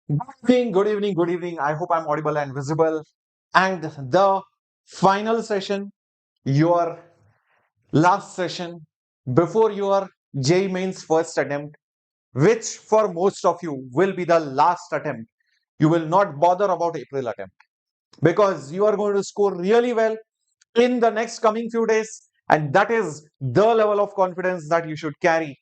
Good evening, good evening. I hope I'm audible and visible. And the final session, your last session before your JEE Mains first attempt, which for most of you will be the last attempt. You will not bother about April attempt because you are going to score really well in the next coming few days. And that is the level of confidence that you should carry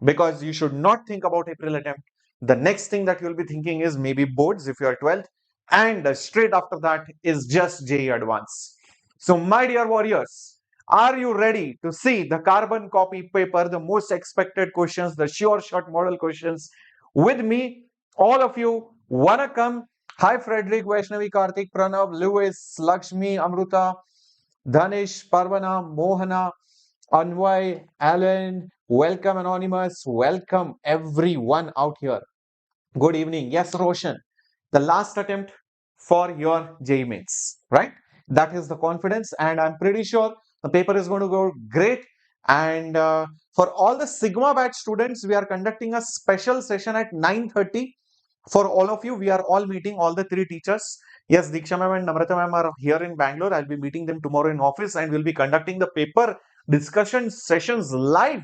because you should not think about April attempt. The next thing that you'll be thinking is maybe boards if you are 12th, and straight after that is just JEE Advance. So, my dear warriors, are you ready to see the carbon copy paper, the most expected questions, the sure shot model questions with me? All of you wanna come? Hi, Frederick, Vaishnavi, Karthik, Pranav, Lewis, Lakshmi, Amruta, Dhanish, Parvana, Mohana, Anvay, Alan, welcome Anonymous, welcome everyone out here. Good evening. Yes, Roshan, the last attempt for your JEE Mains, right? That is the confidence, and I'm pretty sure the paper is going to go great. And for all the Sigma batch students, we are conducting a special session at 9:30 for all of you. We are all meeting all the three teachers. Yes, Diksha ma'am and Namrata ma'am are here in Bangalore. I'll be meeting them tomorrow in office, and we'll be conducting the paper discussion sessions live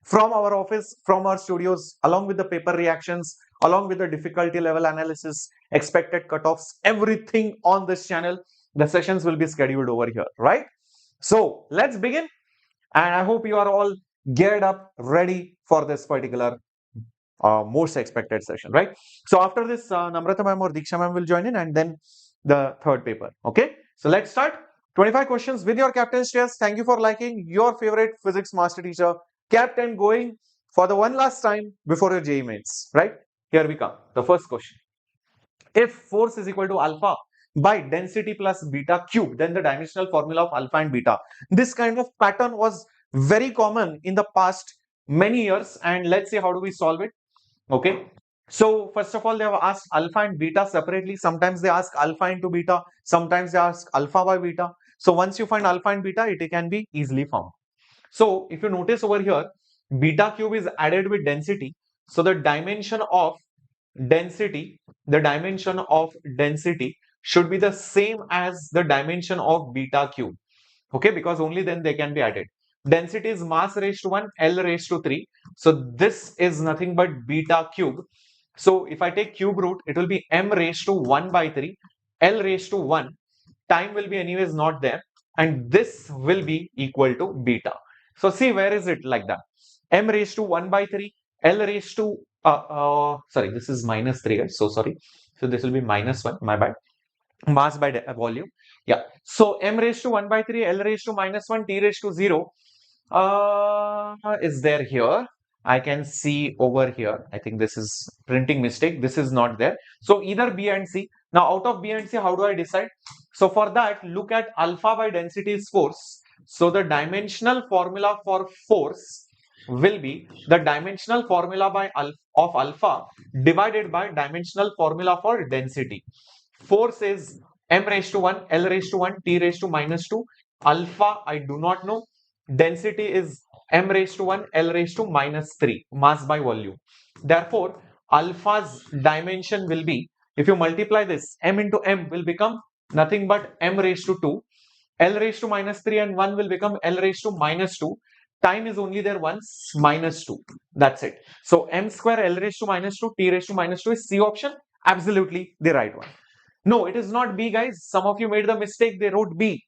from our office, from our studios, along with the paper reactions, along with the difficulty level analysis, expected cutoffs, everything on this channel. The sessions will be scheduled over here, right? So let's begin. And I hope you are all geared up, ready for this particular most expected session, right? So after this, Namrata ma'am or Diksha ma'am will join in, and then the third paper. Okay, so let's start. 25 questions with your captain's chairs. Thank you for liking your favorite physics master teacher, Captain, going for the one last time before your JEE Mains, right? Here we come. The first question. If force is equal to alpha by density plus beta cube, then the dimensional formula of alpha and beta. This kind of pattern was very common in the past many years. And let's see how do we solve it. Okay. So first of all, they have asked alpha and beta separately. Sometimes they ask alpha into beta. Sometimes they ask alpha by beta. So once you find alpha and beta, it can be easily found. So if you notice over here, beta cube is added with density. So the dimension of density should be the same as the dimension of beta cube. Okay, because only then they can be added. Density is mass raised to 1, L raised to 3. So this is nothing but beta cube. So if I take cube root, it will be m raised to 1 by 3, L raised to 1. Time will be anyways not there. And this will be equal to beta. So see, where is it like that? M raised to 1 by 3, L raised to, sorry, this is minus 3, right? So sorry. So this will be minus 1, my bad. Mass by volume. Yeah. So m raised to 1 by 3, L raised to minus 1, T raised to 0 is there here. I can see over here. I think this is printing mistake. This is not there. So either B and C. Now out of B and C, how do I decide? So for that, look at alpha by density is force. So the dimensional formula for force will be the dimensional formula by of alpha divided by dimensional formula for density. Force is m raised to 1, L raised to 1, T raised to minus 2. Alpha, I do not know. Density is m raised to 1, L raised to minus 3, mass by volume. Therefore, alpha's dimension will be, if you multiply this, m into m will become nothing but m raised to 2. L raised to minus 3 and 1 will become L raised to minus 2. Time is only there once, minus 2. That's it. So m square L raised to minus 2, T raised to minus 2 is C option. Absolutely the right one. No, it is not B, guys. Some of you made the mistake. They wrote B.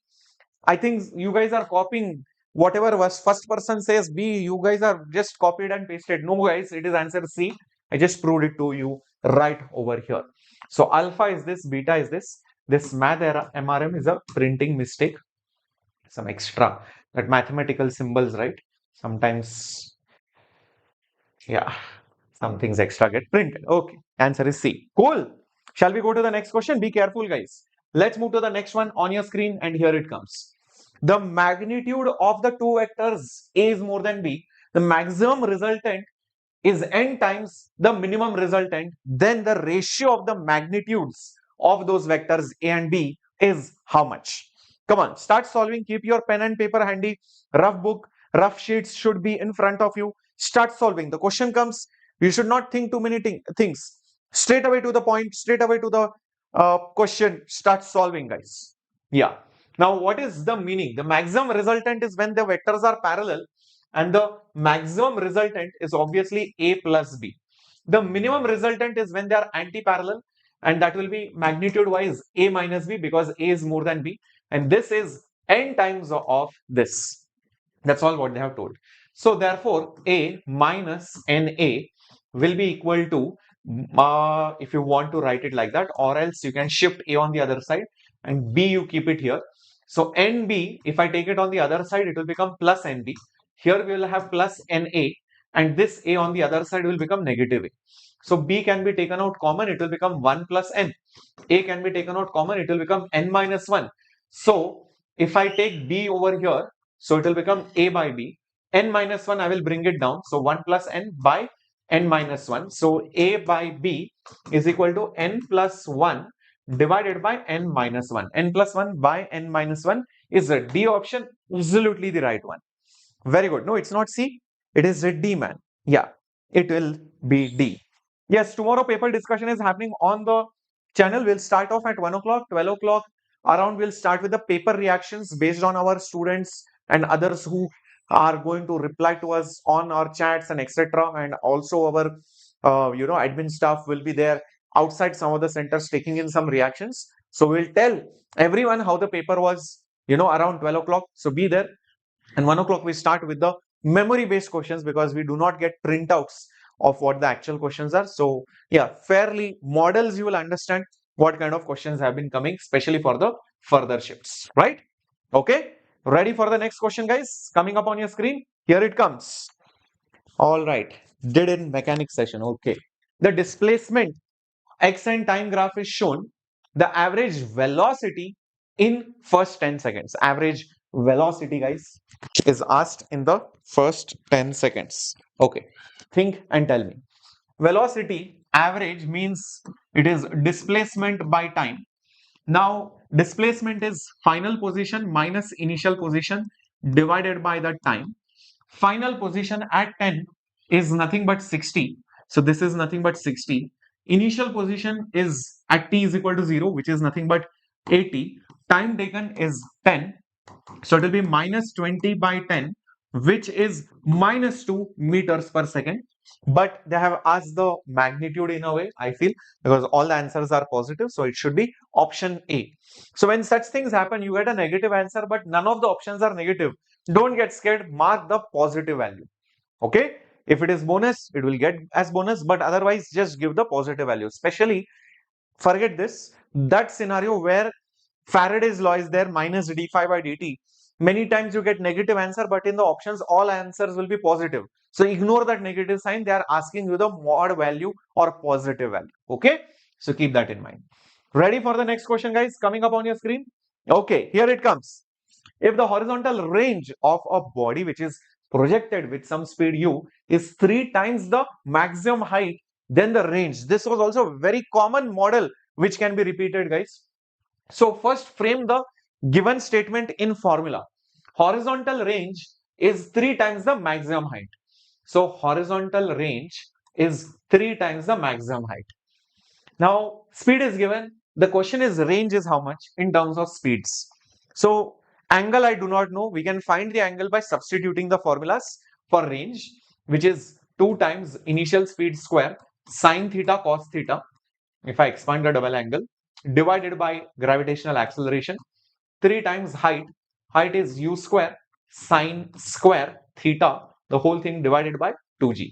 I think you guys are copying whatever was first person says B. You guys are just copied and pasted. No, guys, it is answer C. I just proved it to you right over here. So alpha is this, beta is this. This math error, MRM is a printing mistake. Some extra that mathematical symbols, right? Sometimes, yeah, some things extra get printed. Okay, answer is C. Cool. Shall we go to the next question? Be careful, guys. Let's move to the next one on your screen, and here it comes. The magnitude of the two vectors A is more than B. The maximum resultant is n times the minimum resultant. Then the ratio of the magnitudes of those vectors A and B is how much? Come on, start solving. Keep your pen and paper handy. Rough book, rough sheets should be in front of you. Start solving. The question comes, you should not think too many things. Straight away to the point, straight away to the question, start solving, guys. Yeah. Now, what is the meaning? The maximum resultant is when the vectors are parallel, and the maximum resultant is obviously A plus B. The minimum resultant is when they are anti-parallel, and that will be magnitude wise A minus B, because A is more than B, and this is n times of this. That's all what they have told. So therefore, A minus NA will be equal to, if you want to write it like that, or else you can shift A on the other side and B you keep it here. So NB, if I take it on the other side, it will become plus NB. Here we will have plus NA, and this A on the other side will become negative A. So B can be taken out common, it will become 1 plus N. A can be taken out common, it will become N minus 1. So if I take B over here, so it will become A by B. N minus 1, I will bring it down. So 1 plus N by N minus 1. So A by B is equal to N plus 1 divided by N minus 1. N plus 1 by N minus 1 is the D option, absolutely the right one. Very good. No, it's not C. It is D, man. Yeah, it will be D. Yes, tomorrow paper discussion is happening on the channel. We'll start off at 1 o'clock, 12 o'clock. Around we'll start with the paper reactions based on our students and others who are going to reply to us on our chats and etc. And also our admin staff will be there outside some of the centers taking in some reactions. So we'll tell everyone how the paper was, around 12 o'clock. So be there. And 1 o'clock we start with the memory based questions, because we do not get printouts of what the actual questions are. So yeah, fairly models, you will understand what kind of questions have been coming, especially for the further shifts, right? Okay, ready for the next question, guys? Coming up on your screen, here it comes. All right, did in mechanics session. Okay, the displacement x and time graph is shown. The average velocity in first 10 seconds. Average velocity, guys, is asked in the first 10 seconds. Okay, think and tell me. Velocity average means it is displacement by time. Now, displacement is final position minus initial position divided by the time. Final position at 10 is nothing but 60. So this is nothing but 60. Initial position is at t is equal to 0, which is nothing but 80. Time taken is 10. So it will be minus 20 by 10, which is minus 2 meters per second. But they have asked the magnitude in a way, I feel, because all the answers are positive. So it should be option A. So when such things happen, you get a negative answer, but none of the options are negative. Don't get scared, mark the positive value. Okay. If it is bonus, it will get as bonus, but otherwise just give the positive value. Especially, forget this, that scenario where Faraday's law is there, minus d phi by dt. Many times you get negative answer, but in the options, all answers will be positive. So ignore that negative sign. They are asking you the mod value or positive value. Okay. So keep that in mind. Ready for the next question, guys? Coming up on your screen. Okay, here it comes. If the horizontal range of a body which is projected with some speed u is 3 times the maximum height, then the range. This was also a very common model which can be repeated, guys. So first frame the given statement in formula. Horizontal range is 3 times the maximum height. So horizontal range is 3 times the maximum height. Now speed is given. The question is range is how much in terms of speeds. So angle I do not know. We can find the angle by substituting the formulas for range, which is 2 times initial speed square sine theta cos theta. If I expand the double angle, divided by gravitational acceleration, 3 times height. Height is u square sine square theta, the whole thing divided by 2g.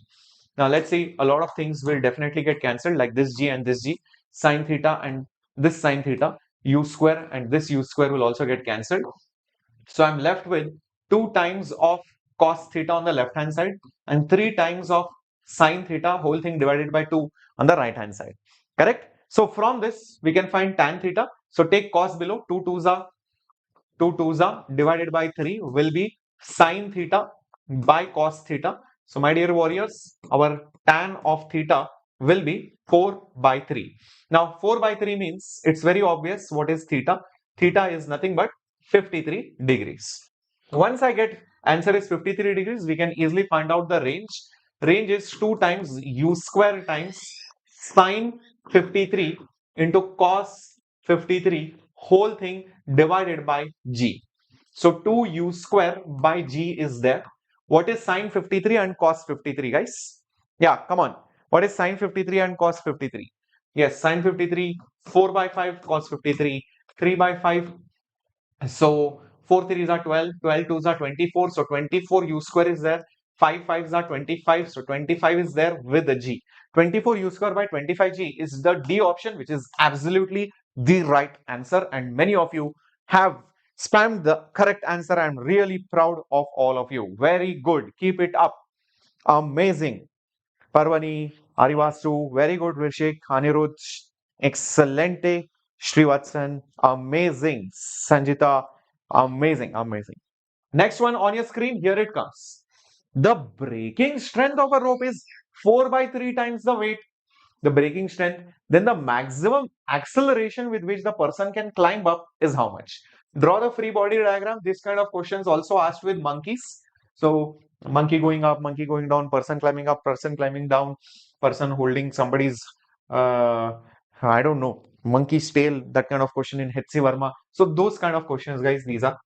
Now let's see, a lot of things will definitely get cancelled, like this g and this g, sine theta and this sine theta, u square and this u square will also get cancelled. So I'm left with 2 times of cos theta on the left hand side and 3 times of sine theta, whole thing divided by 2 on the right hand side. Correct? So from this we can find tan theta. So take cos below, 2 2's are divided by 3 will be sine theta by cos theta. So my dear warriors, our tan of theta will be 4 by 3. Now 4 by 3 means it's very obvious what is theta. Theta is nothing but 53 degrees. Once I get answer is 53 degrees, we can easily find out the range. Range is 2 times u square times sine 53 into cos 53 whole thing divided by g. So 2u square by g is there. What is sine 53 and cos 53, guys? Yeah, come on. What is sine 53 and cos 53? Yes, sine 53, 4 by 5, cos 53, 3 by 5. So 4 3s are 12, 12 2s are 24. So 24 u square is there. 5 5s are 25. So 25 is there with the g. 24 u square by 25g is the D option, which is absolutely the right answer. And many of you have spammed the correct answer. I'm really proud of all of you. Very good. Keep it up. Amazing. Parvani, Arivasu, very good. Rishik, Anirudh, excelente. Srivatsan, amazing. Sanjita, amazing, amazing. Next one on your screen, here it comes. The breaking strength of a rope is 4 by 3 times the weight. The breaking strength, then the maximum acceleration with which the person can climb up is how much? Draw the free body diagram. This kind of questions also asked with monkeys. So monkey going up, monkey going down, person climbing up, person climbing down, person holding somebody's I don't know, monkey's tail, that kind of question in H.C. Verma. So those kind of questions, guys, these are.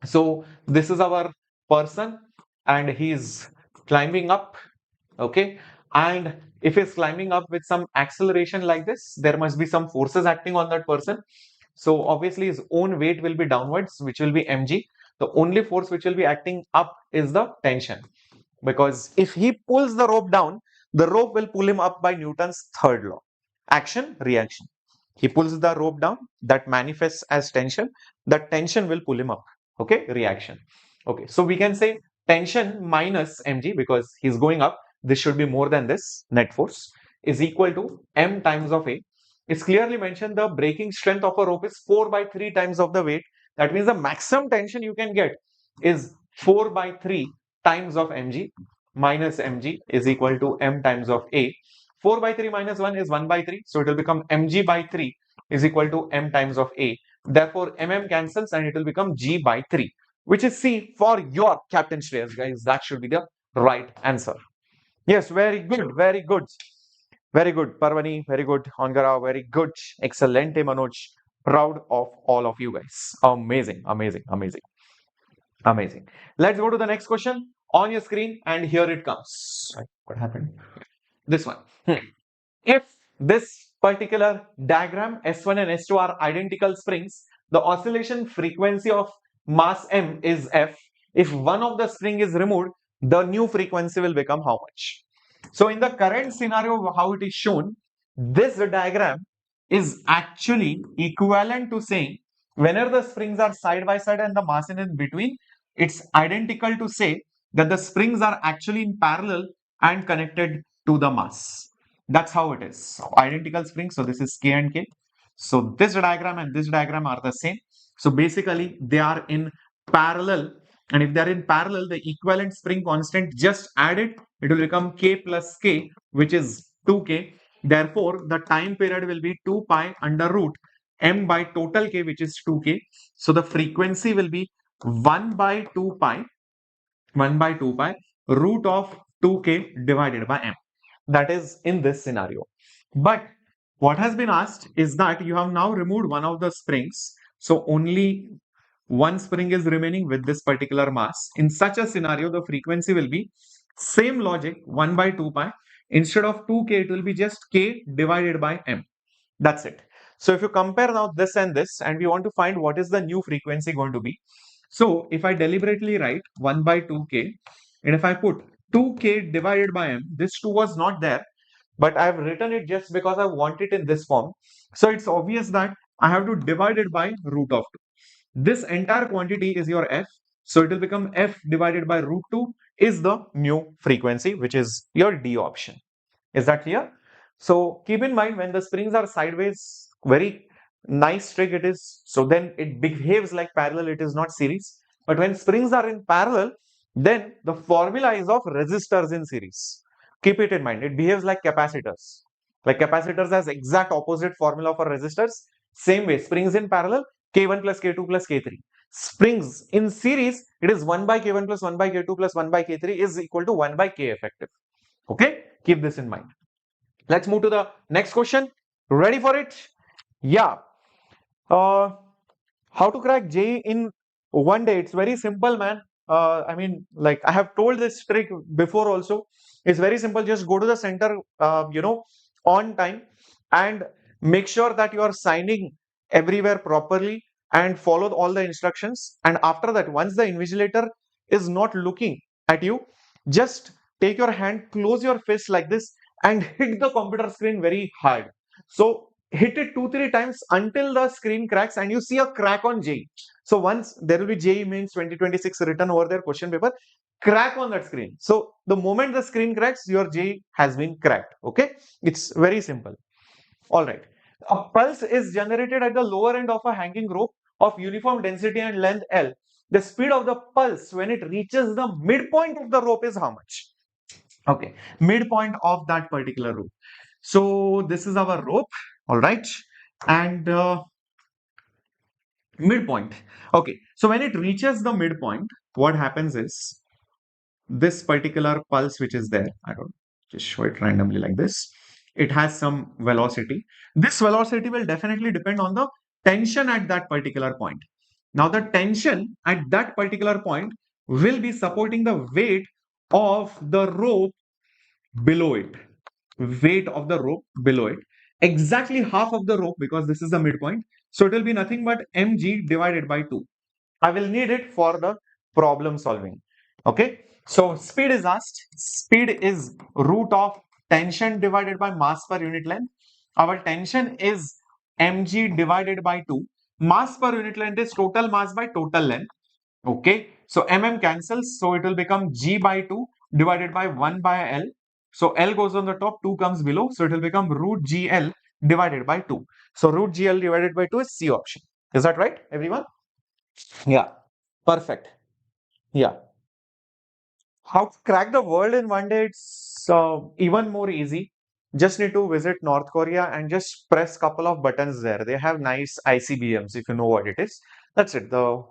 So this is our person and he's climbing up. Okay, and if he's climbing up with some acceleration like this, there must be some forces acting on that person. So obviously his own weight will be downwards, which will be mg. The only force which will be acting up is the tension, because if he pulls the rope down, the rope will pull him up by Newton's third law, action reaction. He pulls the rope down, that manifests as tension, that tension will pull him up. Okay, reaction. Okay, so we can say tension minus mg, because he's going up, this should be more than this net force, is equal to m times of a. It's clearly mentioned the breaking strength of a rope is 4 by 3 times of the weight. That means the maximum tension you can get is 4 by 3 times of mg. Minus mg is equal to m times of a. 4 by 3 minus 1 is 1 by 3. So it will become mg by 3 is equal to m times of a. Therefore, cancels and it will become g by 3, which is C for your Captain Shreyas, guys. That should be the right answer. Yes, very good, very good. Very good, Parvani, very good. Angara, very good. Excellent, Manoj. Proud of all of you guys. Amazing, amazing, amazing, amazing. Let's go to the next question on your screen, and here it comes. What happened? This one. If this particular diagram S1 and S2 are identical springs, the oscillation frequency of mass m is f. If one of the spring is removed, the new frequency will become how much? So in the current scenario, how it is shown, this diagram is actually equivalent to saying whenever the springs are side by side and the mass is in between, it's identical to say that the springs are actually in parallel and connected to the mass. That's how it is. So identical springs. So this is K and K. So this diagram and this diagram are the same. So basically they are in parallel. And if they are in parallel, the equivalent spring constant, just add it. It will become K plus K, which is 2K. Therefore, the time period will be 2 pi under root m by total K, which is 2K. So the frequency will be 1 by 2 pi, 1 by 2 pi root of 2K divided by m. That is in this scenario. But what has been asked is that you have now removed one of the springs. So only one spring is remaining with this particular mass. In such a scenario, the frequency will be same logic, 1 by 2 pi. Instead of 2K, it will be just K divided by M. That's it. So if you compare now this and this, and we want to find what is the new frequency going to be. So if I deliberately write 1 by 2K, and if I put 2K divided by M, this 2 was not there, but I have written it just because I want it in this form. So it's obvious that I have to divide it by root of 2. This entire quantity is your f. So it will become f divided by root 2 is the new frequency, which is your D option. Is that clear? So keep in mind when the springs are sideways, very nice trick it is. So then it behaves like parallel, it is not series. But when springs are in parallel, then the formula is of resistors in series. Keep it in mind. It behaves like capacitors. Like capacitors has exact opposite formula for resistors. Same way, springs in parallel, K1 plus K2 plus K3. Springs in series, it is 1 by K1 plus 1 by K2 plus 1 by K3 is equal to 1 by K effective. Okay, keep this in mind. Let's move to the next question. Ready for it? Yeah. Uh, how to crack JEE in one day? It's very simple, man. I mean, like I have told this trick before also. It's very simple. Just go to the center, on time, and make sure that you are signing everywhere properly and follow all the instructions. And after that, once the invigilator is not looking at you, just take your hand, close your fist like this, and hit the computer screen very hard. So hit it 2-3 times until the screen cracks and you see a crack on JEE. So once there will be JEE Mains 2026 written over their question paper, crack on that screen. So the moment the screen cracks, your JEE has been cracked. Okay, it's very simple. All right. A pulse is generated at the lower end of a hanging rope of uniform density and length L. The speed of the pulse when it reaches the midpoint of the rope is how much? Okay, midpoint of that particular rope. So this is our rope, all right, and midpoint. Okay, so when it reaches the midpoint, what happens is this particular pulse which is there, I don't just show it randomly like this, it has some velocity. This velocity will definitely depend on the tension at that particular point. Now the tension at that particular point will be supporting the weight of the rope below it, weight of the rope below it, exactly half of the rope, because this is the midpoint. So it will be nothing but mg divided by 2. I will need it for the problem solving. Okay, so speed is asked. Speed is root of tension divided by mass per unit length. Our tension is mg divided by 2. Mass per unit length is total mass by total length. Okay, so mm cancels, so it will become g by 2 divided by 1 by L. So L goes on the top, 2 comes below, so it will become root GL divided by 2. So root GL divided by 2 is C option. Is that right, everyone? Yeah, perfect. Yeah. How to crack the world in one day? It's even more easy. Just need to visit North Korea and just press couple of buttons there. They have nice ICBMs, if you know what it is. That's it. The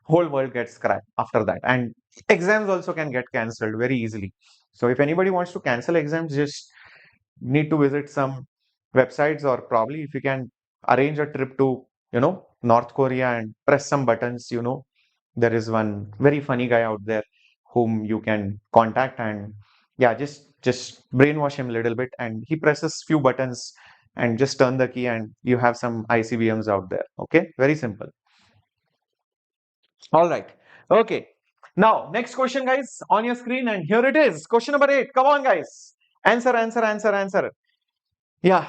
whole world gets cracked after that. And exams also can get cancelled very easily. So if anybody wants to cancel exams, just need to visit some websites, or probably if you can arrange a trip to, North Korea and press some buttons, there is one very funny guy out there whom you can contact, and yeah, just brainwash him a little bit, and he presses few buttons and just turn the key and you have some ICBMs out there. Okay, very simple. All right. Okay. Now, next question, guys, on your screen, and here it is. Question number 8. Come on, guys. Answer, answer, answer, answer. Yeah.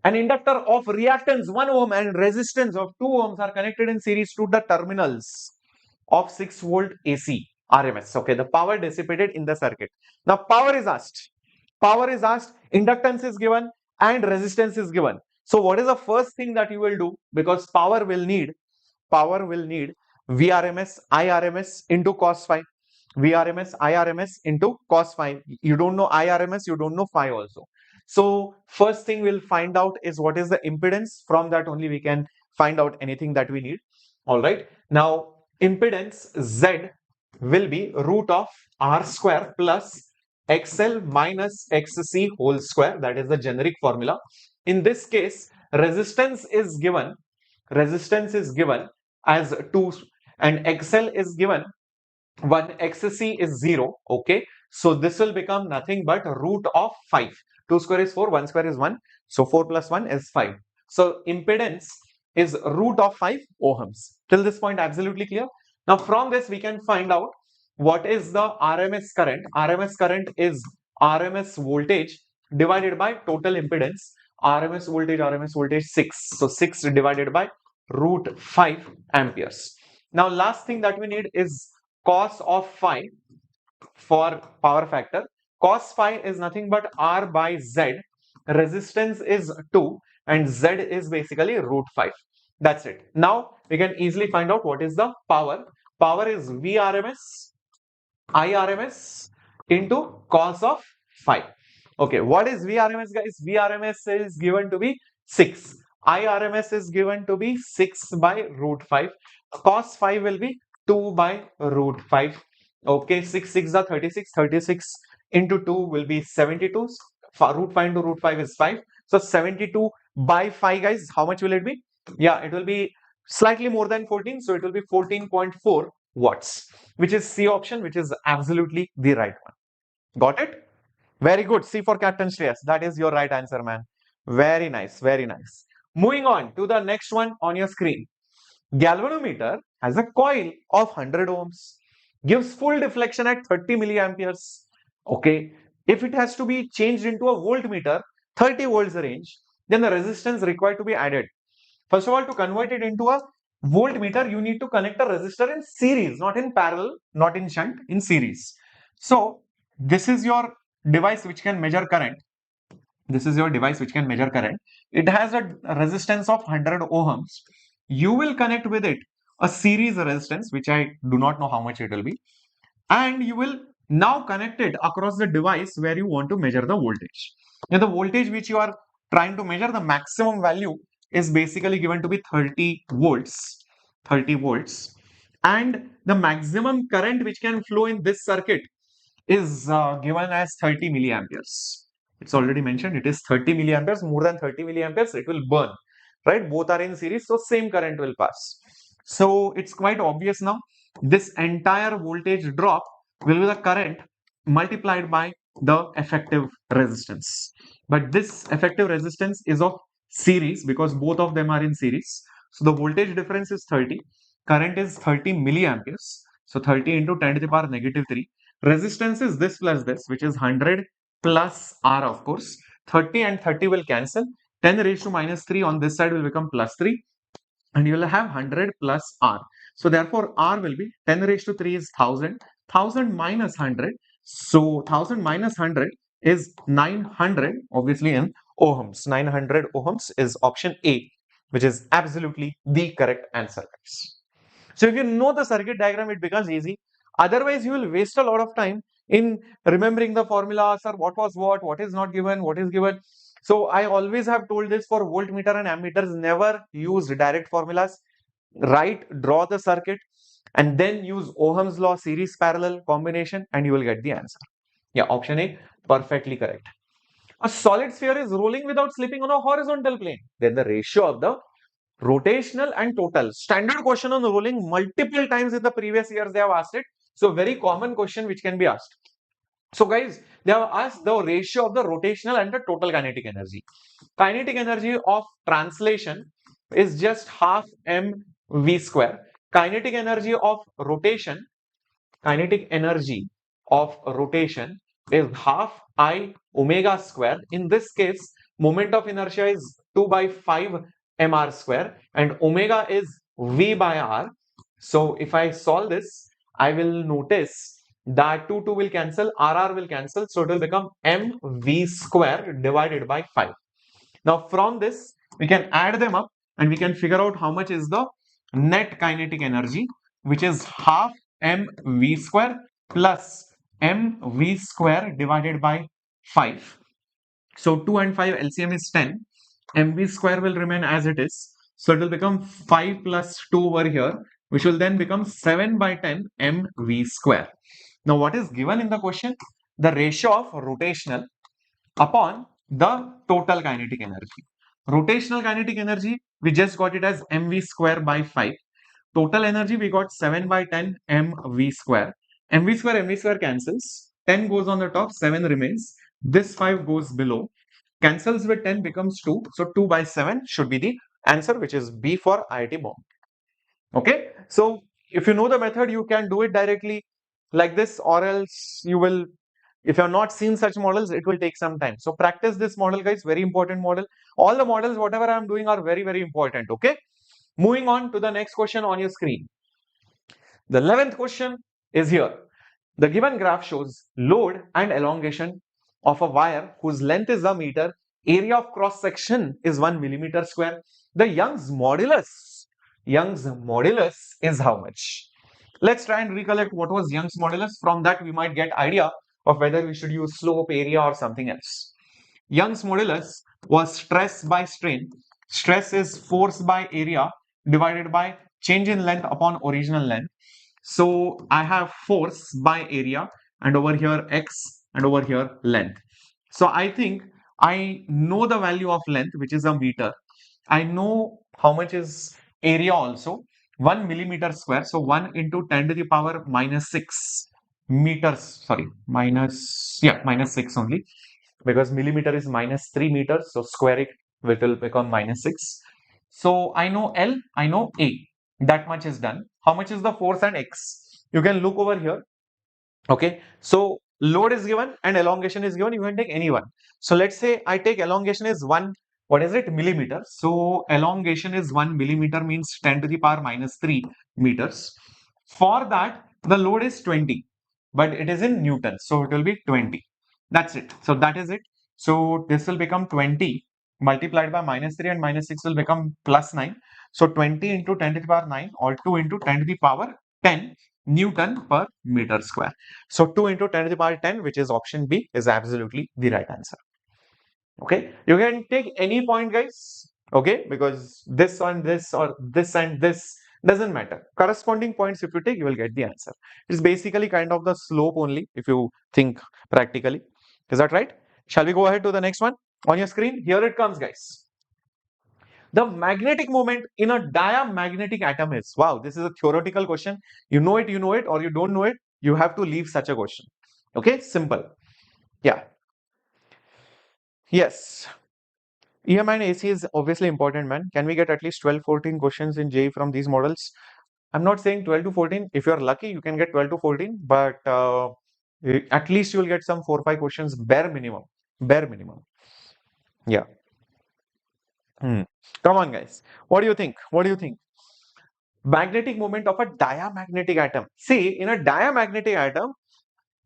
An inductor of reactance 1 ohm and resistance of 2 ohms are connected in series to the terminals of 6 volt AC RMS. Okay, the power dissipated in the circuit. Now, power is asked. Power is asked, inductance is given, and resistance is given. So, what is the first thing that you will do? Because power will need VRMS, IRMS into cos phi. VRMS, IRMS into cos phi. You don't know IRMS, you don't know phi also. So first thing we'll find out is what is the impedance. From that only we can find out anything that we need. All right. Now impedance Z will be root of R square plus XL minus XC whole square. That is the generic formula. In this case, resistance is given as 2, and XL is given 1, XC is 0. Okay, so this will become nothing but root of 5. 2 square is 4, 1 square is 1, so 4 plus 1 is 5. So impedance is root of 5 ohms. Till this point absolutely clear. Now from this we can find out what is the RMS current. RMS current is RMS voltage divided by total impedance. RMS voltage 6. So 6 divided by root 5 amperes. Now last thing that we need is cos of phi for power factor. Cos phi is nothing but R by Z. Resistance is 2 and Z is basically root 5. That's it. Now we can easily find out what is the power. Power is VRMS IRMS into cos of phi. Okay, what is VRMS, guys? VRMS is given to be 6. IRMS is given to be 6 by root 5. Cos phi will be 2 by root 5. Okay, 6 6 are 36. 36 into 2 will be 72. root 5 into root 5 is 5. So 72 by 5, guys, how much will it be? Yeah, it will be slightly more than 14. So it will be 14.4 watts, which is C option, which is absolutely the right one. Got it? Very good. C for Captain Shreyas. That is your right answer, man. Very nice. Very nice. Moving on to the next one on your screen. Galvanometer has a coil of 100 ohms, gives full deflection at 30 milliamperes. Okay. If it has to be changed into a voltmeter, 30 volts range, then the resistance required to be added. First of all, to convert it into a voltmeter, you need to connect a resistor in series, not in parallel, not in shunt, in series. So this is your device which can measure current. This is your device which can measure current. It has a resistance of 100 ohms. You will connect with it a series resistance, which I do not know how much it will be. And you will now connect it across the device where you want to measure the voltage. Now, the voltage which you are trying to measure, the maximum value is basically given to be 30 volts. 30 volts. And the maximum current which can flow in this circuit is given as 30 milliamperes. It's already mentioned it is 30 milliamperes, more than 30 milliamperes, it will burn, right? Both are in series, so same current will pass. So it's quite obvious now. This entire voltage drop will be the current multiplied by the effective resistance. But this effective resistance is of series because both of them are in series. So the voltage difference is 30. Current is 30 milliamperes. So 30 into 10 to the power negative 3. Resistance is this plus this, which is 100 plus R, of course. 30 and 30 will cancel. 10 raised to minus 3 on this side will become plus 3. And you will have 100 plus R. So therefore, R will be 10 raised to 3 is 1000. 1000 minus 100. So 1000 minus 100 is 900, obviously in ohms. 900 ohms is option A, which is absolutely the correct answer. So if you know the circuit diagram, it becomes easy. Otherwise, you will waste a lot of time in remembering the formulas or what was what is not given, what is given. So I always have told this for voltmeter and ammeters, never use direct formulas. Draw the circuit and then use Ohm's law series parallel combination and you will get the answer. Yeah, option A, perfectly correct. A solid sphere is rolling without slipping on a horizontal plane. Then the ratio of the rotational and total. Standard question on rolling, multiple times in the previous years they have asked it. So very common question which can be asked. So guys, they have asked the ratio of the rotational and the total kinetic energy. Kinetic energy of translation is just half mv square. Kinetic energy of rotation, kinetic energy of rotation is half I omega square. In this case, moment of inertia is 2 by 5 mr square and omega is v by r. So if I solve this, I will notice that 2 will cancel, rr will cancel, so it will become mv square divided by 5. Now from this, we can add them up and we can figure out how much is the net kinetic energy, which is half mv square plus mv square divided by 5. So 2 and 5 LCM is 10. mv square will remain as it is. So it will become 5 plus 2 over here, which will then become 7 by 10 mv square. Now what is given in the question? The ratio of rotational upon the total kinetic energy. Rotational kinetic energy, we just got it as mv square by 5. Total energy, we got 7 by 10 mv square. mv square cancels. 10 goes on the top, 7 remains. This 5 goes below. Cancels with 10 becomes 2. So 2 by 7 should be the answer, which is B for IIT Bombay. Okay. So if you know the method, you can do it directly like this, or else you will, if you have not seen such models, it will take some time. So practice this model, guys. Very important model. All the models, whatever I am doing, are very, very important. Okay. Moving on to the next question on your screen. The 11th question is here. The given graph shows load and elongation of a wire whose length is a meter, area of cross section is 1 millimeter square. The Young's modulus is how much? Let's try and recollect what was Young's modulus. From that, we might get idea of whether we should use slope, area, or something else. Young's modulus was stress by strain. Stress is force by area divided by change in length upon original length. So I have force by area and over here x and over here length. So I think I know the value of length, which is a meter. I know how much is area also, 1 millimeter square. So 1 into 10 to the power minus 6 meters, sorry, minus 6 only, because millimeter is minus 3 meters. So square it will become minus 6. So I know L, I know A. That much is done. How much is the force and X? You can look over here. Okay, so load is given and elongation is given. You can take any one. So let's say I take elongation is 1, what is it, millimeter. So elongation is 1 millimeter, means 10 to the power minus 3 meters. For that, the load is 20, but it is in Newton. So it will be 20. That's it. So that is it. So this will become 20 multiplied by minus 3, and minus 6 will become plus 9. So 20 into 10 to the power 9, or 2 into 10 to the power 10 Newton per meter square. So 2 into 10 to the power 10, which is option B, is absolutely the right answer. Okay, you can take any point, guys. Okay, because this and this or this and this doesn't matter. Corresponding points, if you take, you will get the answer. It's basically kind of the slope only, if you think practically. Is that right? Shall we go ahead to the next one on your screen? Here it comes, guys. The magnetic moment in a diamagnetic atom is, wow, this is a theoretical question. You know it, or you don't know it, you have to leave such a question. Okay, simple. Yeah. Yes. EM and AC is obviously important, man. Can we get at least 12, 14 questions in JEE from these models? I'm not saying 12 to 14. If you're lucky, you can get 12 to 14, but at least you'll get some 4 or 5 questions, bare minimum. Bare minimum. Yeah. Come on, guys. What do you think? What do you think? Magnetic moment of a diamagnetic atom. See, in a diamagnetic atom,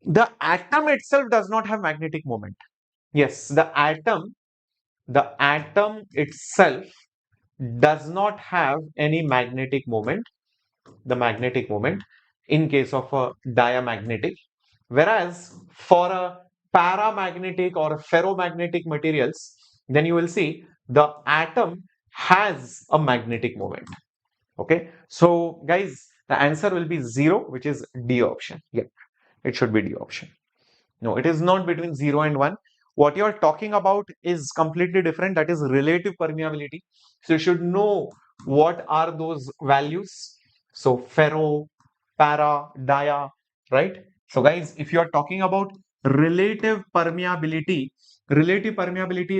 the atom itself does not have magnetic moment. Yes, the atom itself does not have any magnetic moment, the magnetic moment in case of a diamagnetic. Whereas for a paramagnetic or ferromagnetic materials, then you will see the atom has a magnetic moment. Okay, so guys, the answer will be 0, which is D option. Yeah, it should be D option. No, it is not between 0 and 1. What you are talking about is completely different. That is relative permeability. So you should know what are those values. So ferro, para, dia, right? So guys, if you are talking about relative permeability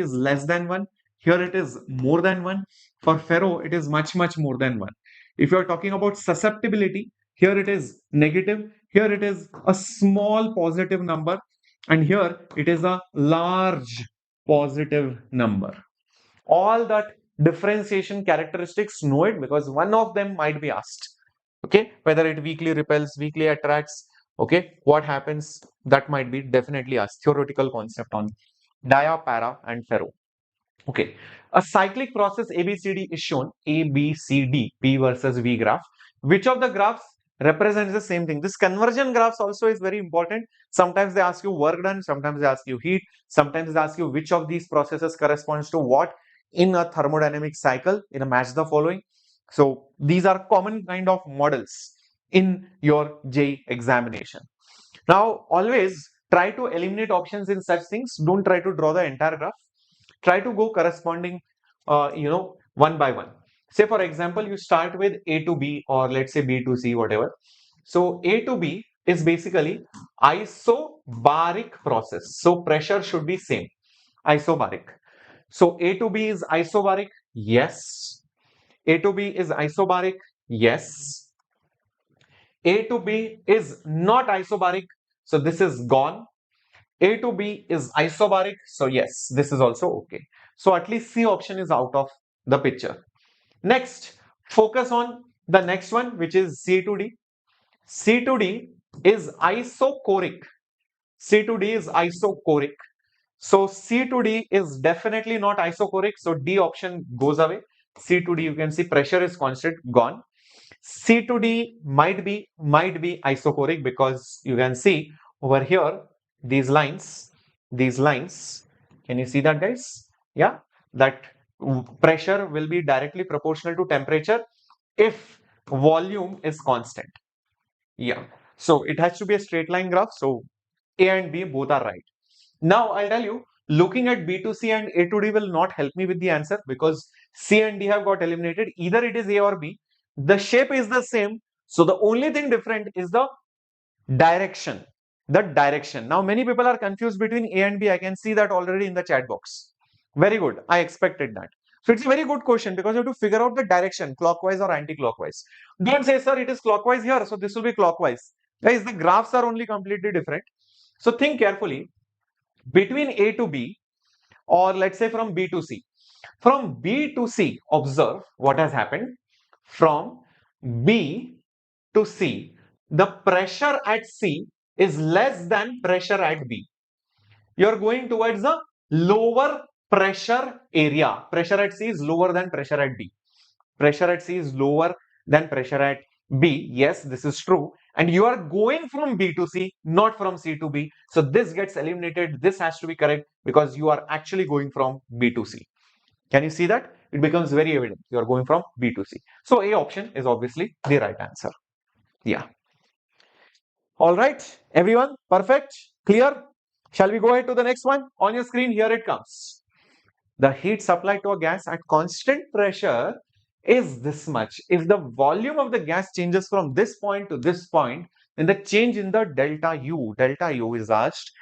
is less than 1. Here it is more than 1. For ferro, it is much, much more than 1. If you are talking about susceptibility, here it is negative. Here it is a small positive number, and here it is a large positive number. All that differentiation characteristics, know it, because one of them might be asked. Okay, whether it weakly repels, weakly attracts, okay, what happens, that might be definitely asked. Theoretical concept on dia, para and ferro. Okay, a cyclic process ABCD is shown. ABCD, P versus V graph. Which of the graphs represents the same thing? This conversion graphs also is very important. Sometimes they ask you work done, sometimes they ask you heat, sometimes they ask you which of these processes corresponds to what in a thermodynamic cycle, in a match the following. So these are common kind of models in your JEE examination. Now, always try to eliminate options in such things. Don't try to draw the entire graph. Try to go corresponding, one by one. Say, for example, you start with A to B, or let's say B to C, whatever. So A to B is basically isobaric process. So pressure should be same, isobaric. So A to B is isobaric. Yes. A to B is isobaric. Yes. A to B is not isobaric. So this is gone. A to B is isobaric. So yes, this is also okay. So at least C option is out of the picture. Next, focus on the next one, which is C to D. C to D is isochoric. C to D is isochoric. So C to D is definitely not isochoric. So D option goes away. C to D, you can see pressure is constant, gone. C to D might be isochoric, because you can see over here these lines, can you see that, guys? Yeah, that pressure will be directly proportional to temperature if volume is constant. Yeah, so it has to be a straight line graph. So A and B both are right. Now I'll tell you looking at B to C and A to D will not help me with the answer because C and D have got eliminated. Either it is A or B. The shape is the same. So the only thing different is the direction. The direction. Now many people are confused between A and B. I can see that already in the chat box. Very good. I expected that. So it's a very good question because you have to figure out the direction, clockwise or anti-clockwise. Don't say, sir, it is clockwise here, so this will be clockwise. Guys, the graphs are only completely different. So think carefully between A to B, or let's say from B to C. From B to C, observe what has happened. From B to C, the pressure at C is less than pressure at B. You are going towards a lower pressure area. Pressure at C is lower than pressure at B. Pressure at C is lower than pressure at B. Yes, this is true. And you are going from B to C, not from C to B. So this gets eliminated. This has to be correct because you are actually going from B to C. Can you see that? It becomes very evident. You are going from B to C. So A option is obviously the right answer. Yeah. All right, everyone. Perfect. Clear? Shall we go ahead to the next one? On your screen, here it comes. The heat supplied to a gas at constant pressure is this much. If the volume of the gas changes from this point to this point, then the change in the delta U is asked.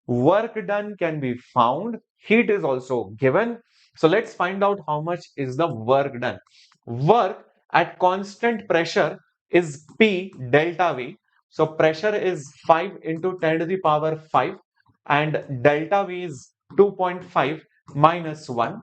Work done can be found. Heat is also given. So let's find out how much is the work done. Work at constant pressure is P delta V. So pressure is 5 into 10 to the power 5 and delta V is 2.5 minus 1,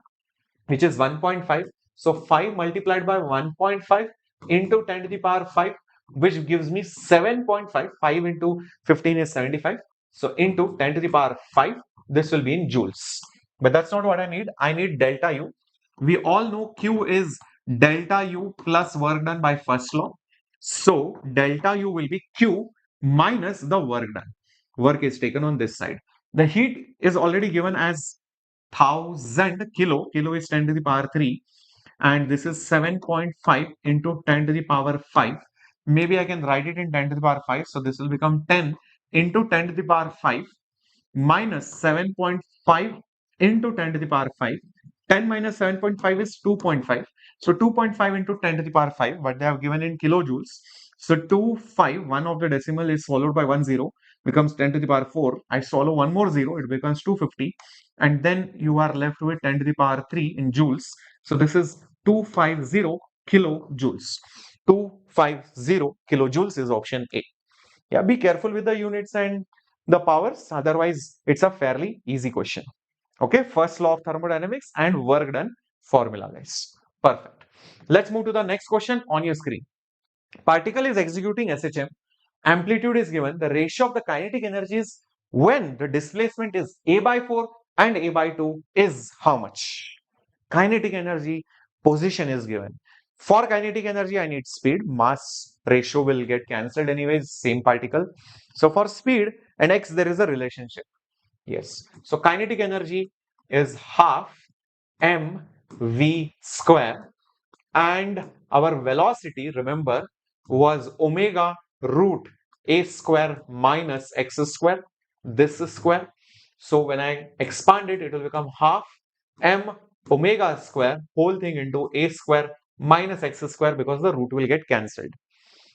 which is 1.5. So 5 multiplied by 1.5 into 10 to the power 5, which gives me 7.5. 5 into 15 is 75. So into 10 to the power 5, this will be in joules. But that's not what I need. I need delta U. We all know Q is delta U plus work done by first law. So delta U will be Q minus the work done. Work is taken on this side. The heat is already given as 1000 kilo. Kilo is 10 to the power 3. And this is 7.5 into 10 to the power 5. Maybe I can write it in 10 to the power 5. So this will become 10 into 10 to the power 5 minus 7.5 into 10 to the power 5. 10 minus 7.5 is 2.5. So 2.5 into 10 to the power 5, what they have given in kilojoules. So 2.5, one of the decimal is followed by 1 0, becomes 10 to the power 4. I swallow one more 0, it becomes 250. And then you are left with 10 to the power 3 in joules. So this is 250 kilojoules. 250 kilojoules is option A. Yeah, be careful with the units and the powers, otherwise it's a fairly easy question. Okay, first law of thermodynamics and work done formula, guys. Perfect. Let's move to the next question on your screen. Particle is executing SHM, amplitude is given, the ratio of the kinetic energies when the displacement is A by 4 and A by 2 is how much? Kinetic energy, position is given. For kinetic energy, I need speed. Mass ratio will get cancelled anyways, same particle. So for speed and x, there is a relationship. Yes. So kinetic energy is half mv square and our velocity, remember, was omega root a square minus x square. This is square. So when I expand it, it will become half m omega square whole thing into a square minus x square because the root will get cancelled.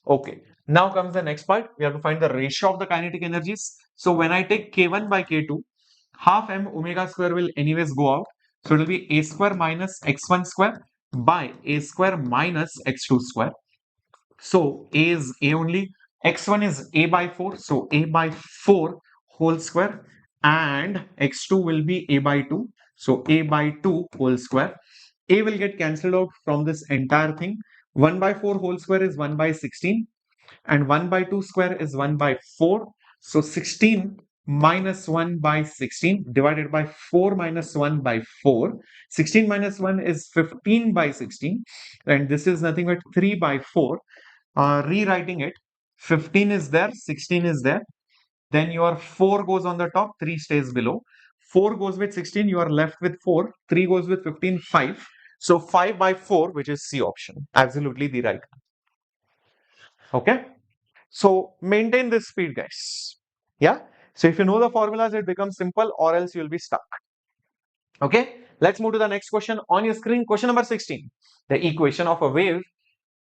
Okay, now comes the next part. We have to find the ratio of the kinetic energies. So when I take k1 by k2, half m omega square will anyways go out. So it will be a square minus x1 square by a square minus x2 square. So a is a only, x1 is a by 4, so a by 4 whole square, and x2 will be a by 2, so a by 2 whole square. A will get cancelled out from this entire thing. 1 by 4 whole square is 1 by 16 and 1 by 2 square is 1 by 4. So 16 minus 1 by 16 divided by 4 minus 1 by 4. 16 minus 1 is 15 by 16 and this is nothing but 3 by 4. Rewriting it, 15 is there, 16 is there. Then your 4 goes on the top, 3 stays below. 4 goes with 16, you are left with 4. 3 goes with 15, 5. So 5 by 4, which is C option. Absolutely the right. Okay. So maintain this speed, guys. Yeah. So if you know the formulas, it becomes simple or else you'll be stuck. Okay, let's move to the next question on your screen. Question number 16. The equation of a wave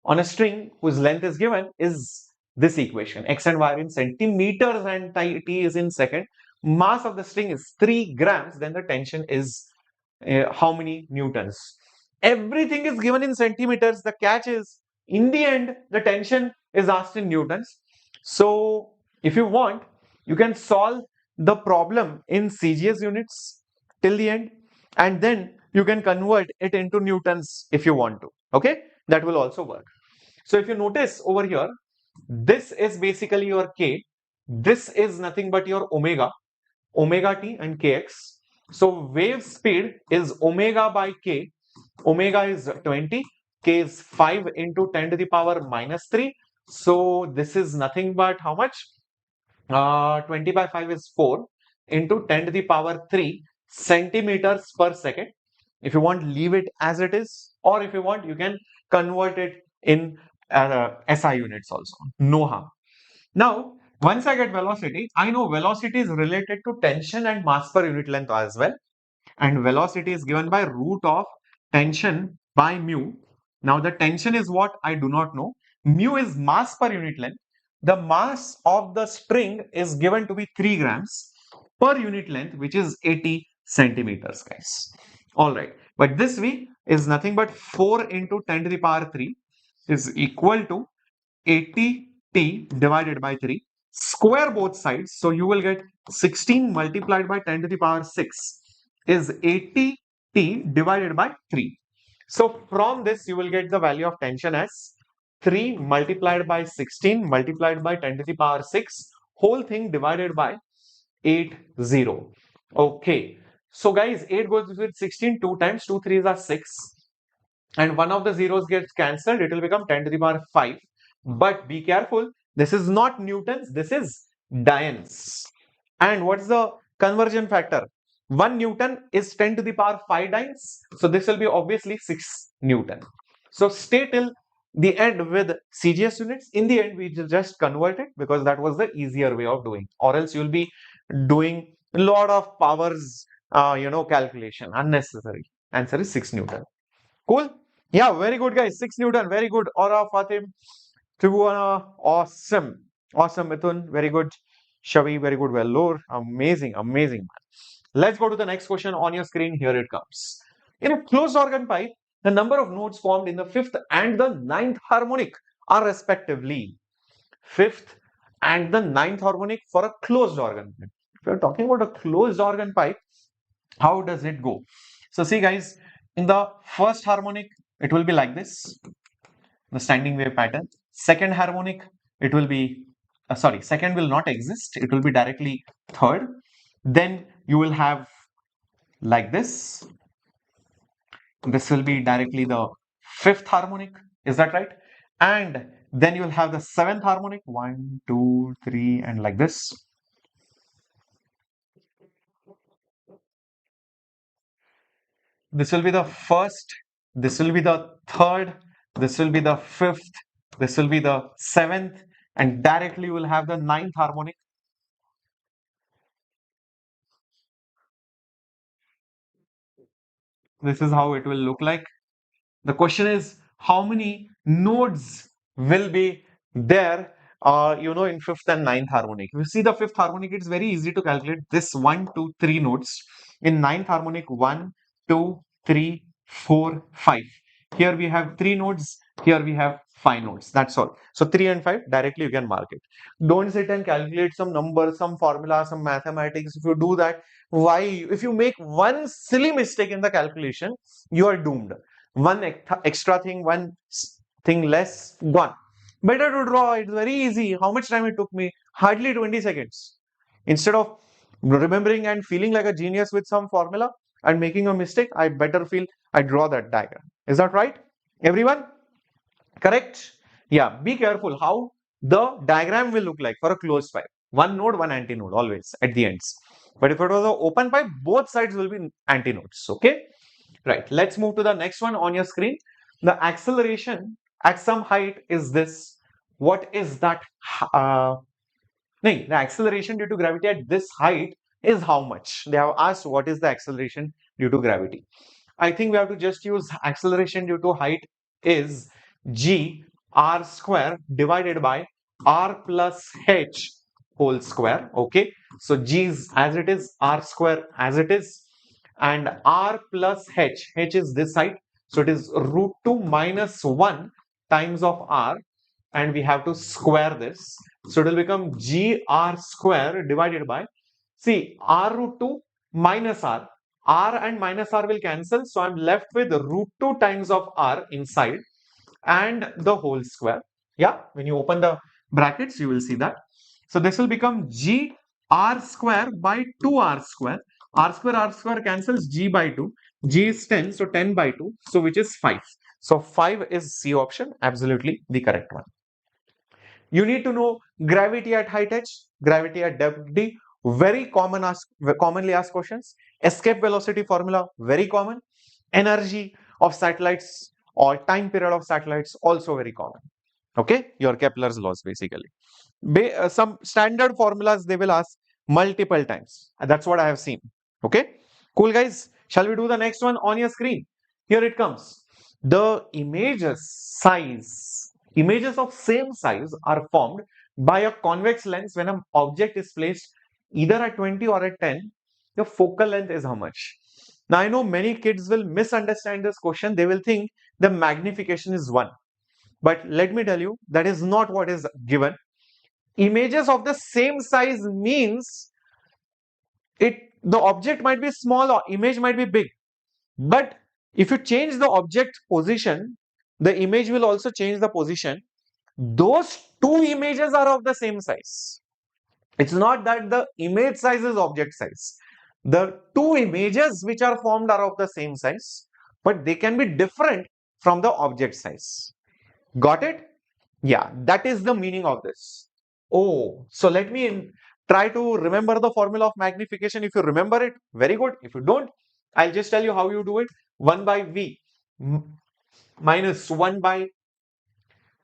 on a string whose length is given is this equation. X and y are in centimeters and t is in second. Mass of the string is 3 grams. Then the tension is how many newtons? Everything is given in centimeters. The catch is, in the end, the tension is asked in newtons. So if you want, you can solve the problem in CGS units till the end, and then you can convert it into newtons if you want to. Okay, that will also work. So if you notice over here, this is basically your K. This is nothing but your omega t and kx. So wave speed is omega by k. Omega is 20, k is 5 into 10 to the power minus 3. So this is nothing but how much? 20 by 5 is 4 into 10 to the power 3 centimeters per second. If you want, leave it as it is, or if you want, you can convert it in SI units also. No harm. Now, once I get velocity, I know velocity is related to tension and mass per unit length as well. And velocity is given by root of tension by mu. Now, the tension is what? I do not know. Mu is mass per unit length. The mass of the string is given to be 3 grams per unit length, which is 80 centimeters, guys. All right. But this V is nothing but 4 into 10 to the power 3 is equal to 80t divided by 3. Square both sides. So you will get 16 multiplied by 10 to the power 6 is 80t divided by 3. So from this you will get the value of tension as 3 multiplied by 16 multiplied by 10 to the power 6 whole thing divided by 80. Okay. So guys, 8 goes with 16, 2 times 2 3s are 6, and one of the zeros gets cancelled, it will become 10 to the power 5. But be careful, this is not newtons, this is dienes. And what's the conversion factor? 1 newton is 10 to the power 5 dienes, so this will be obviously 6 newton. So stay till the end with CGS units. In the end, we just convert it because that was the easier way of doing, or else you'll be doing a lot of powers, calculation, unnecessary. Answer is 6 newton. Cool. Yeah, very good, guys. 6 Newton, very good. Aura, Fatim, Tribhuwana, awesome. Awesome, Mithun, very good. Shavi, very good. Vellore, amazing, amazing. Let's go to the next question on your screen. Here it comes. In a closed organ pipe, the number of notes formed in the fifth and the ninth harmonic are respectively fifth and the ninth harmonic for a closed organ pipe. If you're talking about a closed organ pipe, how does it go? So see, guys, in the first harmonic, it will be like this, the standing wave pattern. Second harmonic, it will be, second will not exist. It will be directly third. Then you will have like this. This will be directly the fifth harmonic. Is that right? And then you will have the seventh harmonic, 1, 2, 3, and like this. This will be the first, this will be the third, this will be the fifth, this will be the seventh, and directly you will have the ninth harmonic. This is how it will look like. The question is, how many nodes will be there, in fifth and ninth harmonic? If you see the fifth harmonic, it's very easy to calculate this 1, 2, 3 nodes. In ninth harmonic, 1, 2, 3, 4, 5. Here we have 3 nodes. Here we have 5 nodes. That's all. So 3 and 5, directly you can mark it. Don't sit and calculate some number, some formula, some mathematics. If you do that, why? If you make one silly mistake in the calculation, you are doomed. One extra thing, one thing less, gone. Better to draw. It's very easy. How much time it took me? Hardly 20 seconds. Instead of remembering and feeling like a genius with some formula and making a mistake, I better feel I draw that diagram. Is that right? Everyone? Correct? Yeah, be careful how the diagram will look like for a closed pipe. One node, one antinode always at the ends. But if it was an open pipe, both sides will be antinodes. Okay? Right. Let's move to the next one on your screen. The acceleration at some height is this. What is that? The acceleration due to gravity at this height is how much. They have asked what is the acceleration due to gravity. I think we have to just use acceleration due to height is g r square divided by r plus h whole square. Okay, so g is as it is, r square as it is, and r plus h is this side, so it is root 2 minus 1 times of r, and we have to square this, so it will become gr square divided by, see, r root 2 minus r and minus r will cancel, so I'm left with root 2 times of r inside and the whole square. Yeah, when you open the brackets you will see that. So this will become g r square by 2r square. R square cancels, g by 2. G is 10, so 10 by 2, so which is 5. So 5 is C option, absolutely the correct one. You need to know gravity at high-weightage, gravity at depth D, very commonly asked questions. Escape velocity formula, very common. Energy of satellites or time period of satellites, also very common. Okay, your Kepler's laws basically. Some standard formulas they will ask multiple times. That's what I have seen. Okay, cool guys. Shall we do the next one on your screen? Here it comes. The images of same size are formed by a convex lens when an object is placed either at 20 or at 10. The focal length is how much? Now I know many kids will misunderstand this question. They will think the magnification is 1. But let me tell you, that is not what is given. Images of the same size means the object might be small or image might be big. But if you change the object position, the image will also change the position. Those two images are of the same size. It's not that the image size is object size. The two images which are formed are of the same size, but they can be different from the object size. Got it? Yeah, that is the meaning of this. Oh, so let me try to remember the formula of magnification. If you remember it, very good. If you don't, I'll just tell you how you do it. 1 by V minus 1 by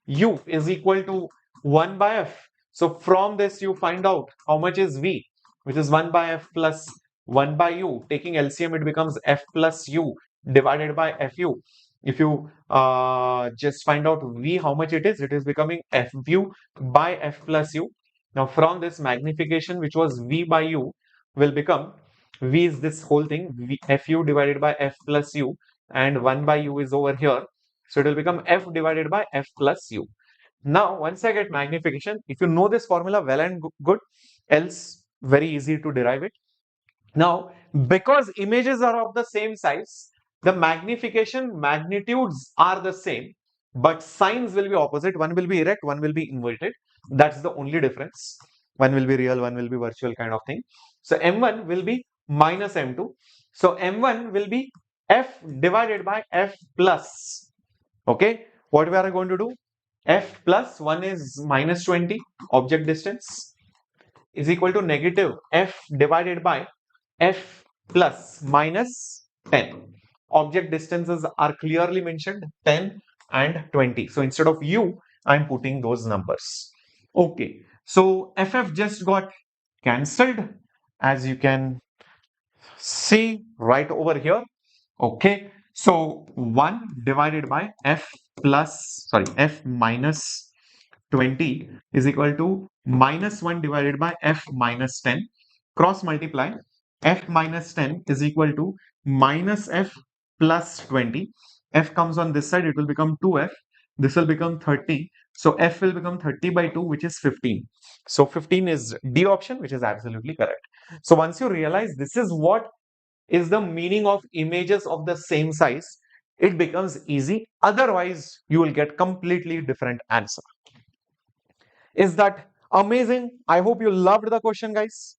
U is equal to 1 by F. So from this you find out how much is V, which is 1 by F plus 1 by U. Taking LCM, it becomes F plus U divided by FU. If you just find out V how much it is becoming FU by F plus U. Now from this magnification, which was V by U, will become V is this whole thing, FU divided by F plus U, and 1 by U is over here. So it will become F divided by F plus U. Now, once I get magnification, if you know this formula, well and good, else very easy to derive it. Now, because images are of the same size, the magnification magnitudes are the same, but signs will be opposite. One will be erect, one will be inverted. That's the only difference. One will be real, one will be virtual kind of thing. So M1 will be minus M2. So M1 will be F divided by F plus. Okay, what we are going to do? F plus 1 is minus 20, object distance, is equal to negative F divided by F plus minus 10. Object distances are clearly mentioned, 10 and 20. So instead of U, I'm putting those numbers. Okay, so FF just got cancelled, as you can see right over here. Okay, so 1 divided by F minus 20 is equal to minus 1 divided by F minus 10. Cross multiply. F minus 10 is equal to minus F plus 20. F comes on this side, it will become 2F. This will become 30. So F will become 30 by 2, which is 15. So 15 is D option, which is absolutely correct. So once you realize this is what is the meaning of images of the same size, it becomes easy. Otherwise, you will get completely different answer. Is that amazing? I hope you loved the question, guys.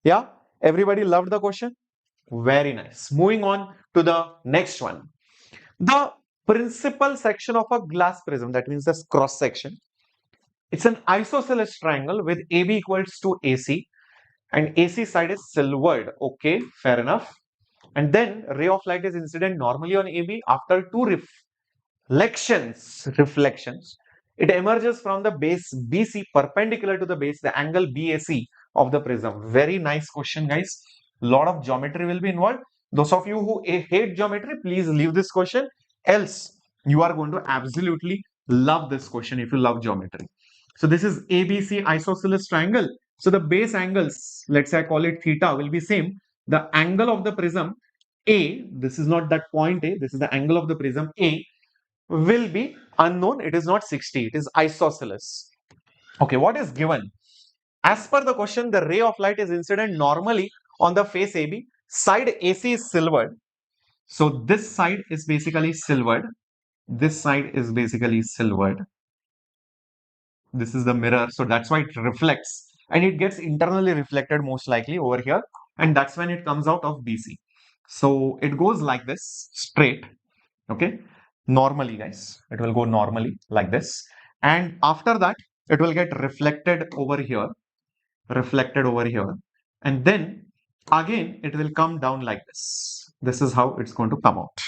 Yeah, everybody loved the question. Very nice. Moving on to the next one. The principal section of a glass prism, that means the cross section. It's an isosceles triangle with AB equals to AC, and AC side is silvered. Okay, fair enough. And then ray of light is incident normally on AB. After two reflections, it emerges from the base BC perpendicular to the base. The angle BAC of the prism. Very nice question, guys. Lot of geometry will be involved. Those of you who hate geometry, please leave this question. Else, you are going to absolutely love this question if you love geometry. So this is ABC isosceles triangle. So the base angles, let's say I call it theta, will be same. The angle of the prism A, this is not that point A, this is the angle of the prism A, will be unknown. It is not 60, it is isosceles. Okay, what is given? As per the question, the ray of light is incident normally on the face AB. Side AC is silvered. So this side is basically silvered. This side is basically silvered. This is the mirror. So that's why it reflects. And it gets internally reflected most likely over here. And that's when it comes out of BC. So it goes like this, straight. Okay. Normally, guys. It will go normally like this. And after that, it will get reflected over here. Reflected over here. And then again, it will come down like this. This is how it's going to come out.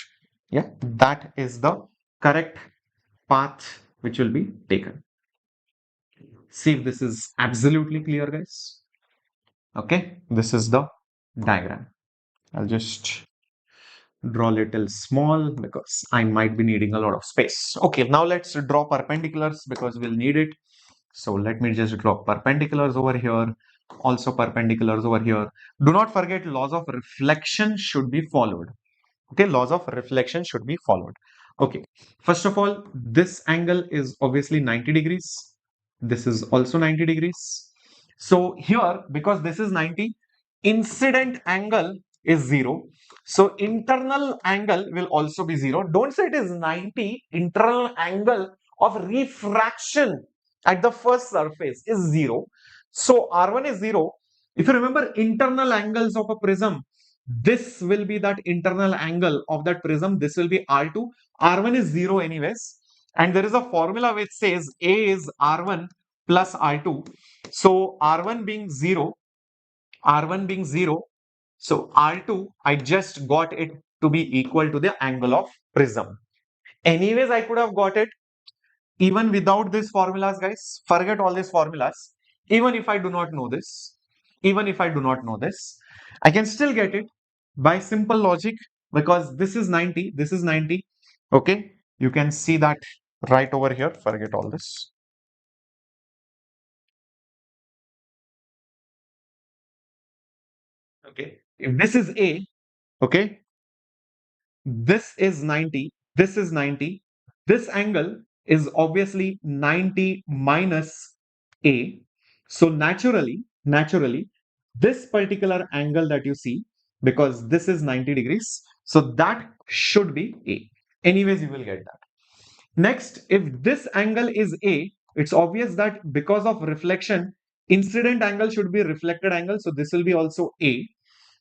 Yeah. That is the correct path which will be taken. See if this is absolutely clear, guys. Okay, this is the diagram. I'll just draw a little small because I might be needing a lot of space. Okay, now let's draw perpendiculars because we'll need it. So let me just draw perpendiculars over here. Also perpendiculars over here. Do not forget laws of reflection should be followed. Okay, laws of reflection should be followed. Okay, first of all, this angle is obviously 90 degrees. This is also 90 degrees. So here, because this is 90, incident angle is 0. So internal angle will also be 0. Don't say it is 90. Internal angle of refraction at the first surface is 0. So R1 is 0. If you remember internal angles of a prism, this will be that internal angle of that prism. This will be R2. R1 is 0 anyways. And there is a formula which says A is R1 plus R2. So R1 being 0, R1 being 0, so R2, I just got it to be equal to the angle of prism. Anyways, I could have got it even without these formulas, guys. Forget all these formulas. Even if I do not know this, I can still get it by simple logic because this is 90, this is 90. Okay, you can see that right over here. Forget all this. Okay, if this is A, okay, this is 90, this is 90. This angle is obviously 90 minus A. So naturally, this particular angle that you see, because this is 90 degrees, so that should be A. Anyways, you will get that. Next, if this angle is A, it's obvious that because of reflection, incident angle should be reflected angle. So this will be also A.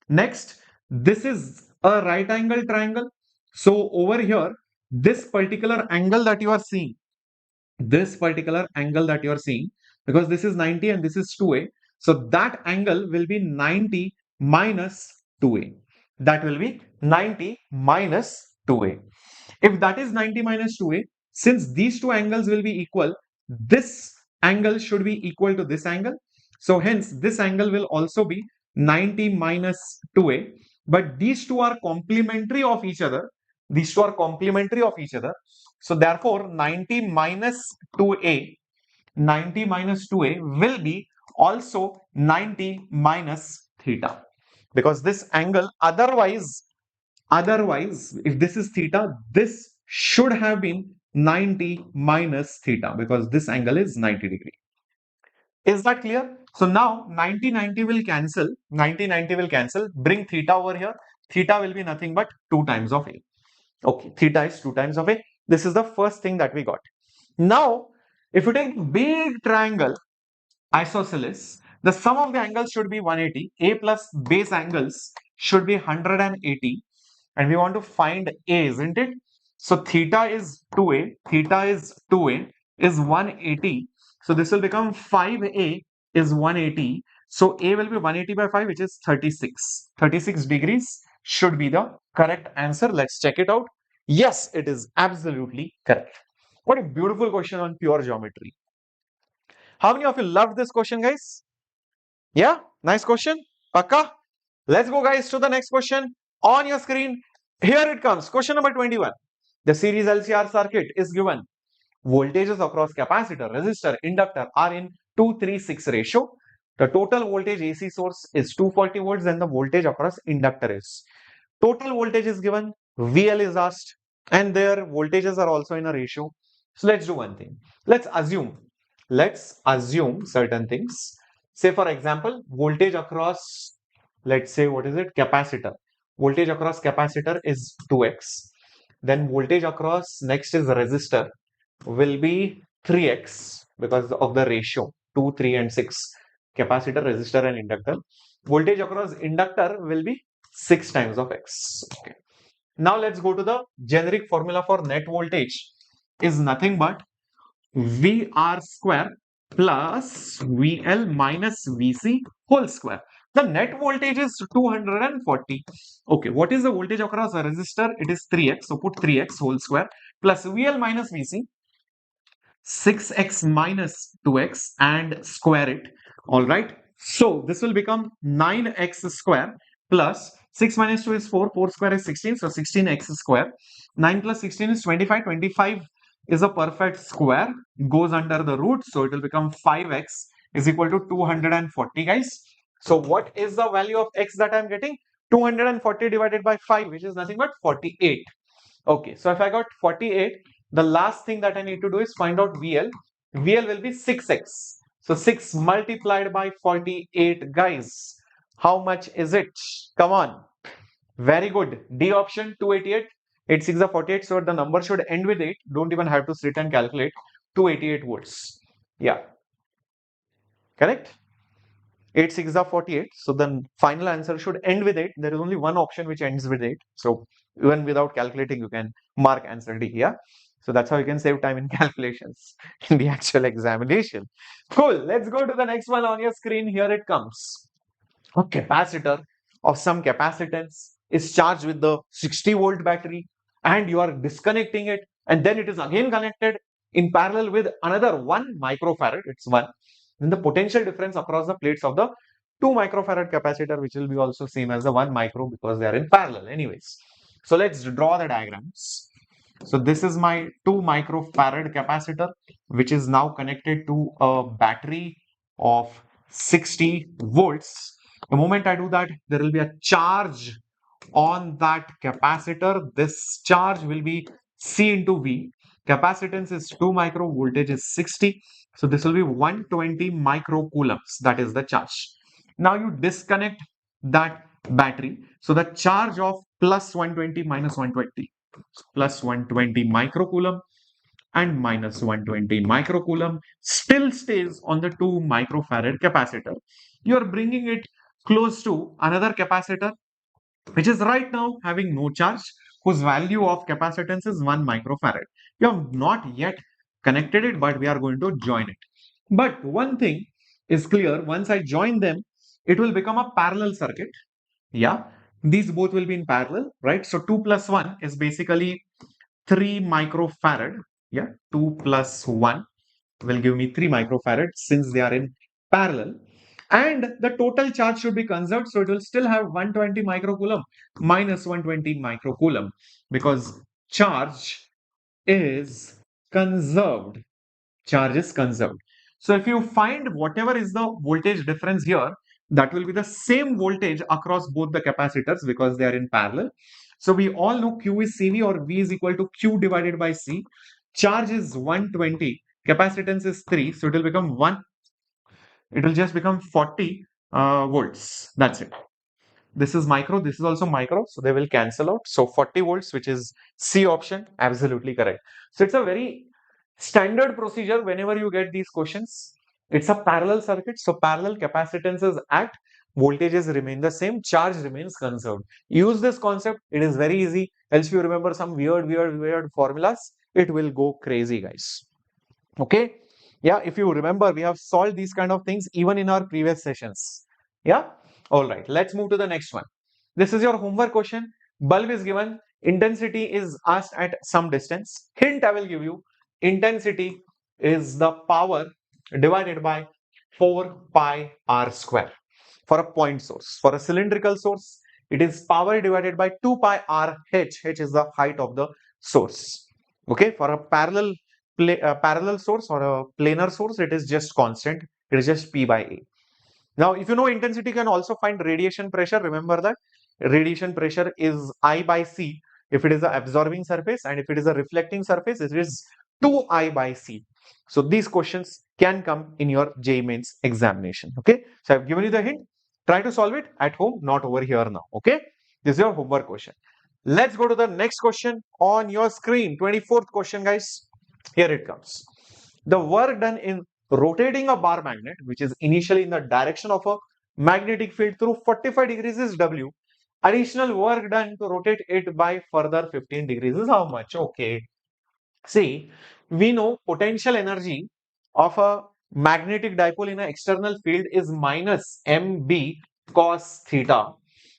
Next, this is a right angle triangle. So over here, this particular angle that you are seeing, because this is 90 and this is 2A. So that angle will be 90 minus 2A. That will be 90 minus 2A. If that is 90 minus 2A, since these two angles will be equal, this angle should be equal to this angle. So hence this angle will also be 90 minus 2A. But these two are complementary of each other. So therefore 90 minus 2A, 90 minus 2A will be also 90 minus theta. Because this angle otherwise, if this is theta, this should have been 90 minus theta because this angle is 90 degree. Is that clear? So now 90 will cancel. 90 will cancel. Bring theta over here. Theta will be nothing but 2 times of A. Okay, theta is 2 times of A. This is the first thing that we got. Now, if you take big triangle, isosceles, the sum of the angles should be 180. A plus base angles should be 180. And we want to find A, isn't it? So theta is 2A. Theta is 2A is 180. So this will become 5A is 180. So A will be 180 by 5, which is 36. 36 degrees should be the correct answer. Let's check it out. Yes, it is absolutely correct. What a beautiful question on pure geometry. How many of you love this question, guys? Yeah, nice question. Pakka. Let's go, guys, to the next question on your screen. Here it comes. Question number 21. The series LCR circuit is given. Voltages across capacitor, resistor, inductor are in 2:3:6 ratio. The total voltage AC source is 240 volts and the voltage across inductor is. Total voltage is given, VL is asked, and their voltages are also in a ratio. So let's do one thing. Let's assume certain things. Say for example, voltage across, let's say, what is it? Capacitor. Voltage across capacitor is 2x. Then voltage across next is resistor will be 3x because of the ratio 2, 3, and 6. Capacitor, resistor, and inductor. Voltage across inductor will be 6 times of x. Okay. Now let's go to the generic formula for net voltage. Is nothing but VR square plus VL minus VC whole square. The net voltage is 240. Okay, what is the voltage across a resistor? It is 3x. So put 3x whole square plus VL minus VC 6x minus 2x and square it. All right. So this will become 9x square plus 6 minus 2 is 4. 4 square is 16. So 16x square. 9 plus 16 is 25. 25 is a perfect square. Goes under the root. So it will become 5x is equal to 240, guys. So what is the value of x that I'm getting? 240 divided by 5, which is nothing but 48. Okay, so if I got 48, the last thing that I need to do is find out VL. VL will be 6x. So 6 multiplied by 48, guys. How much is it? Come on. Very good. D option, 288. 8 6 are 48. So the number should end with 8. Don't even have to sit and calculate. 288 volts. Yeah. Correct? 8 6 are 48. So the final answer should end with 8. There is only one option which ends with 8. So even without calculating, you can mark answer D here. So that's how you can save time in calculations in the actual examination. Cool. Let's go to the next one on your screen. Here it comes. A capacitor of some capacitance is charged with the 60-volt battery and you are disconnecting it, and then it is again connected in parallel with another 1 microfarad. It's 1. Then the potential difference across the plates of the 2 microfarad capacitor, which will be also same as the 1 micro because they are in parallel anyways. So let's draw the diagrams. So this is my 2 microfarad capacitor, which is now connected to a battery of 60 volts. The moment I do that, there will be a charge on that capacitor. This charge will be C into V. Capacitance is 2 micro, voltage is 60. So this will be 120 microcoulombs. That is the charge. Now you disconnect that battery. So the charge of plus 120 minus 120. Plus 120 microcoulomb and minus 120 microcoulomb still stays on the 2 microfarad capacitor. You are bringing it close to another capacitor which is right now having no charge, whose value of capacitance is 1 microfarad. You have not yet connected it, but we are going to join it. But one thing is clear, once I join them, it will become a parallel circuit. Yeah, these both will be in parallel, right? So 2 plus 1 is basically 3 microfarad. Yeah, 2 plus 1 will give me 3 microfarad since they are in parallel. And the total charge should be conserved. So it will still have 120 microcoulomb minus 120 microcoulomb because charge is conserved. Charge is conserved. So if you find whatever is the voltage difference here, that will be the same voltage across both the capacitors because they are in parallel. So we all know Q is CV or V is equal to Q divided by C. Charge is 120. Capacitance is 3. So it will become 1. It will just become 40 volts. That's it. This is micro. This is also micro. So they will cancel out. So 40 volts, which is C option. Absolutely correct. So it's a very standard procedure whenever you get these questions. It's a parallel circuit. So parallel capacitances act. Voltages remain the same. Charge remains conserved. Use this concept. It is very easy. Else you remember some weird formulas, it will go crazy, guys. Okay. Yeah, if you remember, we have solved these kind of things even in our previous sessions. Yeah. All right. Let's move to the next one. This is your homework question. Bulb is given. Intensity is asked at some distance. Hint I will give you. Intensity is the power divided by 4 pi r square. for a point source. For a cylindrical source, it is power divided by 2 pi r h. H is the height of the source. Okay, for a parallel source or a planar source, it is just constant. It is just P by A. Now, if you know intensity, you can also find radiation pressure. Remember that radiation pressure is I by C if it is an absorbing surface, and if it is a reflecting surface, it is 2I by C. So these questions can come in your JEE Mains examination. Okay, so I've given you the hint. Try to solve it at home, not over here now. Okay, this is your homework question. Let's go to the next question on your screen. 24th question, guys. Here it comes. The work done in rotating a bar magnet, which is initially in the direction of a magnetic field through 45 degrees is W. Additional work done to rotate it by further 15 degrees is how much? Okay. See, we know potential energy of a magnetic dipole in an external field is minus mb cos theta,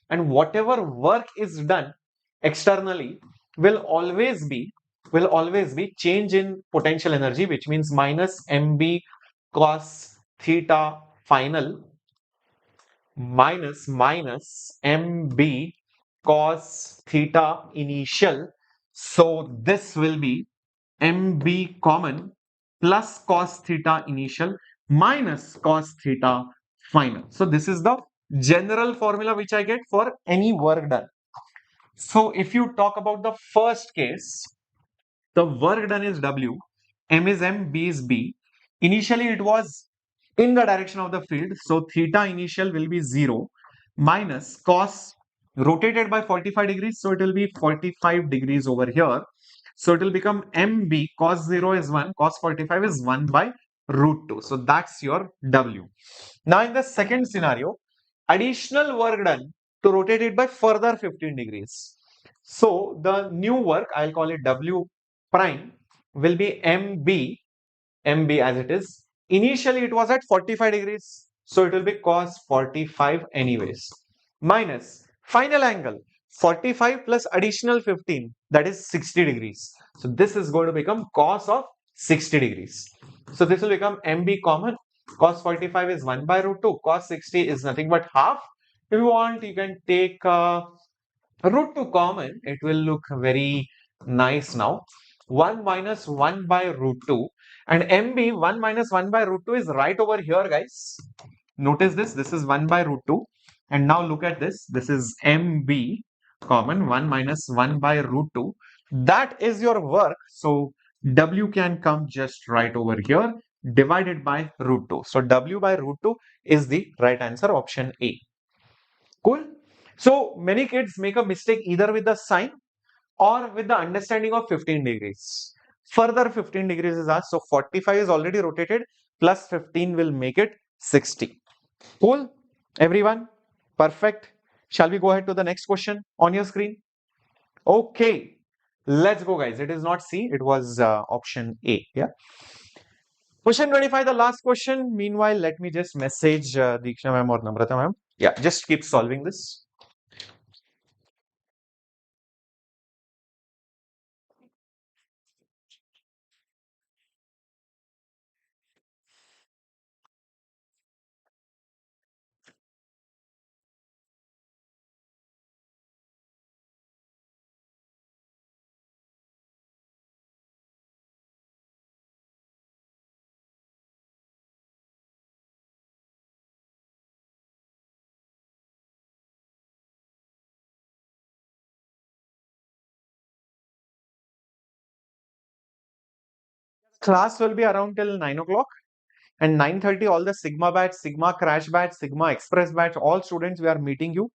and whatever work is done externally will always be change in potential energy, which means minus mb cos theta final minus mb cos theta initial. So this will be mb common plus cos theta initial minus cos theta final. So this is the general formula which I get for any work done. So if you talk about the first case, the work done is W, M is M, B is B. Initially it was in the direction of the field, so theta initial will be 0 minus cos rotated by 45 degrees, so it will be 45 degrees over here. So it will become MB, cos 0 is 1, cos 45 is 1 by root 2. So that's your W. Now in the second scenario, additional work done to rotate it by further 15 degrees. So the new work, I'll call it W prime, will be MB as it is. Initially it was at 45 degrees, so it will be cos 45 anyways, minus final angle 45 plus additional 15, that is 60 degrees. So this is going to become cos of 60 degrees. So this will become MB common. Cos 45 is 1 by root 2. Cos 60 is nothing but half. If you want, you can take root 2 common. It will look very nice now. 1 minus 1 by root 2. And MB, 1 minus 1 by root 2 is right over here, guys. Notice this. This is 1 by root 2. And now look at this. This is MB common, 1 minus 1 by root 2. That is your work. So W can come just right over here, divided by root 2. So W by root 2 is the right answer, option A. Cool. So many kids make a mistake either with the sign or with the understanding of 15 degrees. Further 15 degrees is asked. So 45 is already rotated, plus 15 will make it 60. Cool, everyone? Perfect. Shall we go ahead to the next question on your screen? Okay, let's go, guys. It is not C, it was option A. Yeah. Question 25, the last question. Meanwhile, let me just message Deeksha ma'am or Namrata ma'am. Yeah, just keep solving this. Class will be around till 9 o'clock. And 9:30, all the Sigma batch, Sigma crash batch, Sigma express batch, all students, we are meeting you.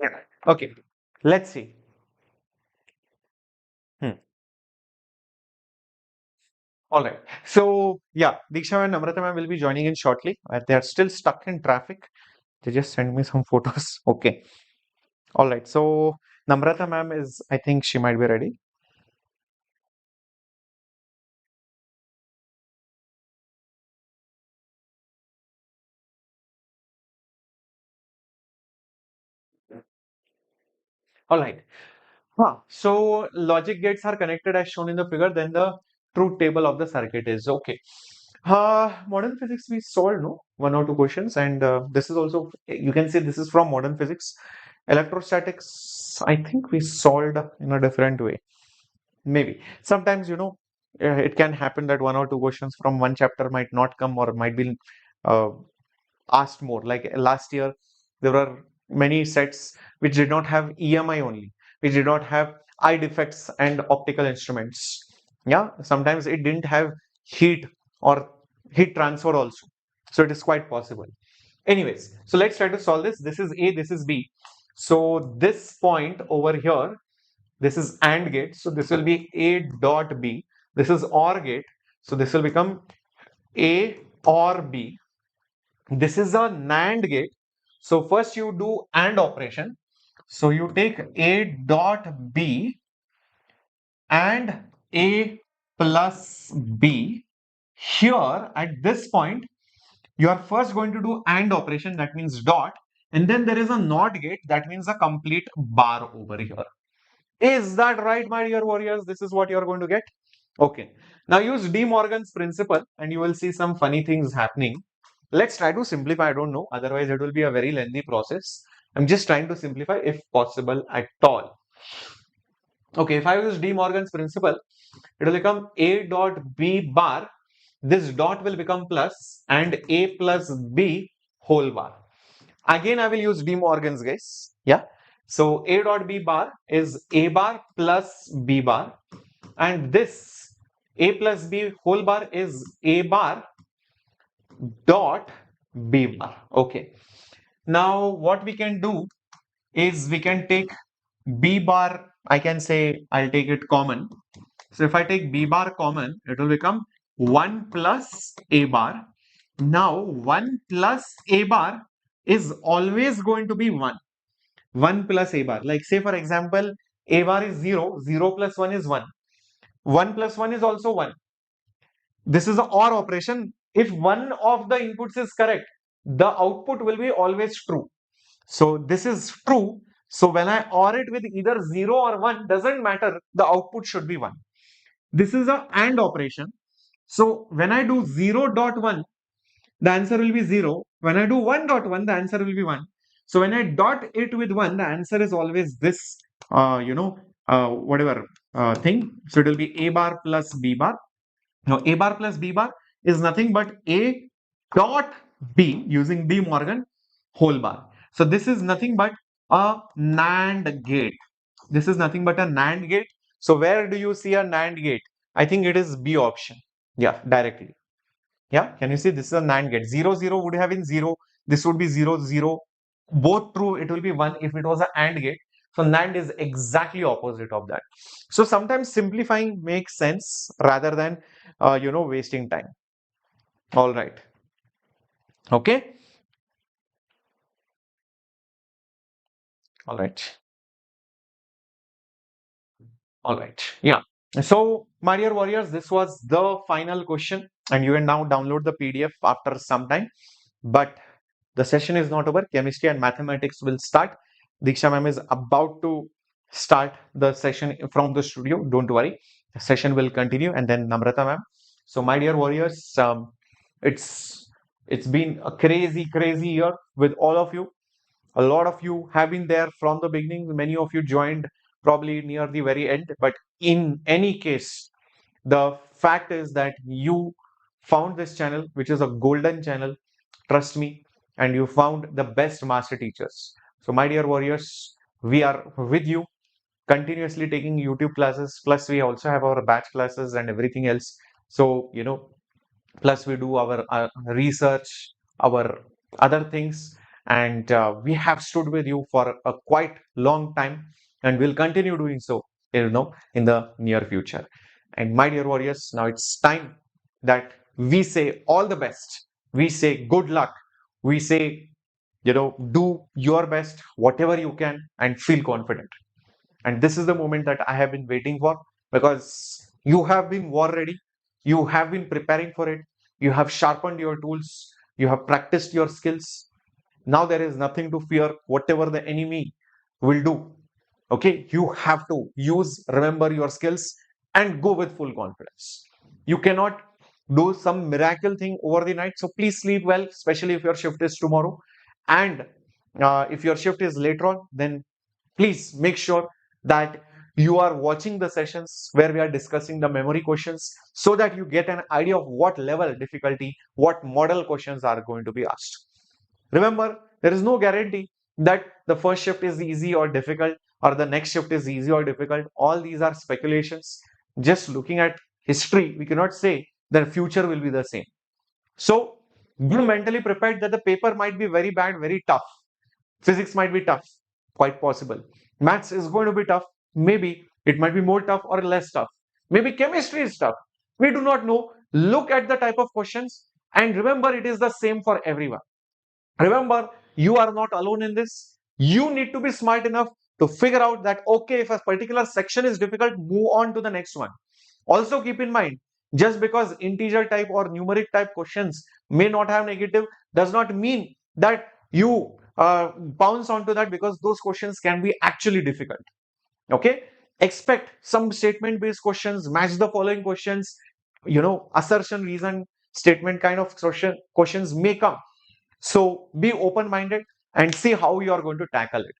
Yeah. Okay, let's see. All right. So, yeah, Diksha and Namrata ma'am will be joining in shortly. They are still stuck in traffic. They just sent me some photos. Okay. All right. So, Namrata ma'am is, I think she might be ready. All right. So logic gates are connected as shown in the figure, then the truth table of the circuit is okay. Modern physics we solved, no, one or two questions, and this is also, you can say this is from modern physics. Electrostatics, I think we solved in a different way. Maybe sometimes, it can happen that one or two questions from one chapter might not come or might be uh, asked more. Like last year, there were many sets which did not have EMI only, which did not have eye defects and optical instruments. Yeah, sometimes it didn't have heat or heat transfer also. So it is quite possible. Anyways, so let's try to solve this. This is A, this is B. So this point over here, this is AND gate. So this will be A dot B. This is OR gate. So this will become A or B. This is a NAND gate. So first you do AND operation. So you take A dot B and A plus B. Here at this point, you are first going to do AND operation, that means dot, and then there is a NOT gate, that means a complete bar over here. Is that right, my dear warriors? This is what you are going to get. Okay. Now use De Morgan's principle and you will see some funny things happening. Let's try to simplify. I don't know. Otherwise, it will be a very lengthy process. I'm just trying to simplify if possible at all. Okay, if I use De Morgan's principle, it will become A dot B bar. This dot will become plus and A plus B whole bar. Again, I will use De Morgan's, guys. Yeah. So A dot B bar is A bar plus B bar. And this A plus B whole bar is A bar dot B bar. Okay. Now, what we can do is we can take B bar, I can say I'll take it common. So if I take B bar common, it will become 1 plus A bar. Now 1 plus A bar is always going to be 1. 1 plus A bar. Like say for example, A bar is 0, 0 plus 1 is 1. 1 plus 1 is also 1. This is the OR operation. If one of the inputs is correct, the output will be always true. So this is true. So when I OR it with either 0 or 1, doesn't matter, the output should be 1. This is a AND operation. So when I do 0 dot 1, the answer will be 0. When I do 1 dot 1, the answer will be 1. So when I dot it with 1, the answer is always this, whatever thing. So it will be A bar plus B bar. Now A bar plus B bar is nothing but A dot B using De Morgan whole bar. So this is nothing but a NAND gate. This is nothing but a NAND gate. So where do you see a NAND gate? I think it is B option. Yeah, directly. Yeah, can you see this is a NAND gate? 0, 0 would have been 0. This would be 0, 0. Both true, it will be 1 if it was an AND gate. So NAND is exactly opposite of that. So sometimes simplifying makes sense rather than, wasting time. All right. Okay. All right. All right. Yeah. So, my dear warriors, this was the final question, and you can now download the PDF after some time. But the session is not over. Chemistry and mathematics will start. Diksha ma'am is about to start the session from the studio. Don't worry. The session will continue, and then Namrata ma'am. So, my dear warriors, it's it's been a crazy, crazy year with all of you. A lot of you have been there from the beginning. Many of you joined probably near the very end. But in any case, the fact is that you found this channel, which is a golden channel, trust me, and you found the best master teachers. So, my dear warriors, we are with you continuously taking YouTube classes. Plus, we also have our batch classes and everything else. So, plus we do our research, our other things, and we have stood with you for a quite long time, and we'll continue doing so, in the near future. And my dear warriors, now it's time that we say all the best. We say good luck. We say, do your best, whatever you can, and feel confident. And this is the moment that I have been waiting for, because you have been war ready. You have been preparing for it. You have sharpened your tools. You have practiced your skills. Now there is nothing to fear, whatever the enemy will do. Okay, you have to remember your skills and go with full confidence. You cannot do some miracle thing over the night. So please sleep well, especially if your shift is tomorrow. And if your shift is later on, then please make sure that you are watching the sessions where we are discussing the memory questions so that you get an idea of what level difficulty, what model questions are going to be asked. Remember, there is no guarantee that the first shift is easy or difficult or the next shift is easy or difficult. All these are speculations. Just looking at history, we cannot say that future will be the same. So be mentally prepared that the paper might be very bad, very tough. Physics might be tough, quite possible. Maths is going to be tough. Maybe it might be more tough or less tough. Maybe chemistry is tough. We do not know. Look at the type of questions and remember it is the same for everyone. Remember, you are not alone in this. You need to be smart enough to figure out that, okay, if a particular section is difficult, move on to the next one. Also keep in mind, just because integer type or numeric type questions may not have negative does not mean that you bounce onto that, because those questions can be actually difficult. Okay, expect some statement based questions, match the following questions, assertion, reason, statement kind of questions may come. So be open minded and see how you are going to tackle it.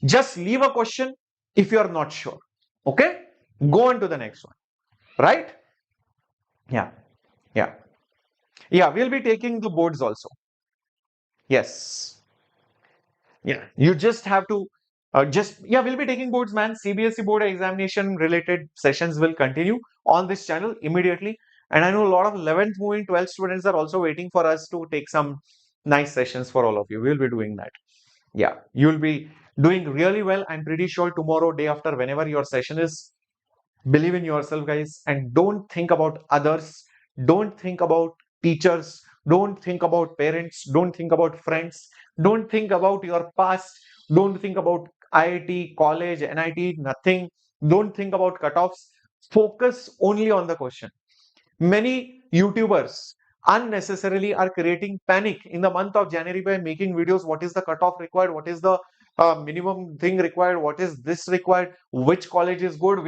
Just leave a question if you are not sure. Okay, go on to the next one. Right? Yeah, yeah, yeah. We'll be taking the boards also. Yes. Yeah, you just have to we'll be taking boards, man. CBSE board examination related sessions will continue on this channel immediately. And I know a lot of 11th moving 12th students are also waiting for us to take some nice sessions for all of you. We'll be doing that. Yeah, you'll be doing really well. I'm pretty sure tomorrow, day after, whenever your session is, believe in yourself, guys, and don't think about others. Don't think about teachers. Don't think about parents. Don't think about friends. Don't think about your past. Don't think about IIT, college, NIT, nothing. Don't think about cutoffs. Focus only on the question. Many YouTubers unnecessarily are creating panic in the month of January by making videos. What is the cutoff required? What is the minimum thing required? What is this required? Which college is good?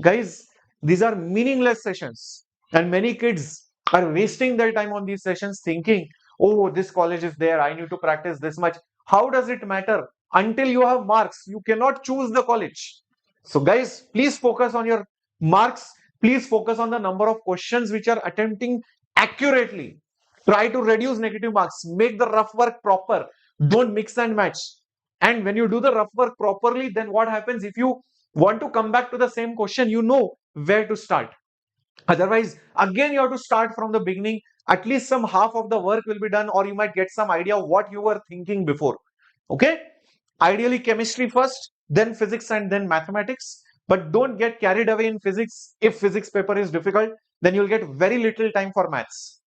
Guys, these are meaningless sessions, and many kids are wasting their time on these sessions thinking, oh, this college is there, I need to practice this much. How does it matter? Until you have marks, you cannot choose the college. So guys, please focus on your marks. Please focus on the number of questions which are attempting accurately. Try to reduce negative marks. Make the rough work proper. Don't mix and match. And when you do the rough work properly, then what happens? If you want to come back to the same question, you know where to start. Otherwise, again, you have to start from the beginning. At least some half of the work will be done, or you might get some idea of what you were thinking before. Okay? Ideally, chemistry first, then physics, and then mathematics. But don't get carried away in physics. If physics paper is difficult, then you'll get very little time for maths.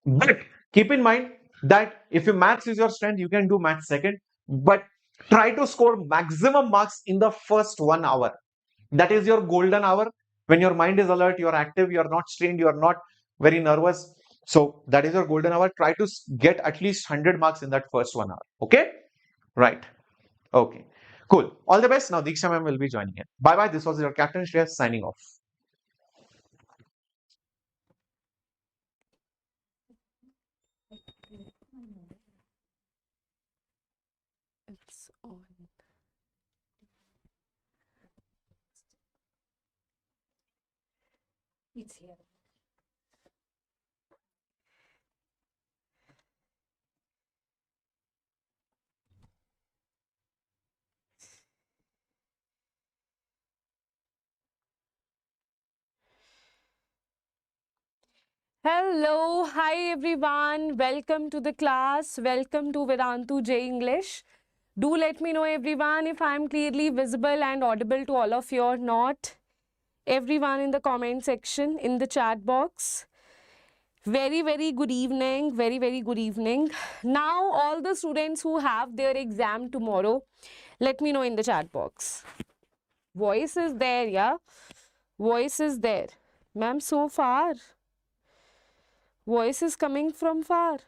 But keep in mind that if your maths is your strength, you can do maths second. But try to score maximum marks in the first 1 hour. That is your golden hour. When your mind is alert, you're active, you're not strained, you're not very nervous. So that is your golden hour. Try to get at least 100 marks in that first 1 hour. Okay? Right. Okay. Cool. All the best. Now Diksha ma'am will be joining in. Bye bye. This was your Captain Shreyas signing off. It's on. It's here. Hello, hi everyone. Welcome to the class. Welcome to Vedantu JEE English. Do let me know, everyone, if I am clearly visible and audible to all of you or not. Everyone in the comment section, in the chat box. Very, very good evening. Very, very good evening. Now, all the students who have their exam tomorrow, let me know in the chat box. Voice is there, yeah? Voice is there. Ma'am, so far. Voice is coming from far.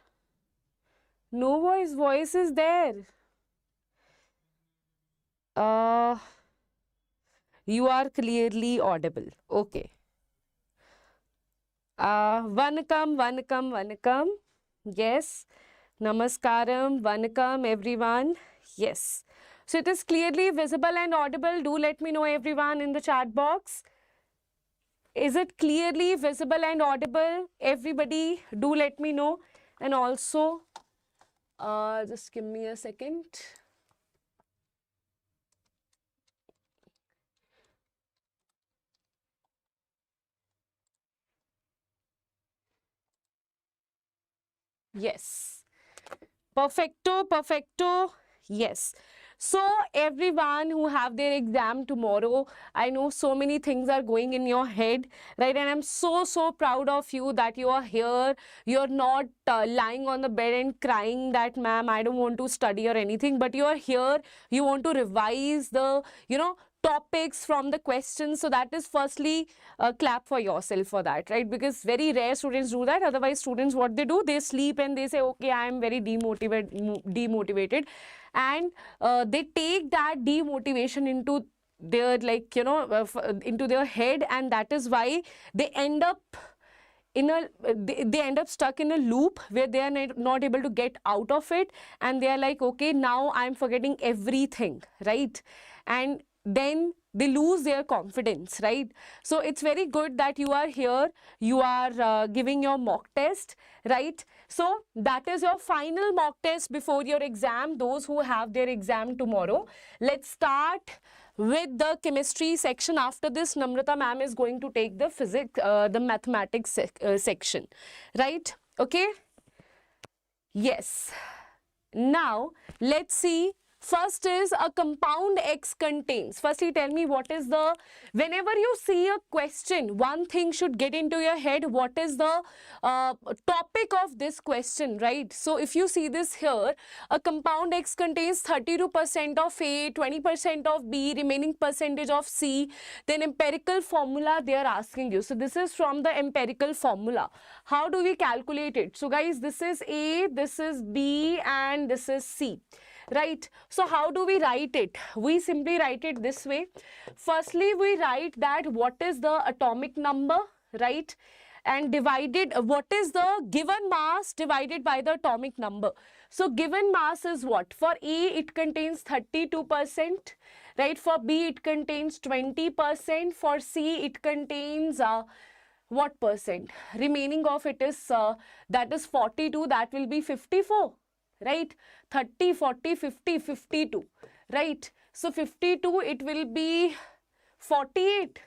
No voice. Voice is there. Uh, You are clearly audible. Okay. Vanakkam, vanakkam, vanakkam. Yes. Namaskaram, vanakkam, everyone. Yes. So it is clearly visible and audible. Do let me know, everyone, in the chat box. Is it clearly visible and audible? Everybody, do let me know. And also, just give me a second. Yes. Perfecto, perfecto. Yes. So everyone who have their exam tomorrow, I know so many things are going in your head, right? And I'm so proud of you that you are here. You're not lying on the bed and crying that, ma'am, I don't want to study or anything, but you are here. You want to revise the, topics from the questions. So that is firstly clap for yourself for that, right? Because very rare students do that. Otherwise, students, what they do, they sleep and they say, okay, I am very demotivated, and they take that demotivation into their, like, into their head, and that is why they end up in a they end up stuck in a loop where they are not able to get out of it, and they are like, okay, now I'm forgetting everything, right? And then they lose their confidence, right? So it's very good that you are here, you are giving your mock test, right? So that is your final mock test before your exam, those who have their exam tomorrow. Let's start with the chemistry section. After this, Namrata ma'am is going to take the physics, the mathematics section, right? Okay. Yes. Now let's see. First is a compound X contains. Firstly, tell me what is the, whenever you see a question, one thing should get into your head. What is the topic of this question, right? So if you see this here, a compound X contains 32% of A, 20% of B, remaining percentage of C, then empirical formula they are asking you. So this is from the empirical formula. How do we calculate it? So guys, this is A, this is B, and this is C. Right? So how do we write it? We simply write it this way. Firstly, we write that what is the atomic number, right? And divided, what is the given mass divided by the atomic number. So given mass is what? For A, it contains 32%, right? For B, it contains 20%. For C, it contains what percent? Remaining of it is, that is 42, that will be 54. Right? 30, 40, 50, 52, right? So 52, it will be 48,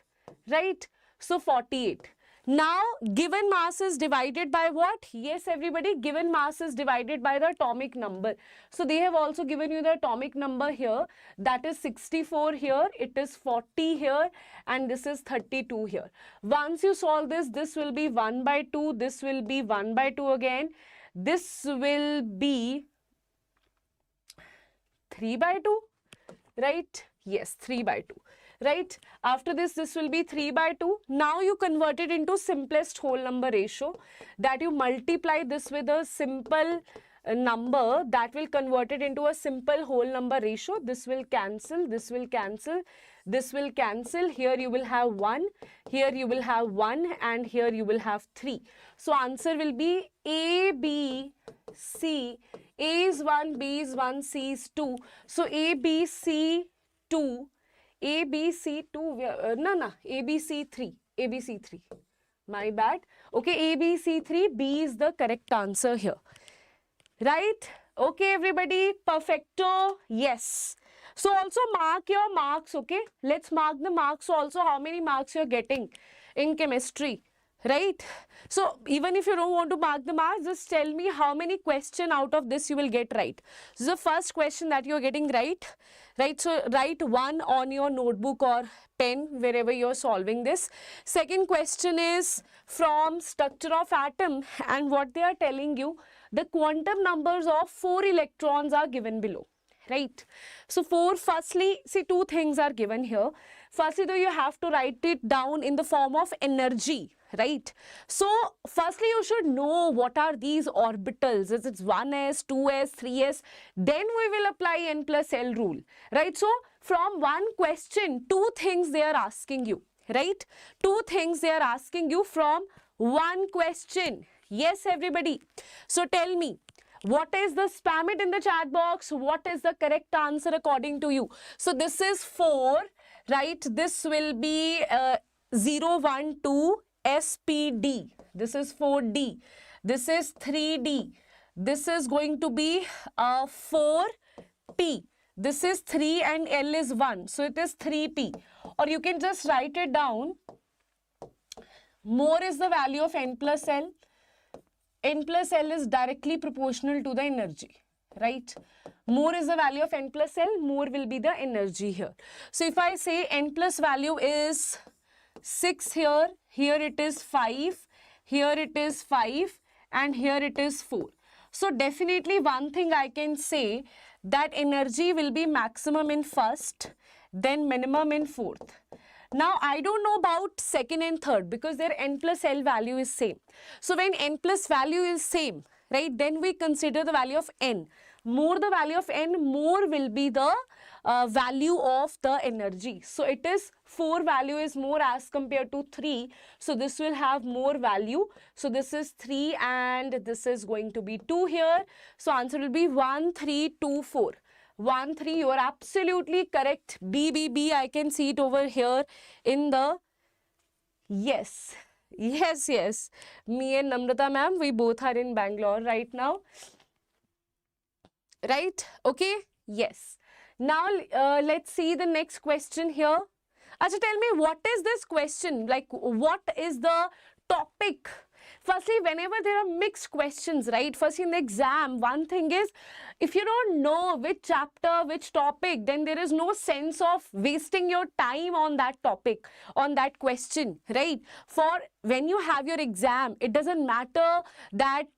right? So 48. Now, given mass is divided by what? Yes, everybody, given mass is divided by the atomic number. So they have also given you the atomic number here. That is 64 here, it is 40 here, and this is 32 here. Once you solve this, this will be 1 by 2, this will be 1 by 2 again. This will be 3 by 2, right? Yes, 3 by 2, right? After this, this will be 3 by 2. Now you convert it into simplest whole number ratio, that you multiply this with a simple number that will convert it into a simple whole number ratio. This will cancel, this will cancel, this will cancel. Here you will have 1, here you will have 1, and here you will have 3. So answer will be A, B, C. A is 1, B is 1, C is 2. So A, B, C 2, A, B, C 2, A, B, C 3, A, B, C 3. My bad. Okay, A, B, C 3, B is the correct answer here. Right? Okay, everybody, perfecto. Yes. So also mark your marks, okay? Let's mark the marks also, how many marks you're getting in chemistry, right? So even if you don't want to mark the marks, just tell me how many questions out of this you will get right. This is the first question that you're getting right, right? So write 1 on your notebook or pen wherever you're solving this. Second question is from structure of atom, and what they are telling you, the quantum numbers of 4 electrons are given below, right? So 4, firstly, see, 2 things are given here. Firstly, though, you have to write it down in the form of energy, right? So firstly, you should know what are these orbitals. It's 1s, 2s, 3s. Then we will apply n plus L rule, right? So from one question, two things they are asking you, right? Two things they are asking you from one question. Yes, everybody. So tell me, what is the, spam it in the chat box, what is the correct answer according to you? So this is 4, right? This will be 0, 1, 2, SPD. This is 4D. This is 3D. This is going to be 4P. This is 3 and L is 1. So it is 3P. Or you can just write it down. More is the value of N plus L. N plus L is directly proportional to the energy, right? More is the value of N plus L, more will be the energy here. So if I say N plus value is 6 here, here it is 5, here it is 5, and here it is 4. So definitely one thing I can say, that energy will be maximum in first, then minimum in fourth. Now, I don't know about second and third because their N plus L value is same. So, when N plus value is same, right, then we consider the value of N. More the value of N, more will be the value of the energy. So, it is 4 value is more as compared to 3. So, this will have more value. So, this is 3 and this is going to be 2 here. So, answer will be 1, 3, 2, 4. 1, 3, you are absolutely correct. B, I can see it over here in the, yes. Me and Namrata ma'am, we both are in Bangalore right now. Right? Okay? Yes. Now, let's see the next question here. Acha, tell me, what is this question? Like, what is the topic? Firstly, whenever there are mixed questions, right? First in the exam, one thing is, if you don't know which chapter, which topic, then there is no sense of wasting your time on that topic, on that question, right? For when you have your exam, it doesn't matter that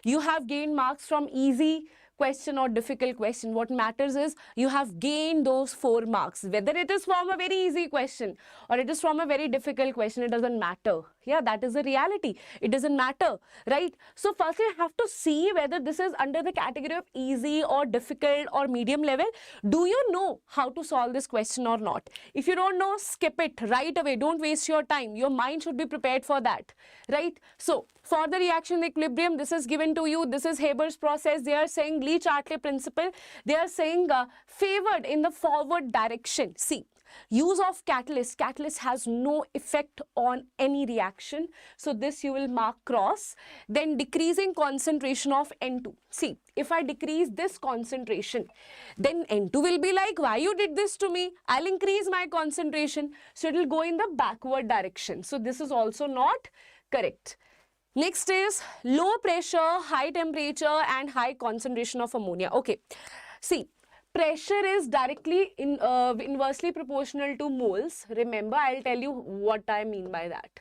you have gained marks from easy question or difficult question. What matters is you have gained those 4 marks. Whether it is from a very easy question or it is from a very difficult question, it doesn't matter. Yeah, that is the reality. It doesn't matter, right? So first you have to see whether this is under the category of easy or difficult or medium level. Do you know how to solve this question or not? If you don't know, skip it right away. Don't waste your time. Your mind should be prepared for that, right? So for the reaction equilibrium, this is given to you. This is Haber's process. They are saying Lee-Chatelier principle. They are saying favored in the forward direction. See, use of catalyst. Catalyst has no effect on any reaction. So this you will mark cross. Then decreasing concentration of N2. See, if I decrease this concentration, then N2 will be like, why you did this to me? I'll increase my concentration. So it will go in the backward direction. So this is also not correct. Next is low pressure, high temperature and high concentration of ammonia. Okay, see, pressure is directly inversely proportional to moles. Remember, I'll tell you what I mean by that.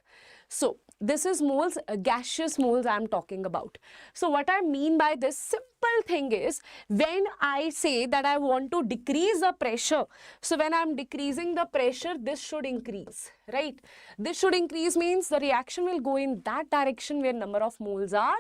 So, this is moles, gaseous moles I'm talking about. So, what I mean by this simple thing is, when I say that I want to decrease the pressure, so when I'm decreasing the pressure, this should increase, right? This should increase means the reaction will go in that direction where number of moles are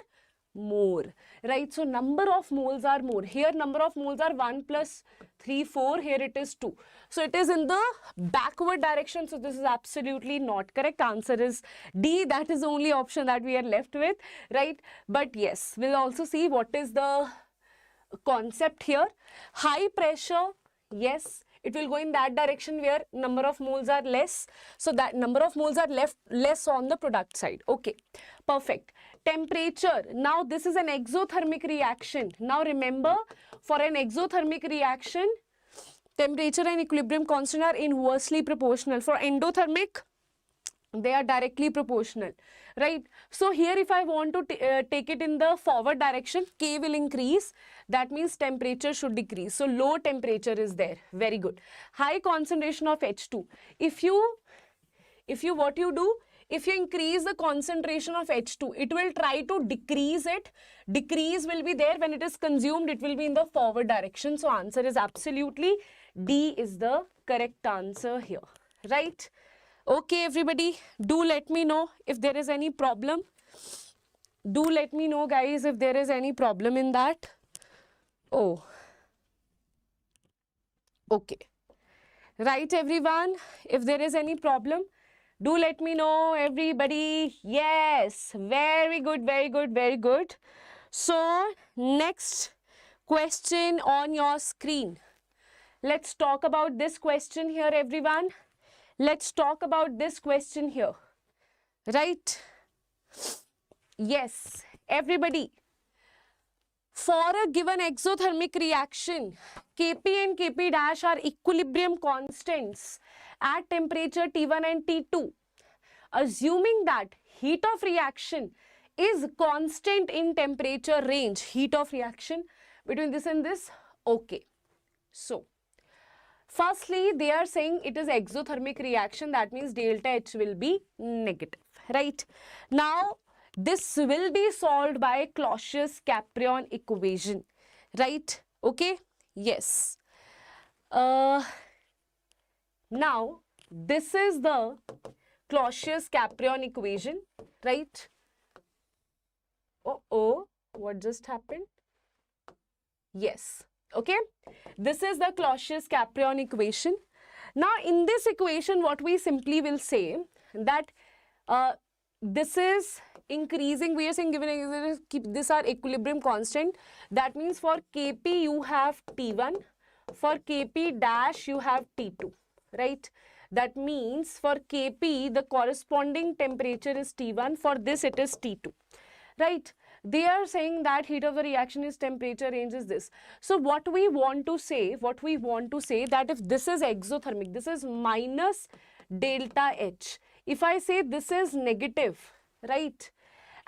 more, right? So number of moles are more. Here number of moles are 1 plus 3, 4. Here it is 2. So it is in the backward direction. So this is absolutely not correct. Answer is D. That is the only option that we are left with, right? But yes, we'll also see what is the concept here. High pressure, yes, it will go in that direction where number of moles are less. So that number of moles are less on the product side. Okay, perfect. Temperature. Now this is an exothermic reaction. Now remember, for an exothermic reaction, temperature and equilibrium constant are inversely proportional. For endothermic, they are directly proportional, right? So here if I want to take it in the forward direction, K will increase. That means temperature should decrease. So low temperature is there. Very good. High concentration of H2. If you what you do, if you increase the concentration of H2, it will try to decrease it. Decrease will be there. When it is consumed, it will be in the forward direction. So answer is absolutely D is the correct answer here, right? Okay, everybody, do let me know if there is any problem. Do let me know, guys, if there is any problem in that. Oh, okay. Right, everyone? If there is any problem, do let me know, everybody. Yes, very good, very good, very good. So, next question on your screen. Let's talk about this question here, everyone. Let's talk about this question here. Right? Yes, everybody. For a given exothermic reaction, Kp and Kp dash are equilibrium constants at temperature T1 and T2. Assuming that heat of reaction is constant in temperature range, heat of reaction between this and this, okay. So, firstly, they are saying it is exothermic reaction, that means delta H will be negative, right? Now, this will be solved by Clausius-Clapeyron equation, right? Okay, yes. Now, this is the Clausius-Clapeyron equation, right? Oh, what just happened? Yes, okay. This is the Clausius-Clapeyron equation. Now, in this equation, what we simply will say that this is increasing. We are saying given keep this are equilibrium constant. That means for Kp you have T1, for Kp dash you have T2, right? That means for Kp the corresponding temperature is T1. For this it is T2, right? They are saying that heat of the reaction is temperature range is this. So what we want to say that if this is exothermic, this is minus delta H. If I say this is negative, right?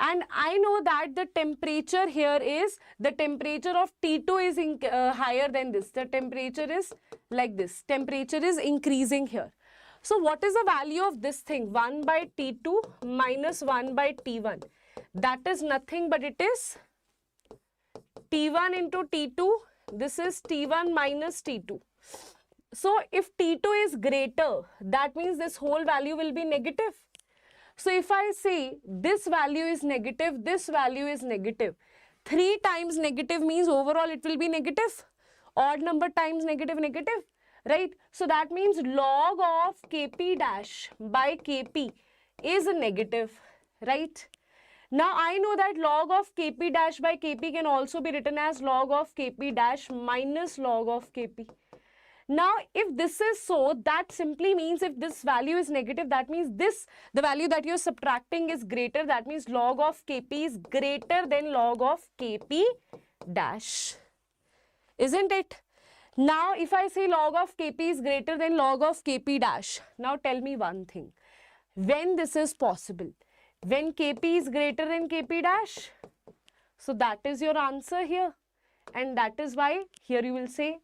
And I know that the temperature here is, the temperature of T2 is higher than this. The temperature is like this. Temperature is increasing here. So what is the value of this thing? 1 by T2 minus 1 by T1. That is nothing but it is T1 into T2. This is T1 minus T2. So if T2 is greater, that means this whole value will be negative. So if I say this value is negative, this value is negative, 3 times negative means overall it will be negative. Odd number times negative, negative, right? So that means log of Kp dash by Kp is a negative, right? Now I know that log of Kp dash by Kp can also be written as log of Kp dash minus log of Kp. Now, if this is so, that simply means if this value is negative, that means this, the value that you're subtracting is greater. That means log of Kp is greater than log of Kp dash. Isn't it? Now, if I say log of Kp is greater than log of Kp dash, now tell me one thing. When this is possible? When Kp is greater than Kp dash? So, that is your answer here. And that is why here you will say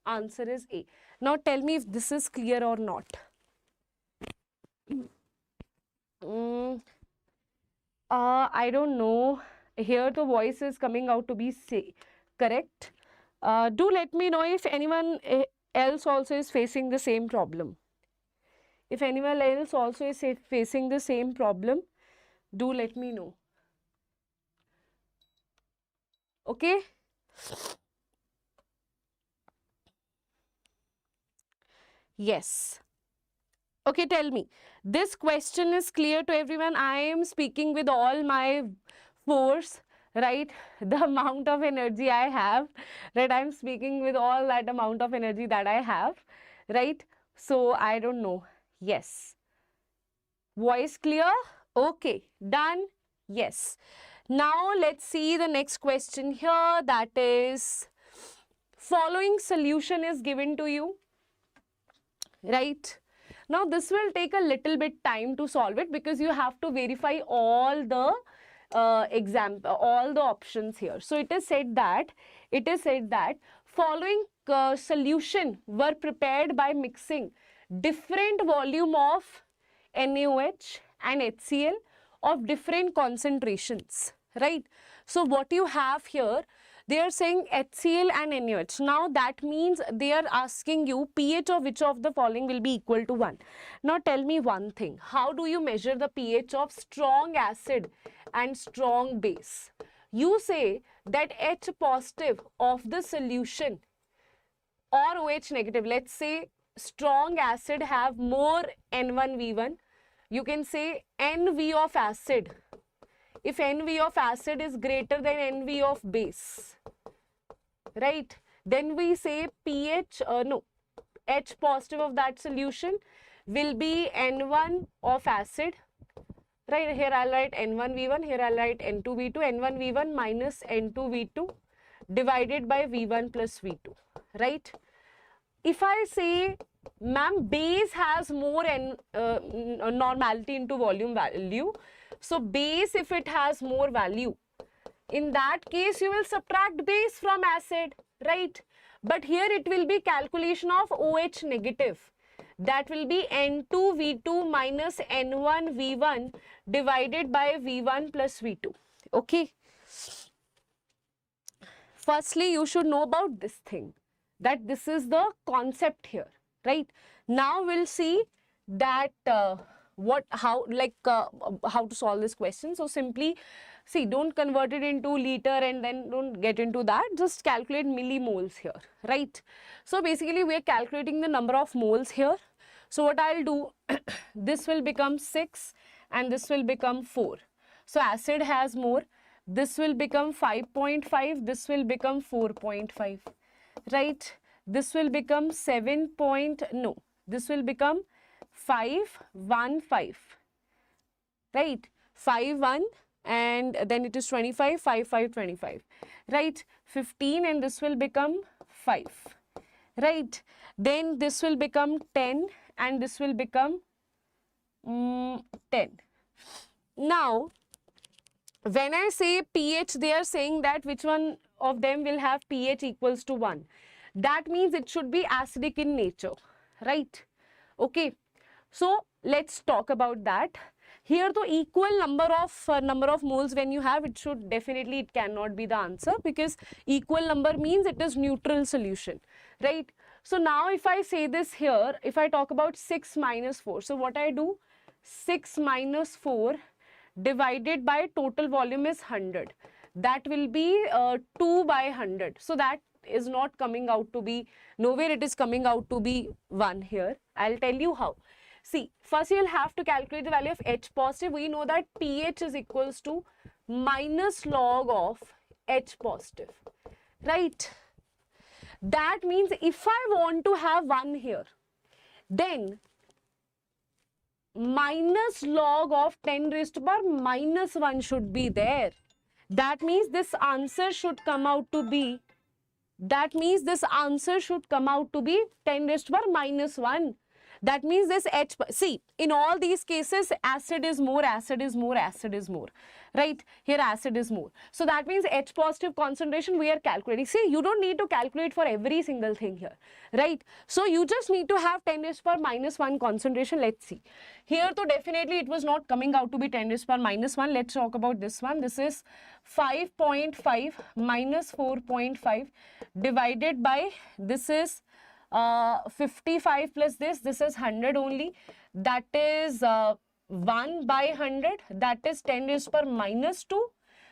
answer is A. Now tell me if this is clear or not. I don't know. Here the voice is coming out to be correct. Do let me know if anyone else also is facing the same problem. If anyone else also is facing the same problem, do let me know. Okay? Yes. Okay, tell me. This question is clear to everyone. I am speaking with all my force, right? The amount of energy I have, right? I am speaking with all that amount of energy that I have, right? So, I don't know. Yes. Voice clear? Okay. Done? Yes. Now, let's see the next question here. That is, following solution is given to you. Right? Now, this will take a little bit time to solve it because you have to verify all the all the options here. So, it is said that following solution were prepared by mixing different volume of NaOH and HCl of different concentrations, right? So, what you have here, they are saying HCl and NaOH. Now, that means they are asking you pH of which of the following will be equal to 1. Now, tell me one thing. How do you measure the pH of strong acid and strong base? You say that H positive of the solution or OH negative, let's say strong acid have more N1V1, you can say NV of acid. If NV of acid is greater than NV of base, right, then we say pH, H positive of that solution will be N1 of acid, right? Here I'll write N1V1, here I'll write N2V2, N1V1 minus N2V2 divided by V1 plus V2, right? If I say, ma'am, base has more normality into volume value, so base, if it has more value, in that case you will subtract base from acid, right? But here it will be calculation of OH negative. That will be N2V2 minus N1V1 divided by V1 plus V2. Okay. Firstly, you should know about this thing, that this is the concept here, right? Now we'll see that how to solve this question. So simply, see, don't convert it into liter and then don't get into that. Just calculate millimoles here, right? So basically, we are calculating the number of moles here. So what I'll do, this will become 6 and this will become 4. So acid has more. This will become 5.5. This will become 4.5, right? This will become this will become 515, right? 51 and then it is 25, 5, 5, 25, right? 15 and this will become 5, right? Then this will become 10 and this will become 10. Now, when I say pH, they are saying that which one of them will have pH equals to 1. That means it should be acidic in nature, right? Okay. So let's talk about that. Here the equal number of moles when you have, it should definitely, it cannot be the answer, because equal number means it is neutral solution, right? So now if I say this here, if I talk about 6 minus 4, so what I do, 6 minus 4 divided by total volume is 100. That will be 2 by 100. So that is not coming out to be, nowhere it is coming out to be 1 here. I'll tell you how. See, first you will have to calculate the value of H positive. We know that pH is equals to minus log of H positive, right? That means if I want to have 1 here, then minus log of 10 raised to power minus 1 should be there. That means this answer should come out to be, 10 raised to power minus 1. That means this H, see, in all these cases, acid is more, right? Here acid is more. So that means H positive concentration we are calculating. See, you don't need to calculate for every single thing here, right? So you just need to have 10 raised to power minus 1 concentration. Let's see. Here, so definitely it was not coming out to be 10 raised to power minus 1. Let's talk about this one. This is 5.5 minus 4.5 divided by, this is 55 plus this is 100 only, that is 1 by 100, that is 10 raised to power minus 2.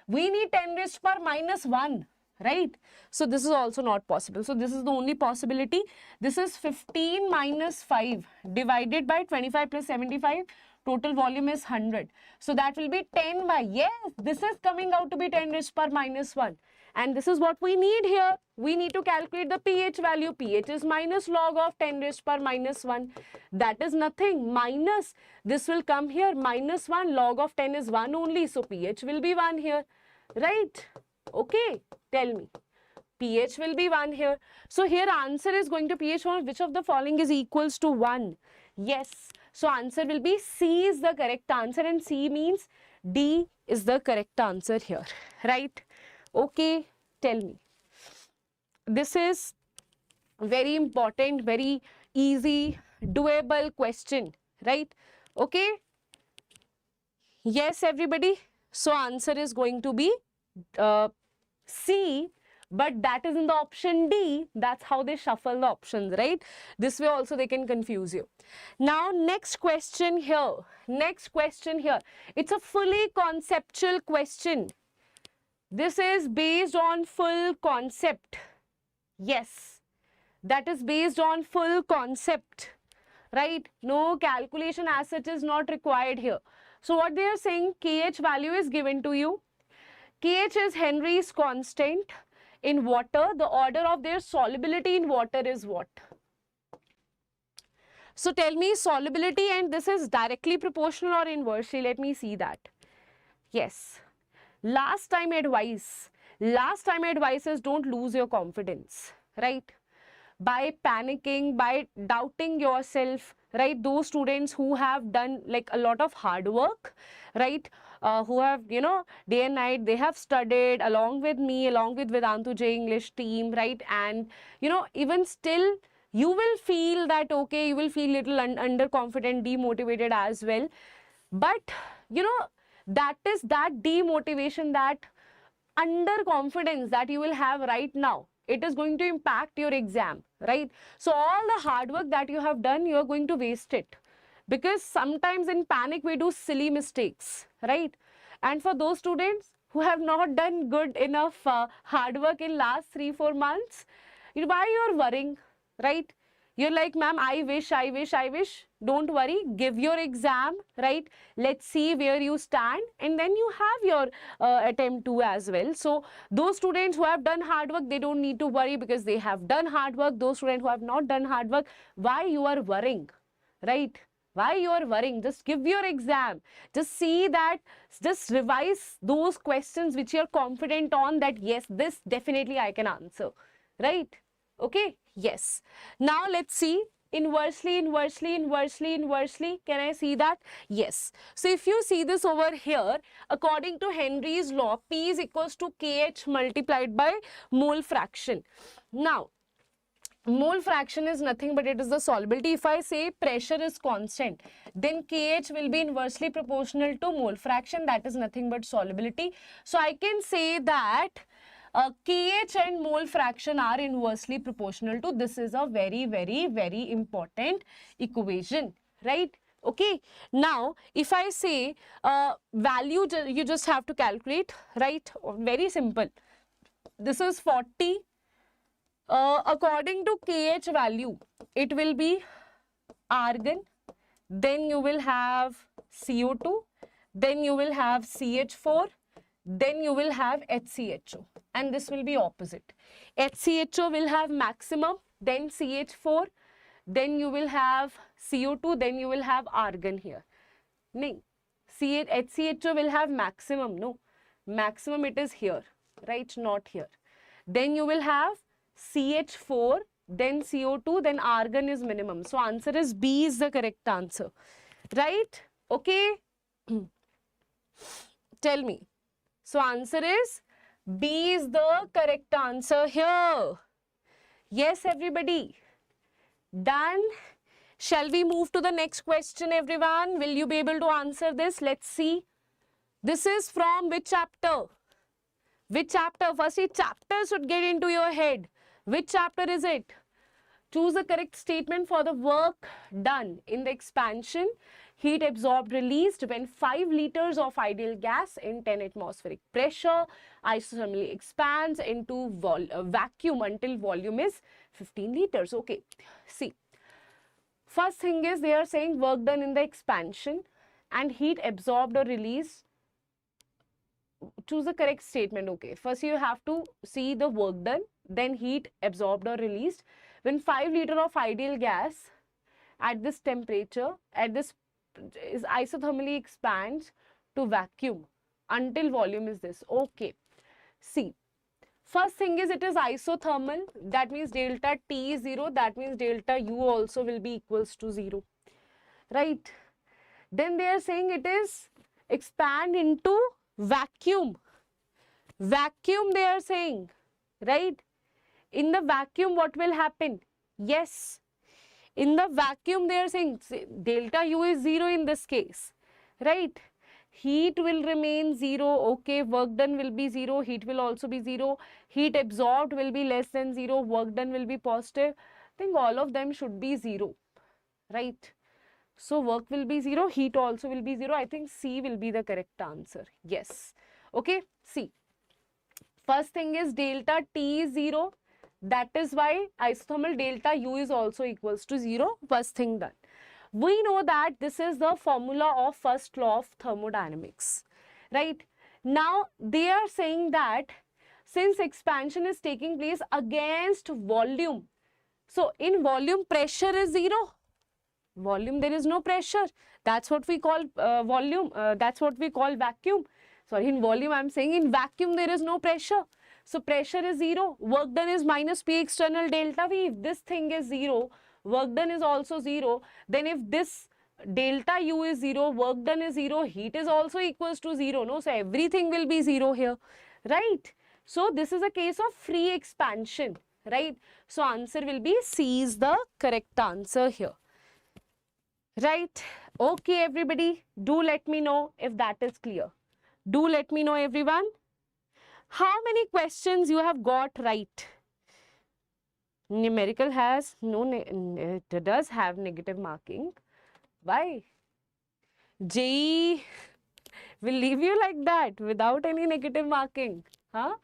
We need 10 raised to power minus 1, right? So this is also not possible. So this is the only possibility. This is 15 minus 5 divided by 25 plus 75. Total volume is 100. So that will be 10 by, yes, this is coming out to be 10 raised to power minus 1. And this is what we need here. We need to calculate the pH value. pH is minus log of 10 raised to power minus 1. That is nothing. Minus, this will come here. Minus 1, log of 10 is 1 only. So pH will be 1 here. Right? Okay. Tell me. pH will be 1 here. So here answer is going to pH 1. Which of the following is equals to 1? Yes. So answer will be C is the correct answer, and C means D is the correct answer here. Right? Okay, tell me. This is very important, very easy, doable question, right? Okay. Yes, everybody. So answer is going to be C, but that is in the option D. That's how they shuffle the options, right? This way also they can confuse you. Now, next question here. It's a fully conceptual question. This is based on full concept. Yes, that is based on full concept, right? No calculation as such is not required here. So what they are saying, KH value is given to you. KH is Henry's constant in water. The order of their solubility in water is what? So tell me solubility, and this is directly proportional or inversely. Let me see that. Yes. Last time advice is don't lose your confidence, right? By panicking, by doubting yourself, right? Those students who have done like a lot of hard work, right? Who have, you know, day and night, they have studied along with me, along with Vedantu JEE English team, right? And, you know, even still, you will feel that, okay, you will feel little underconfident, demotivated as well. But, you know, that is that demotivation, that underconfidence that you will have right now, it is going to impact your exam, right? So all the hard work that you have done, you are going to waste it, because sometimes in panic we do silly mistakes, right? And for those students who have not done good enough hard work in last 3-4 months, why you are worrying, right? You're like, ma'am, I wish. Don't worry, give your exam, right? Let's see where you stand, and then you have your attempt 2 as well. So those students who have done hard work, they don't need to worry because they have done hard work. Those students who have not done hard work, why you are worrying, right? Why you are worrying? Just give your exam. Just see that, just revise those questions which you are confident on that, yes, this definitely I can answer, right? Okay, yes. Now let's see inversely. Can I see that? Yes. So if you see this over here, according to Henry's law, P is equals to KH multiplied by mole fraction. Now, mole fraction is nothing but it is the solubility. If I say pressure is constant, then KH will be inversely proportional to mole fraction, that is nothing but solubility. So I can say that KH and mole fraction are inversely proportional to. This is a very important equation, right? Okay. Now, if I say value, you just have to calculate, right? Very simple. This is 40. According to KH value, it will be argon, then you will have CO2, then you will have CH4, then you will have HCHO, and this will be opposite. HCHO will have maximum, then CH4, then you will have CO2, then you will have argon here. No, HCHO will have maximum, no, maximum it is here, right, not here. Then you will have CH4, then CO2, then argon is minimum. So answer is B is the correct answer, right? Okay. Tell me. So answer is B is the correct answer here. Yes, everybody. Done. Shall we move to the next question, everyone? Will you be able to answer this? Let's see. This is from which chapter? Which chapter? Firstly, chapter should get into your head. Which chapter is it? Choose the correct statement for the work done in the expansion. Heat absorbed released when 5 liters of ideal gas in 10 atmospheric pressure isothermally expands into vacuum until volume is 15 liters. Okay, see. First thing is they are saying work done in the expansion and heat absorbed or released. Choose the correct statement. Okay, first you have to see the work done, then heat absorbed or released when 5 liters of ideal gas at this temperature, at this is isothermally expands to vacuum until volume is this. Okay, see, first thing is it is isothermal, that means delta T is 0, that means delta U also will be equals to 0, right? Then they are saying it is expand into vacuum. Vacuum they are saying, right? In the vacuum what will happen? Yes, in the vacuum they are saying delta U is 0 in this case, right? Heat will remain 0, okay, work done will be 0, heat will also be 0, heat absorbed will be less than 0, work done will be positive. I think all of them should be 0, right? So work will be 0, heat also will be 0. I think C will be the correct answer. Yes. Okay, C. First thing is delta T is 0, That is why isothermal delta U is also equals to 0. First thing done. We know that this is the formula of first law of thermodynamics, right? Now they are saying that since expansion is taking place against volume, so in volume pressure is 0. Volume, there is no pressure. That's what we call volume. That's what we call vacuum. Sorry, in volume I'm saying, in vacuum there is no pressure. So pressure is 0. Work done is minus P external delta V. If this thing is 0, work done is also 0. Then if this delta U is 0, work done is 0, heat is also equals to 0. No, so everything will be 0 here, right? So this is a case of free expansion, right? So answer will be C is the correct answer here. Right? Okay, everybody, do let me know if that is clear. Do let me know, everyone. How many questions you have got right? Numerical has no, it does have negative marking. Why? JEE will leave you like that without any negative marking. Huh?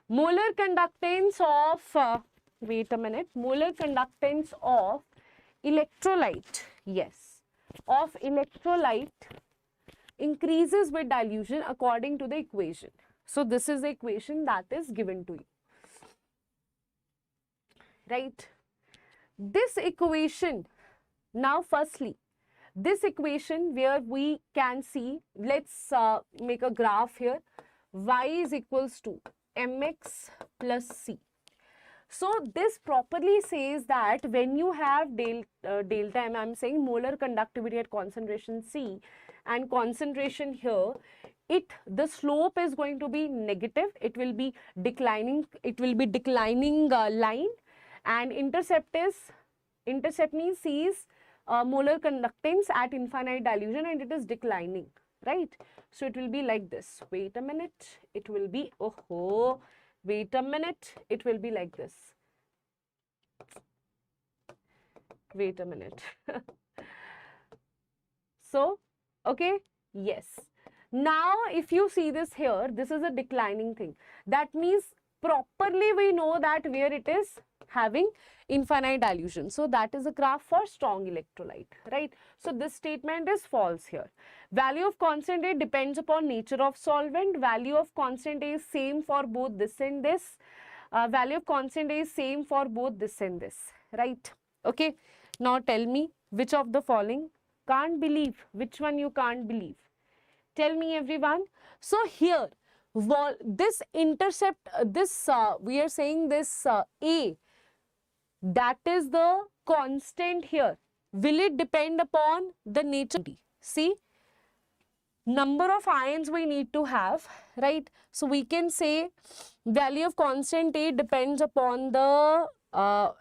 Molar conductance of, wait a minute, molar conductance of electrolyte, yes, of electrolyte increases with dilution according to the equation. So this is the equation that is given to you, right? This equation, now firstly, this equation where we can see, let's make a graph here, y is equals to mx plus c. So this properly says that when you have delta M, I'm saying molar conductivity at concentration C and concentration here, the slope is going to be negative. It will be declining. It will be declining line, and intercept means C is molar conductance at infinite dilution, and it is declining, right? So it will be like this. Wait a minute. It will be wait a minute, it will be like this. Wait a minute. So, okay, yes. Now, if you see this here, this is a declining thing. That means properly we know that where it is having infinite dilution. So that is a graph for strong electrolyte, right? So this statement is false here. Value of constant A depends upon nature of solvent. Value of constant A is same for both this and this. Value of constant A is same for both this and this, right? Okay. Now tell me which of the following can't believe, which one you can't believe. Tell me, everyone. So here, this intercept, we are saying this A, that is the constant here. Will it depend upon the nature? See, number of ions we need to have, right? So we can say value of constant A depends upon the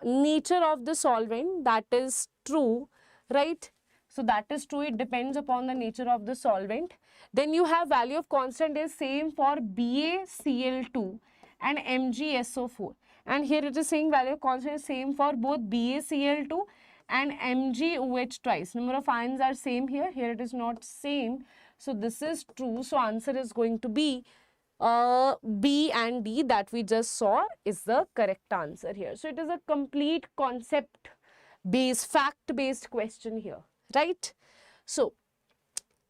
nature of the solvent. That is true, right? So that is true, it depends upon the nature of the solvent. Then you have value of constant is same for BaCl2 and MgSO4. And here it is saying value of constant is same for both BaCl2 and MgOH twice. Number of ions are same here. Here it is not same. So this is true. So answer is going to be B and D that we just saw is the correct answer here. So it is a complete concept based, fact based question here, right? So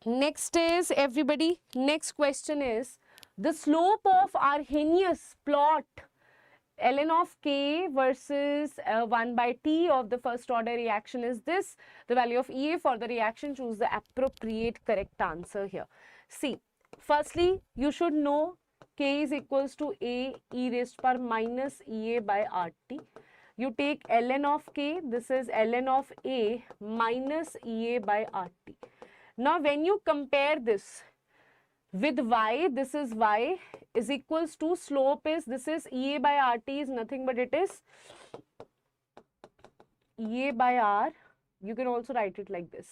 next is, everybody, next question is the slope of Arrhenius plot ln of K versus 1 by T of the first order reaction is this. The value of EA for the reaction, choose the appropriate correct answer here. See, firstly, you should know K is equals to A e raised to power minus EA by RT. You take ln of K, this is ln of A minus EA by RT. Now, when you compare this with Y, this is Y is equals to slope is, this is EA by RT is nothing but it is EA by R, you can also write it like this,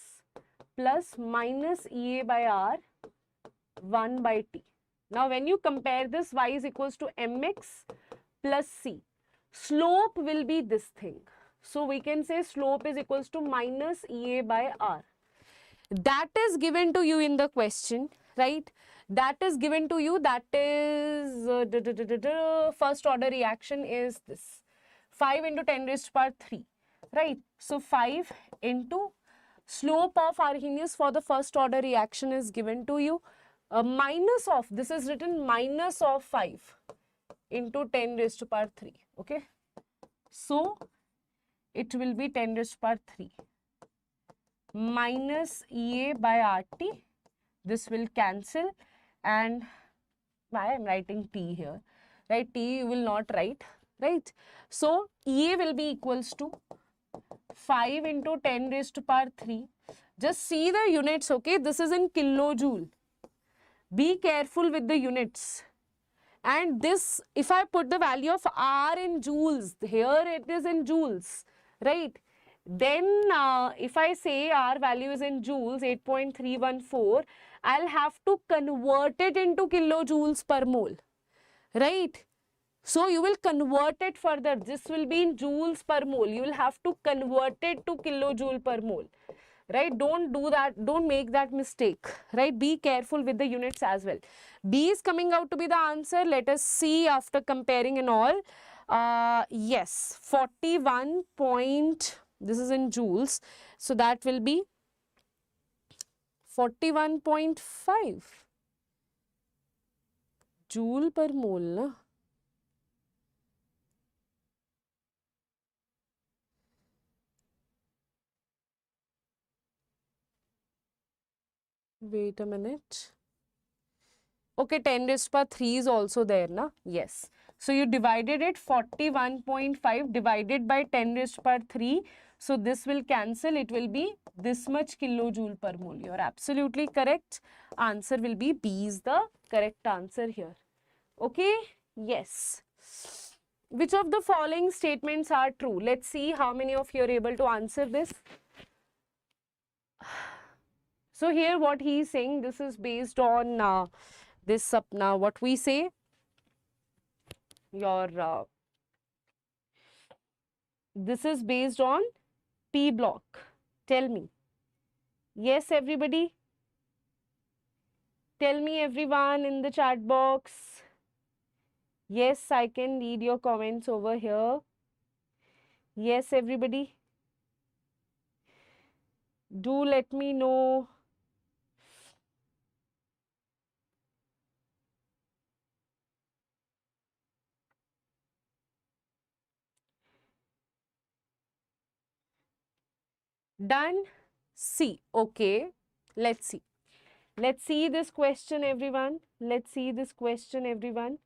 plus minus EA by R 1 by T. Now, when you compare this, Y is equals to mx plus C. Slope will be this thing. So, we can say slope is equals to minus EA by R. That is given to you in the question, right? That is given to you, that is first order reaction is this. 5 into 10 raised to power 3, right? So 5 into slope of Arrhenius for the first order reaction is given to you. Minus of, this is written minus of 5 into 10 raised to power 3, okay? So it will be 10 raised to power 3 minus EA by RT. This will cancel, and why I'm writing T here, right? T you will not write, right? So EA will be equals to 5 into 10 raised to power 3. Just see the units, okay? This is in kilojoule. Be careful with the units. And this, if I put the value of R in joules, here it is in joules, right? Then if I say R value is in joules, 8.314, I'll have to convert it into kilojoules per mole, right? So you will convert it further. This will be in joules per mole. You will have to convert it to kilojoule per mole, right? Don't do that. Don't make that mistake, right? Be careful with the units as well. B is coming out to be the answer. Let us see after comparing and all. Yes, 41 point, this is in joules. So that will be 41.5 joule per mole, na? Wait a minute. Okay, 10 raised to power 3 is also there, na? Yes. So you divided it 41.5 divided by 10 raised to power 3. So this will cancel. It will be this much kilojoule per mole. You are absolutely correct. Answer will be B is the correct answer here. Okay? Yes. Which of the following statements are true? Let's see how many of you are able to answer this. So here what he is saying, this is based on this now what we say, your this is based on P block. Tell me. Yes, everybody. Tell me, everyone, in the chat box. Yes, I can read your comments over here. Yes, everybody. Do let me know. Done? C. Okay. Let's see. Let's see this question, everyone. Let's see this question, everyone.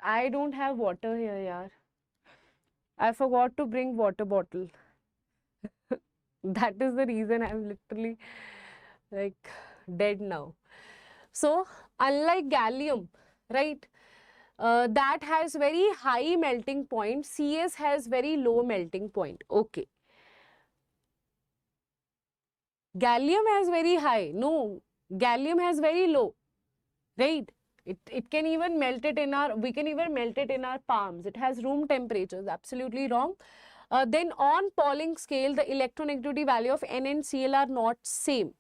I don't have water here, yaar. I forgot to bring water bottle. That is the reason I'm literally like dead now. So unlike gallium, right, that has very high melting point, CS has very low melting point. Okay. Gallium has very high. No, gallium has very low, right? It can even melt it in our, we can even melt it in our palms. It has room temperatures. Absolutely wrong. Then on Pauling scale, the electronegativity value of N and Cl are not same.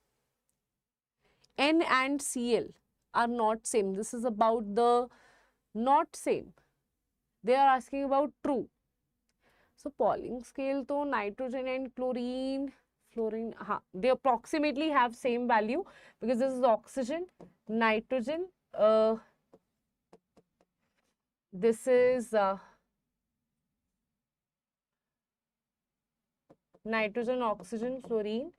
N and Cl are not same. This is about the not same. They are asking about true. So Pauling scale to nitrogen and chlorine, fluorine, they approximately have same value because this is oxygen, nitrogen, this is nitrogen, oxygen, fluorine.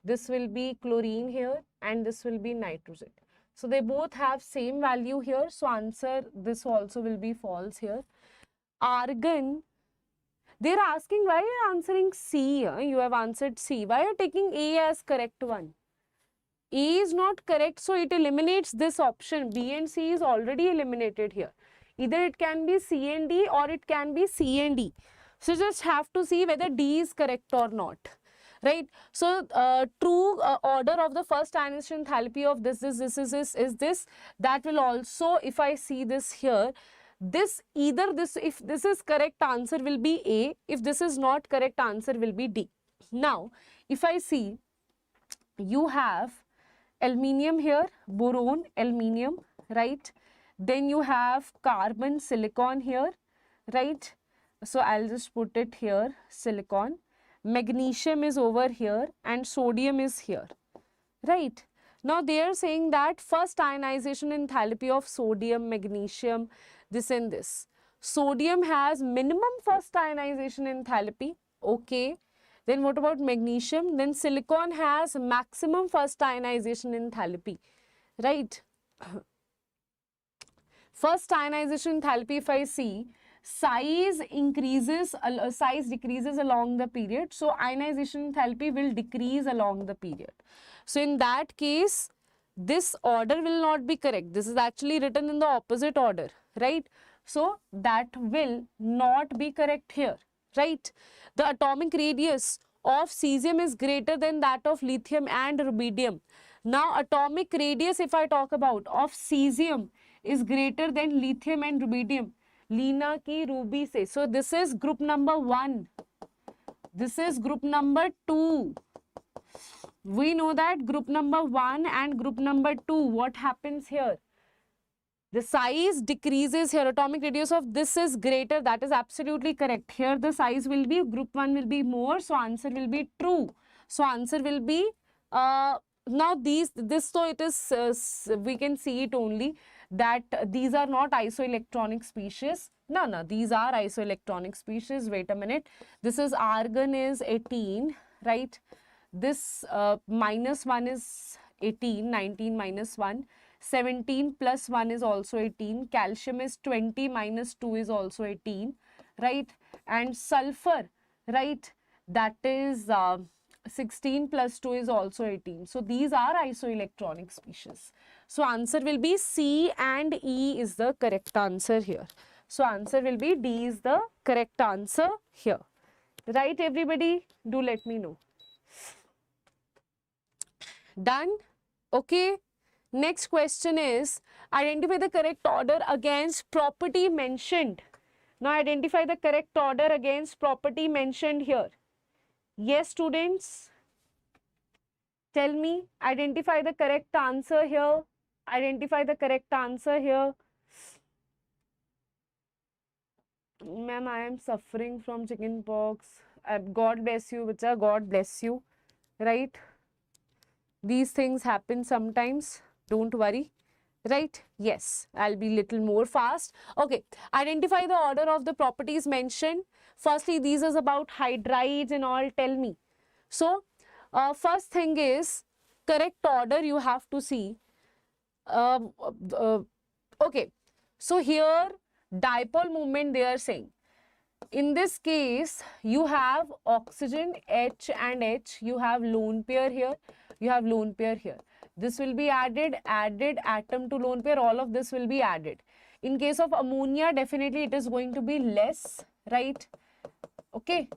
This will be chlorine here and this will be nitrogen. So they both have same value here. So answer, this also will be false here. Argon, they are asking why you are answering C. You have answered C. Why are you taking A as correct one? A is not correct, so it eliminates this option. B and C is already eliminated here. Either it can be C and D or it can be C and D. So just have to see whether D is correct or not. Right? So true order of the first ionization enthalpy of this is this. That will also, if I see this here, this either this, if this is correct, answer will be A. If this is not correct, answer will be D. Now, if I see you have aluminium here, boron, aluminium, right? Then you have carbon, silicon here, right? So I'll just put it here, silicon. Magnesium is over here and sodium is here, right? Now they are saying that first ionization enthalpy of sodium, magnesium, this and this. Sodium has minimum first ionization enthalpy, okay. Then what about magnesium? Then silicon has maximum first ionization enthalpy, right? First ionization enthalpy, if I see, size decreases along the period. So ionization enthalpy will decrease along the period. So in that case, this order will not be correct. This is actually written in the opposite order, right? So that will not be correct here, right? The atomic radius of cesium is greater than that of lithium and rubidium. Now atomic radius, if I talk about, of cesium is greater than lithium and rubidium. Lina ki ruby se. So this is group number 1. This is group number 2. We know that group number 1 and group number 2, what happens here? The size decreases here. Atomic radius of this is greater. That is absolutely correct. Here the size will be, group 1 will be more. So answer will be true. So answer will be, now so it is, we can see it only that these are not isoelectronic species. No, these are isoelectronic species. Wait a minute. This is argon is 18, right? This minus 1 is 18, 19 minus 1. 17 plus 1 is also 18. Calcium is 20 minus 2 is also 18, right? And sulfur, right? That is 16 plus 2 is also 18. So these are isoelectronic species. So answer will be C and E is the correct answer here. So answer will be D is the correct answer here. Right, everybody? Do let me know. Done? Okay. Next question is, identify the correct order against property mentioned. Now identify the correct order against property mentioned here. Yes, students? Tell me, identify the correct answer here. Identify the correct answer here. Ma'am, I am suffering from chicken pox. God bless you, Vicha. God bless you. Right? These things happen sometimes. Don't worry. Right? Yes. I'll be little more fast. Okay. Identify the order of the properties mentioned. Firstly, these is about hydrides and all. Tell me. So, first thing is correct order you have to see. Okay. So, here dipole moment they are saying. In this case, you have oxygen H and H. You have lone pair here. You have lone pair here. This will be added atom to lone pair. All of this will be added. In case of ammonia, definitely it is going to be less, right? Okay.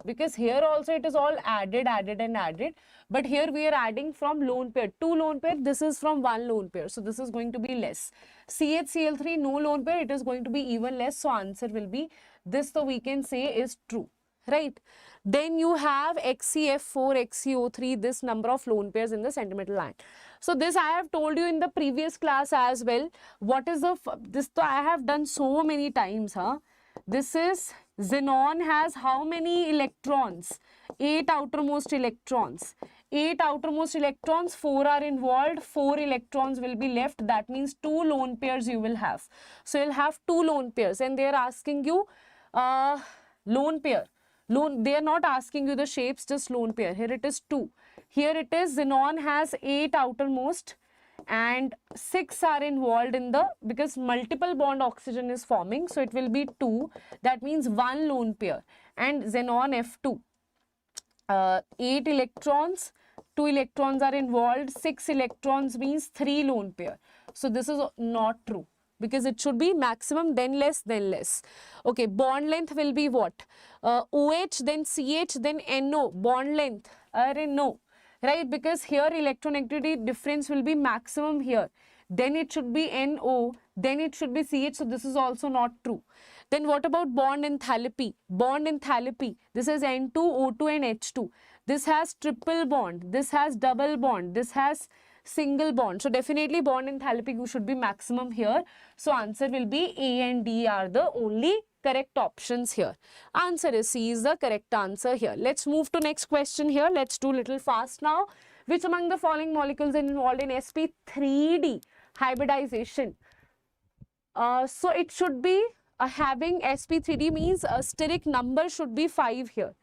Because here also it is all added and added. But here we are adding from lone pair. 2 lone pair. This is from 1 lone pair. So this is going to be less. CHCl3, no lone pair. It is going to be even less. So answer will be this. So we can say is true. Right? Then you have XCF4, XCO3, this number of lone pairs in the sentimental line. So this I have told you in the previous class as well. What is the, this I have done so many times, huh? This is, xenon has how many electrons? 8 outermost electrons. 8 outermost electrons, 4 are involved, 4 electrons will be left. That means 2 lone pairs you will have. So you'll have 2 lone pairs and they are asking you lone pair. They are not asking you the shapes, just lone pair. Here it is 2. Here it is xenon has 8 outermost and 6 are involved in the, because multiple bond oxygen is forming. So it will be 2. That means 1 lone pair. And xenon F2. 8 electrons, 2 electrons are involved. 6 electrons means 3 lone pair. So this is not true. Because it should be maximum, then less, then less. Okay, bond length will be what? OH, then CH, then NO. Bond length. No. Right? Because here electronegativity difference will be maximum here. then it should be NO, then it should be CH, so this is also not true. Then what about bond enthalpy? Bond enthalpy, this is N2, O2 and H2. This has triple bond, this has double bond, this has single bond. So definitely bond enthalpy should be maximum here. So answer will be A and D are the only correct options here. Answer is C is the correct answer here. Let's move to next question here. Let's do little fast now. Which among the following molecules are involved in sp3d hybridization? So it should be having sp3d means steric number should be 5 here,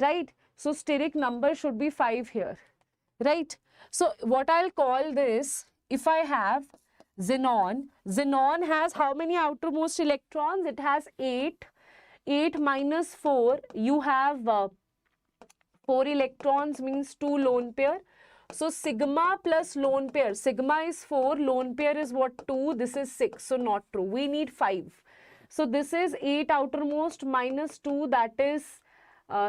right? So steric number should be 5 here, right? So what I'll call this, if I have xenon, xenon has how many outermost electrons? It has 8. 8 minus 4, you have 4 electrons means 2 lone pair. So sigma plus lone pair, sigma is 4, lone pair is what, 2, this is 6, so not true. We need 5. So this is 8 outermost minus 2, that is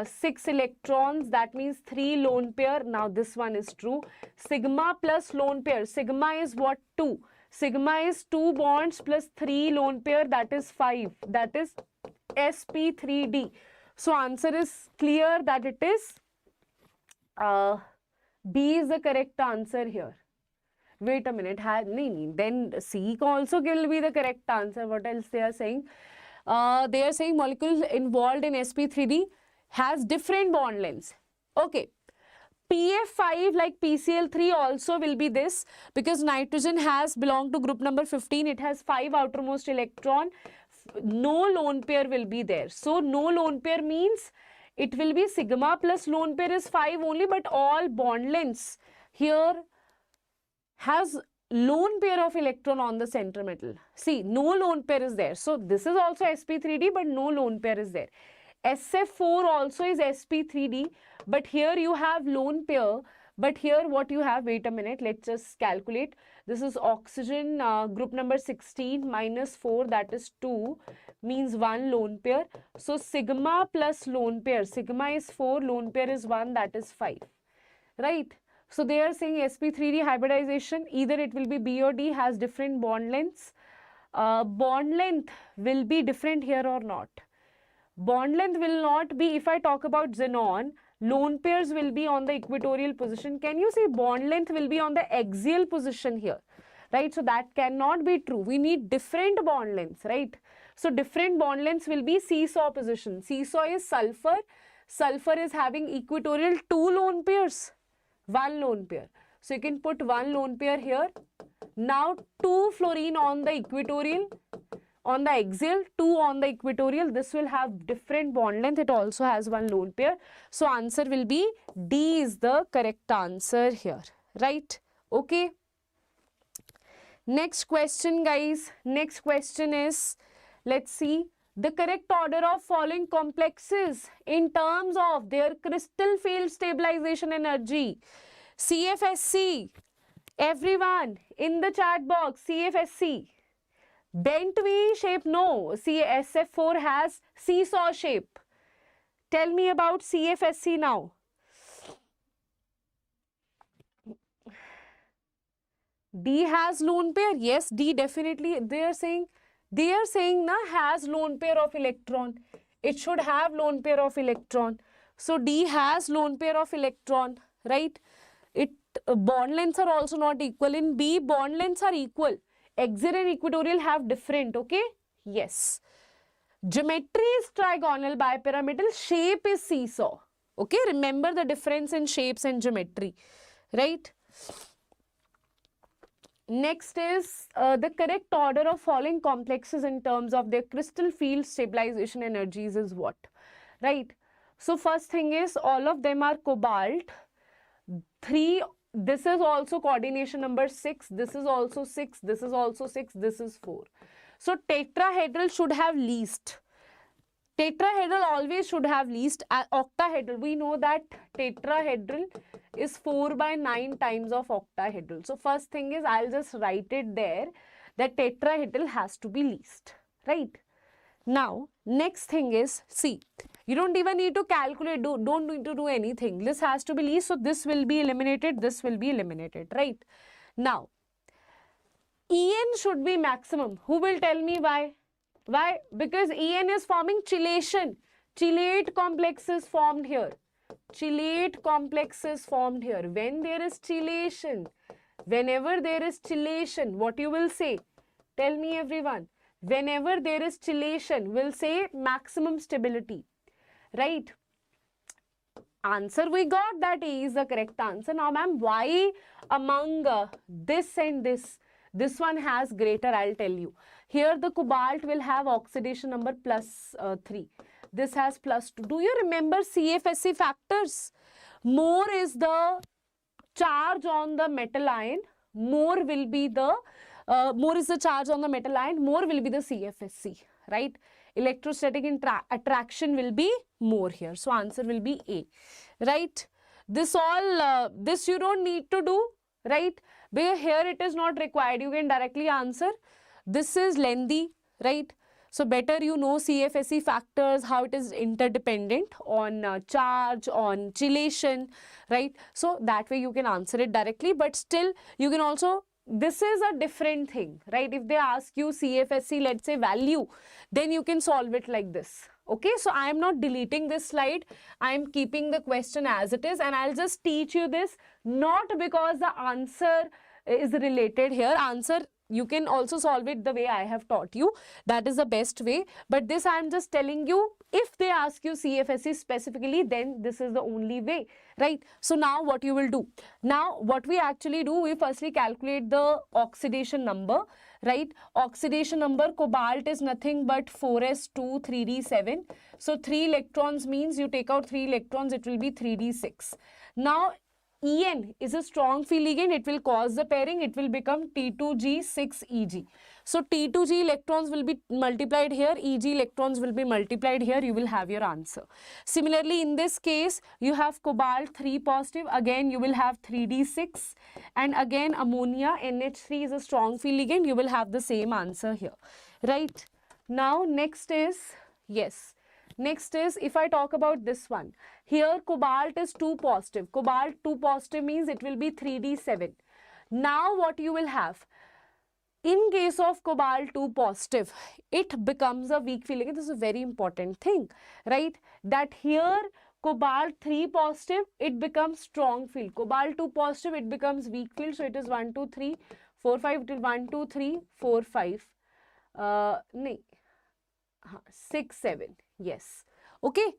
6 electrons, that means 3 lone pair. Now this one is true. Sigma plus lone pair, sigma is what, 2. Sigma is 2 bonds plus 3 lone pair, that is 5. That is sp3d. So answer is clear that it is B is the correct answer here. Wait a minute, then C also will be the correct answer. What else they are saying? They are saying molecule involved in sp3d has different bond lengths. Okay. PF5 like PCl3 also will be this, because nitrogen has belonged to group number 15. It has 5 outermost electron. No lone pair will be there. So no lone pair means it will be sigma plus lone pair is 5 only, but all bond lengths here has lone pair of electron on the center metal. See, no lone pair is there. So this is also sp3d, but no lone pair is there. SF4 also is sp3d, but here you have lone pair. But here what you have, wait a minute, let's just calculate. This is oxygen group number 16 minus 4, that is 2, means 1 lone pair. So sigma plus lone pair, sigma is 4, lone pair is 1, that is 5, right? So they are saying sp3d hybridization, either it will be B or D, has different bond lengths. Bond length will be different here or not? Bond length will not be, if I talk about xenon, lone pairs will be on the equatorial position. Can you see bond length will be on the axial position here, right? So that cannot be true. We need different bond lengths, right? So different bond lengths will be seesaw position. Seesaw is sulfur. Sulfur is having equatorial 2 lone pairs, 1 lone pair. So you can put 1 lone pair here. Now 2 fluorine on the equatorial, on the axial, 2 on the equatorial. This will have different bond length. It also has 1 lone pair. So answer will be D is the correct answer here, right? Okay. Next question, guys. Next question is, let's see, the correct order of following complexes in terms of their crystal field stabilization energy. CFSC, everyone in the chat box, CFSC. Bent V shape, no. SF4 has seesaw shape. Tell me about CFSC now. D has lone pair. Yes, D definitely. They are saying na has lone pair of electron. It should have lone pair of electron. So D has lone pair of electron, right? Bond lengths are also not equal. In B, bond lengths are equal. Axial and equatorial have different, okay? Yes. Geometry is trigonal bipyramidal, shape is seesaw. Okay, remember the difference in shapes and geometry, right? Next is the correct order of following complexes in terms of their crystal field stabilization energies is what, right? So first thing is all of them are cobalt. 3, this is also coordination number 6, this is also 6, this is also 6, this is 4. So tetrahedral should have least. Tetrahedral always should have least. Octahedral, we know that tetrahedral is 4 by 9 times of octahedral. So first thing is, I'll just write it there that tetrahedral has to be least, right? Now, next thing is, see, you don't even need to calculate, don't need to do anything. This has to be least, so this will be eliminated, this will be eliminated, right? Now, En should be maximum. Who will tell me why? Why? Because En is forming chelation. Chelate complex is formed here. Chelate complex is formed here. When there is chelation, whenever there is chelation, what you will say? Tell me everyone. Whenever there is chelation, we'll say maximum stability. Right? Answer we got, that A is the correct answer. Now ma'am, why among this and this one has greater, I'll tell you. Here the cobalt will have oxidation number +3. This has +2. Do you remember CFSE factors? More is the charge on the metal ion, more will be the more is the charge on the metal ion, more will be the CFSE, right? Electrostatic attraction will be more here. So answer will be A, right? This all, this you don't need to do, right? Because here it is not required. You can directly answer. This is lengthy, right? So better you know CFSE factors, how it is interdependent on charge, on chelation, right? So that way you can answer it directly, but still you can also, this is a different thing, right? If they ask you CFSE, let's say value, then you can solve it like this. Okay, so I am not deleting this slide. I am keeping the question as it is, and I'll just teach you this, not because the answer is related here. Answer, you can also solve it the way I have taught you. That is the best way. But this I am just telling you, if they ask you CFSE specifically, then this is the only way, right? So now what you will do? Now what we actually do, we firstly calculate the oxidation number, right? Oxidation number, cobalt is nothing but 4s2 3d7. So 3 electrons means you take out 3 electrons, it will be 3d6. Now En is a strong field ligand, it will cause the pairing, it will become T2G6Eg. So T2G electrons will be multiplied here, Eg electrons will be multiplied here, you will have your answer. Similarly, in this case, you have cobalt 3 positive, again you will have 3d6, and again ammonia, NH3 is a strong field ligand, you will have the same answer here, right? Now next is, yes. Next is, if I talk about this one, here cobalt is 2 positive. Cobalt 2 positive means it will be 3d7. Now what you will have? In case of cobalt 2 positive, it becomes a weak field ligand. This is a very important thing, right? That here cobalt 3 positive, it becomes strong field. Cobalt 2 positive, it becomes weak field. So it is 1, 2, 3, 4, 5. It is 1, 2, 3, 4, 5. 6, 7. Yes. Okay.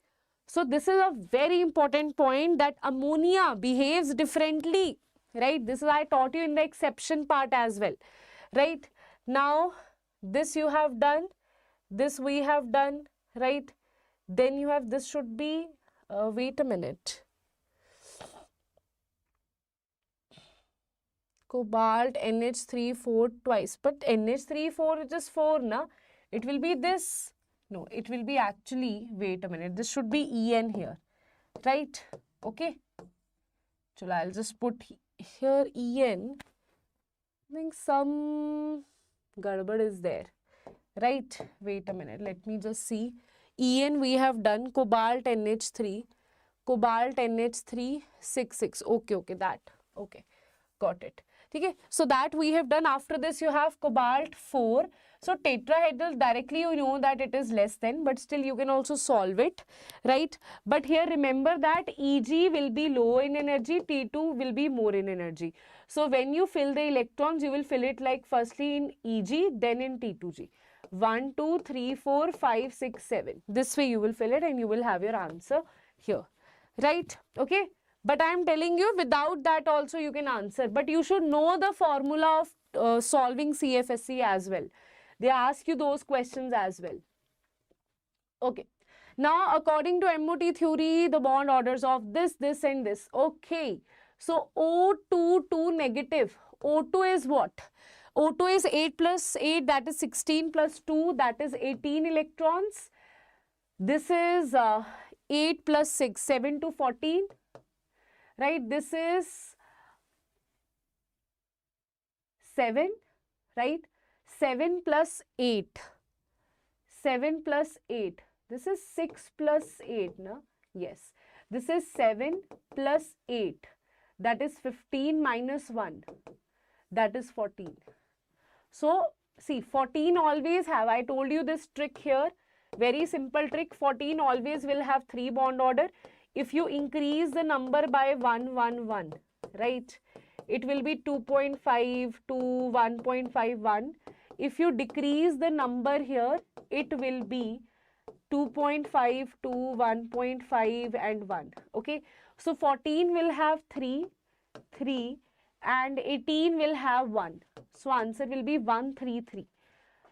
So this is a very important point, that ammonia behaves differently, right? This is I taught you in the exception part as well, right? Now this you have done, this we have done, right? Then you have, this should be, wait a minute. Cobalt NH3 4 twice, but NH3 4 it is 4 na, it will be this. No, it will be actually, wait a minute, this should be En here, right? Okay. So I'll just put here En. I think some gadbad is there, right? Wait a minute, let me just see. En we have done, cobalt NH3, cobalt NH3 6, 6. Okay, that. Okay, got it. Okay, so that we have done. After this you have cobalt 4. So tetrahedral, directly you know that it is less than, but still you can also solve it, right? But here remember that Eg will be low in energy, T2 will be more in energy. So when you fill the electrons, you will fill it like firstly in Eg, then in T2G. 1, 2, 3, 4, 5, 6, 7. This way you will fill it and you will have your answer here, right? Okay. But I am telling you, without that also you can answer. But you should know the formula of solving CFSE as well. They ask you those questions as well. Okay. Now, according to MOT theory, the bond orders of this, this and this. Okay. So, O2, 2 negative. O2 is what? O2 is 8 plus 8, that is 16 plus 2, that is 18 electrons. This is 8 plus 6, 7 to 14. Right, this is 7, right? 7 plus 8, 7 plus 8, this is 6 plus 8, no? Yes, this is 7 plus 8, that is 15 minus 1, that is 14. So see, 14 always have, I told you this trick here, very simple trick, 14 always will have 3 bond order. If you increase the number by 1, right, it will be 2.5 to 1.51. If you decrease the number here, it will be 2.5 to 1.5 and 1. Okay, so 14 will have 3 and 18 will have 1. So answer will be 133.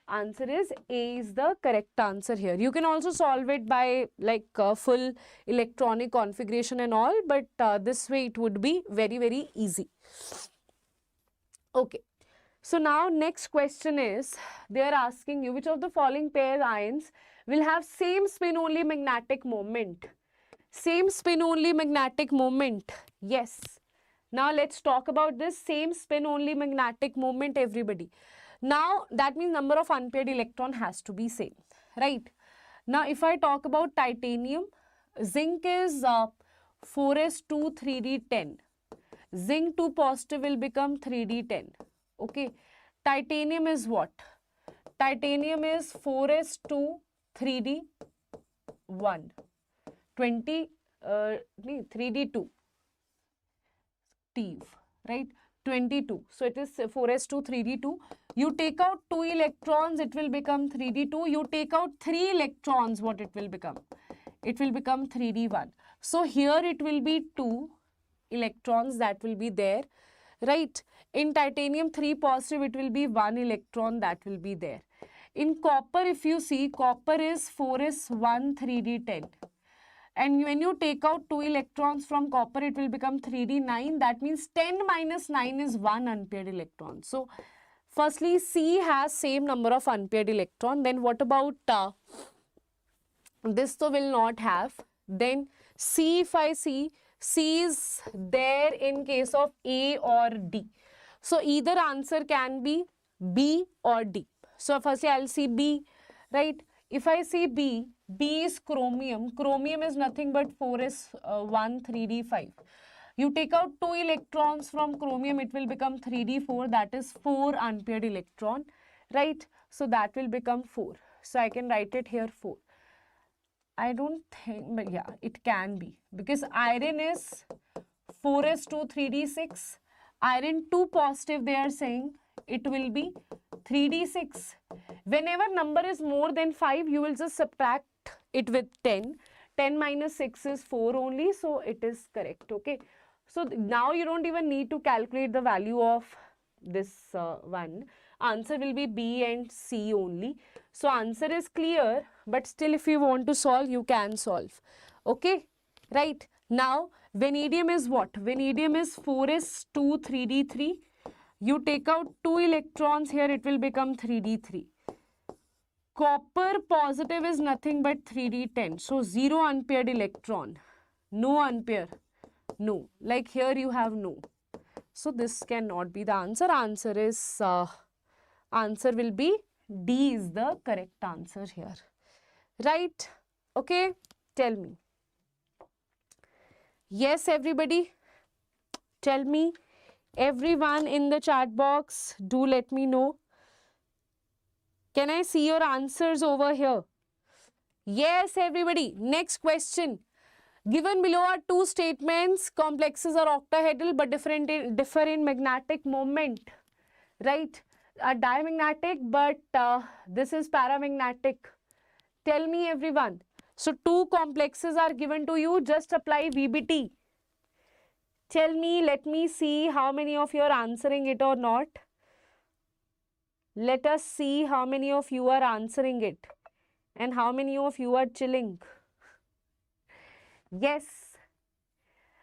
Answer is A is the correct answer here. You can also solve it by like full electronic configuration and all, but this way it would be very, very easy. Okay. So now next question is, they are asking you which of the following pair ions will have same spin only magnetic moment. Same spin only magnetic moment. Yes. Now let's talk about this same spin only magnetic moment, everybody. Now that means number of unpaired electron has to be same, right? Now if I talk about titanium, zinc is 4s2 3d10. Zinc 2 positive will become 3d10. Okay, titanium is what? Titanium is 4s2 3d1 3d2 right, 22. So it is 4s2 3d2. You take out 2 electrons, it will become 3d2. You take out 3 electrons, what it will become? It will become 3d1. So here it will be 2 electrons that will be there, right? In titanium 3 positive, it will be 1 electron that will be there. In copper, if you see, copper is 4s1 3d10. And when you take out 2 electrons from copper, it will become 3d9. That means 10 minus 9 is 1 unpaired electron. So firstly, C has same number of unpaired electron. Then what about this? So will not have. Then C, if I see, C is there in case of A or D. So either answer can be B or D. So firstly I'll see B, right? If I see B, B is chromium. Chromium is nothing but 4s1 3d5. You take out 2 electrons from chromium, it will become 3d4. That is 4 unpaired electron, right? So that will become 4. So I can write it here 4. I don't think, but yeah, it can be, because iron is 4s2 3d6. Iron 2 positive, they are saying it will be 3d6. Whenever number is more than 5, you will just subtract it with 10. 10 minus 6 is 4 only, so it is correct. Okay, so now you don't even need to calculate the value of this one. Answer will be B and C only. So answer is clear, but still if you want to solve, you can solve. Okay, right. Now vanadium is what? Vanadium is 4s2 3d3. You take out 2 electrons here, it will become 3d3. Copper positive is nothing but 3d10. So 0 unpaired electron. No unpair. No. Like here you have no. So this cannot be the answer. Answer is, answer will be D is the correct answer here. Right? Okay. Tell me. Yes, everybody. Tell me. Everyone in the chat box, do let me know. Can I see your answers over here? Yes, everybody. Next question. Given below are two statements. Complexes are octahedral but differ in magnetic moment. Right? Are diamagnetic, but this is paramagnetic. Tell me, everyone. So, two complexes are given to you. Just apply VBT. Tell me, let me see how many of you are answering it or not. Let us see how many of you are answering it and how many of you are chilling. Yes,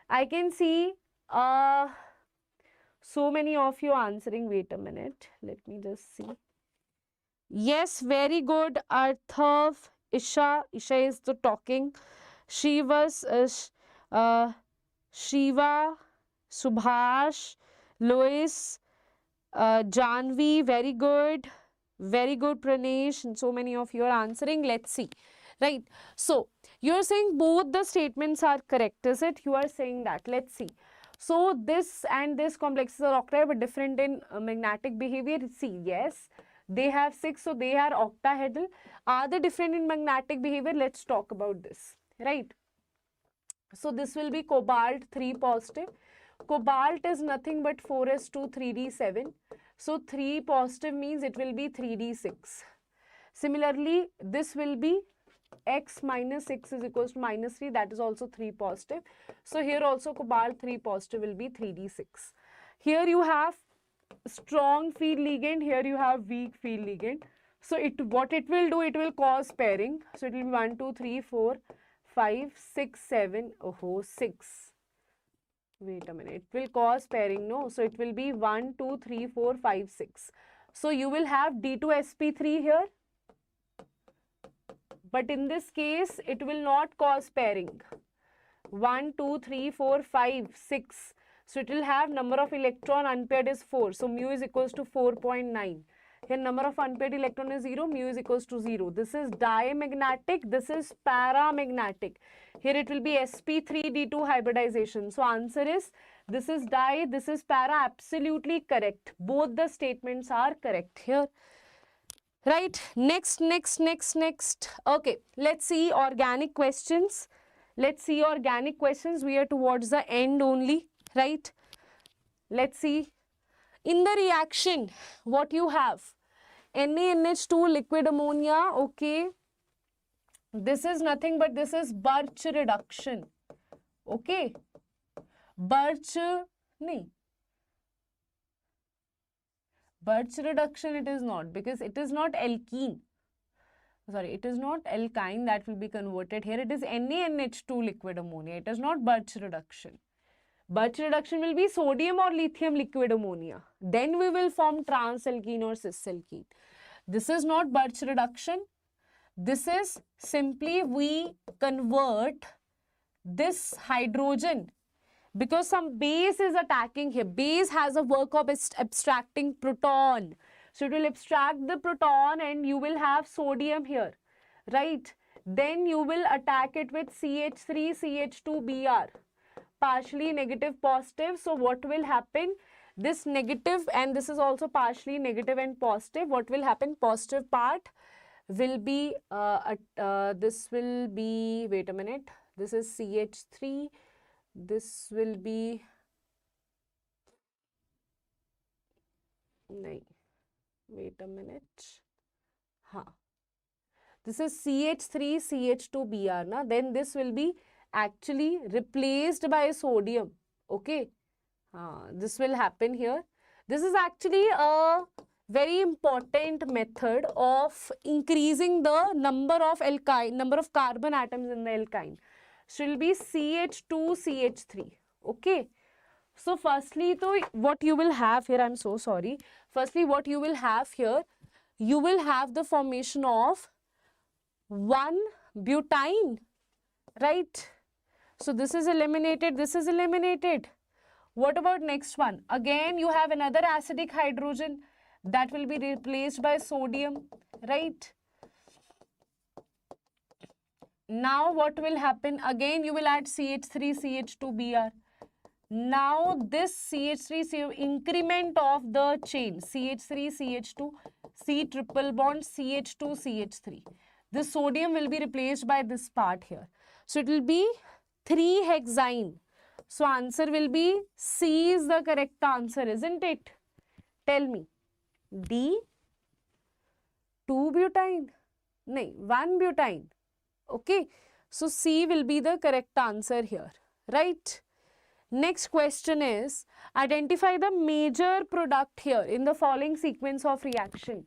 I can see so many of you answering. Wait a minute. Let me just see. Yes, very good. Arthav, Isha. Isha is the talking. Shiva, Subhash, Lois, Janvi, very good. Very good, Pranesh. And so many of you are answering. Let's see. Right. So, you are saying both the statements are correct. Is it? You are saying that. Let's see. So this and this complexes are octahedral but different in magnetic behavior. See, yes, they have 6, so they are octahedral. Are they different in magnetic behavior? Let's talk about this, right? So this will be cobalt 3 positive. Cobalt is nothing but 4s2 3d7. So 3 positive means it will be 3d6. Similarly, this will be x minus 6 is equals to minus 3, that is also 3 positive. So here also cobalt 3 positive will be 3d6. Here you have strong field ligand, here you have weak field ligand. So what it will do, it will cause pairing. So it will be 1, 2, 3, 4, 5, 6, 7, 6. Wait a minute, it will cause pairing, no? So it will be 1, 2, 3, 4, 5, 6. So you will have D2sp3 here. But in this case, it will not cause pairing. 1, 2, 3, 4, 5, 6. So it will have number of electron unpaired is 4. So mu is equals to 4.9. Here number of unpaired electron is 0. Mu is equals to 0. This is diamagnetic. This is paramagnetic. Here it will be sp3d2 hybridization. So answer is, this is di, this is para. Absolutely correct. Both the statements are correct here. Right, next. Okay, let's see organic questions. We are towards the end only, right? Let's see. In the reaction, what you have? NaNH2 liquid ammonia, okay. This is nothing but this is Birch reduction, okay. Birch reduction it is not, because it is not alkene. Sorry, it is not alkyne that will be converted. Here it is NaNH2 liquid ammonia. It is not Birch reduction. Birch reduction will be sodium or lithium liquid ammonia. Then we will form transalkene or cisalkene. This is not Birch reduction. This is simply we convert this hydrogen, because some base is attacking here. Base has a work of abstracting proton. So it will abstract the proton and you will have sodium here, right? Then you will attack it with CH3, CH2Br, partially negative, positive. So what will happen? This negative and this is also partially negative and positive. What will happen? Positive part will be, this will be, wait a minute, this is CH3. This will be, wait a minute, this is CH3, CH2Br, na? Then this will be actually replaced by sodium, okay. This will happen here. This is actually a very important method of increasing the number of carbon atoms in the alkyne. So it will be CH2, CH3, okay. So firstly, what you will have here, I'm so sorry. Firstly, what you will have here, you will have the formation of 1-butyne, right? So this is eliminated, this is eliminated. What about next one? Again, you have another acidic hydrogen that will be replaced by sodium, right? Now what will happen? Again, you will add CH3, CH2Br. Now this CH3, increment of the chain, CH3, CH2, C triple bond, CH2, CH3. This sodium will be replaced by this part here. So it will be 3-hexyne. So answer will be C is the correct answer, isn't it? Tell me. D, 2-butyne? No, 1-butyne. Okay. So C will be the correct answer here, right? Next question is, identify the major product here in the following sequence of reaction.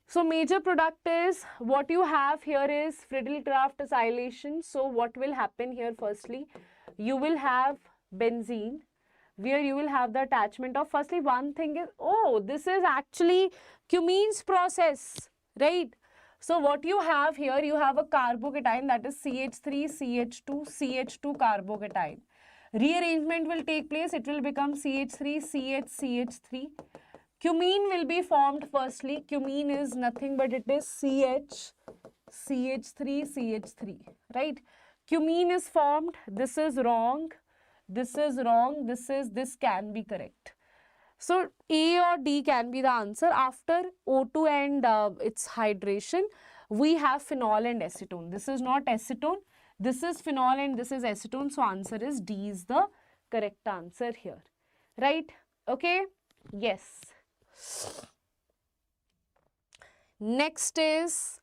So major product is, what you have here is Friedel-Crafts acylation. So what will happen here? Firstly, you will have benzene, where you will have the attachment of, firstly one thing is, oh, this is actually Cummins process, right? So what you have here, you have a carbocation, that is CH3, CH2, CH2 carbocation. Rearrangement will take place, it will become CH3, CH, CH3. Cumene will be formed firstly. Cumene is nothing but it is CH, CH3, CH3, right? Cumene is formed, this is wrong. this is wrong, this can be correct. So A or D can be the answer. After O2 and its hydration, we have phenol and acetone. This is not acetone, this is phenol and this is acetone. So answer is D is the correct answer here. Right? Okay? Yes. Next is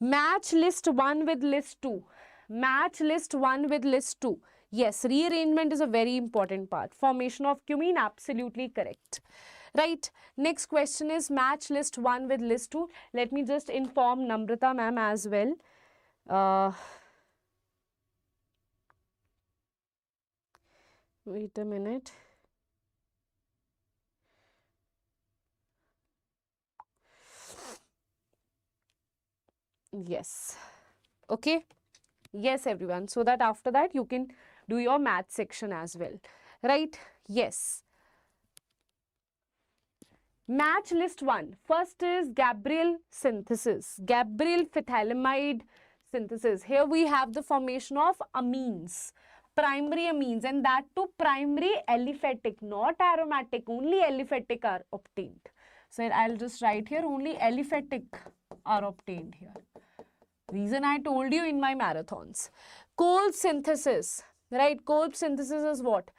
match list 1 with list 2. Match list 1 with list 2. Yes, rearrangement is a very important part. Formation of cumene, absolutely correct. Right. Next question is match list 1 with list 2. Let me just inform Namrata ma'am as well. Wait a minute. Yes. Okay. Yes, everyone. So that after that you can do your math section as well. Right? Yes. Match list 1. First is Gabriel synthesis. Gabriel phthalimide synthesis. Here we have the formation of amines. Primary amines, and that too primary aliphatic, not aromatic. Only aliphatic are obtained. So I'll just write here only aliphatic are obtained here. Reason I told you in my marathons. Kolb synthesis, right? Kolb synthesis is what?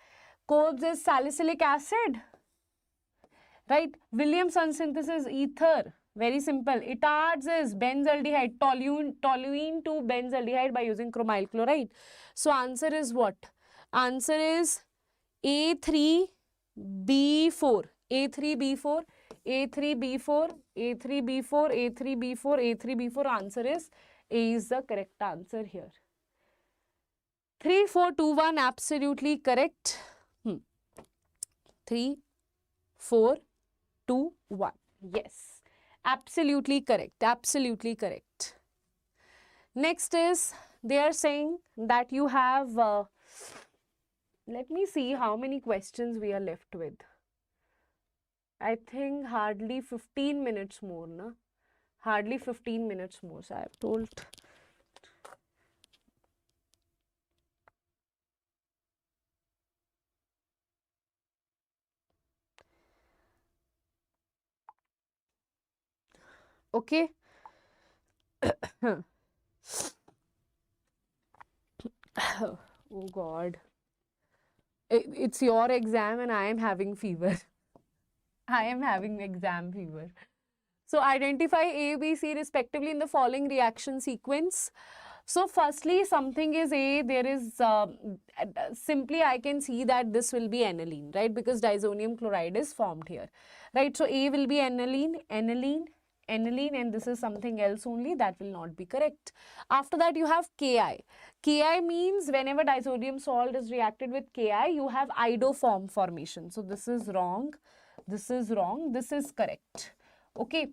Kolb is salicylic acid, right? Williamson synthesis ether, very simple. Itards is benzaldehyde, toluene to benzaldehyde by using chromyl chloride. So answer is what? Answer is A3B4, A3B4, A3B4, A3B4, A3B4, A3B4. Answer is A is the correct answer here. 3, 4, 2, 1, absolutely correct. 3, 4, 2, 1. Yes, absolutely correct. Absolutely correct. Next is, they are saying that you have, let me see how many questions we are left with. I think hardly 15 minutes more, na? Hardly 15 minutes more, so I have told. Okay. Oh God. It's your exam and I am having fever. I am having exam fever. So identify A, B, C respectively in the following reaction sequence. So firstly, something is A, there is, simply I can see that this will be aniline, right? Because disonium chloride is formed here, right? So A will be aniline, aniline, aniline, and this is something else only, that will not be correct. After that you have Ki. Ki means whenever disodium salt is reacted with Ki, you have iodoform formation. So this is wrong, this is wrong, this is correct. Okay.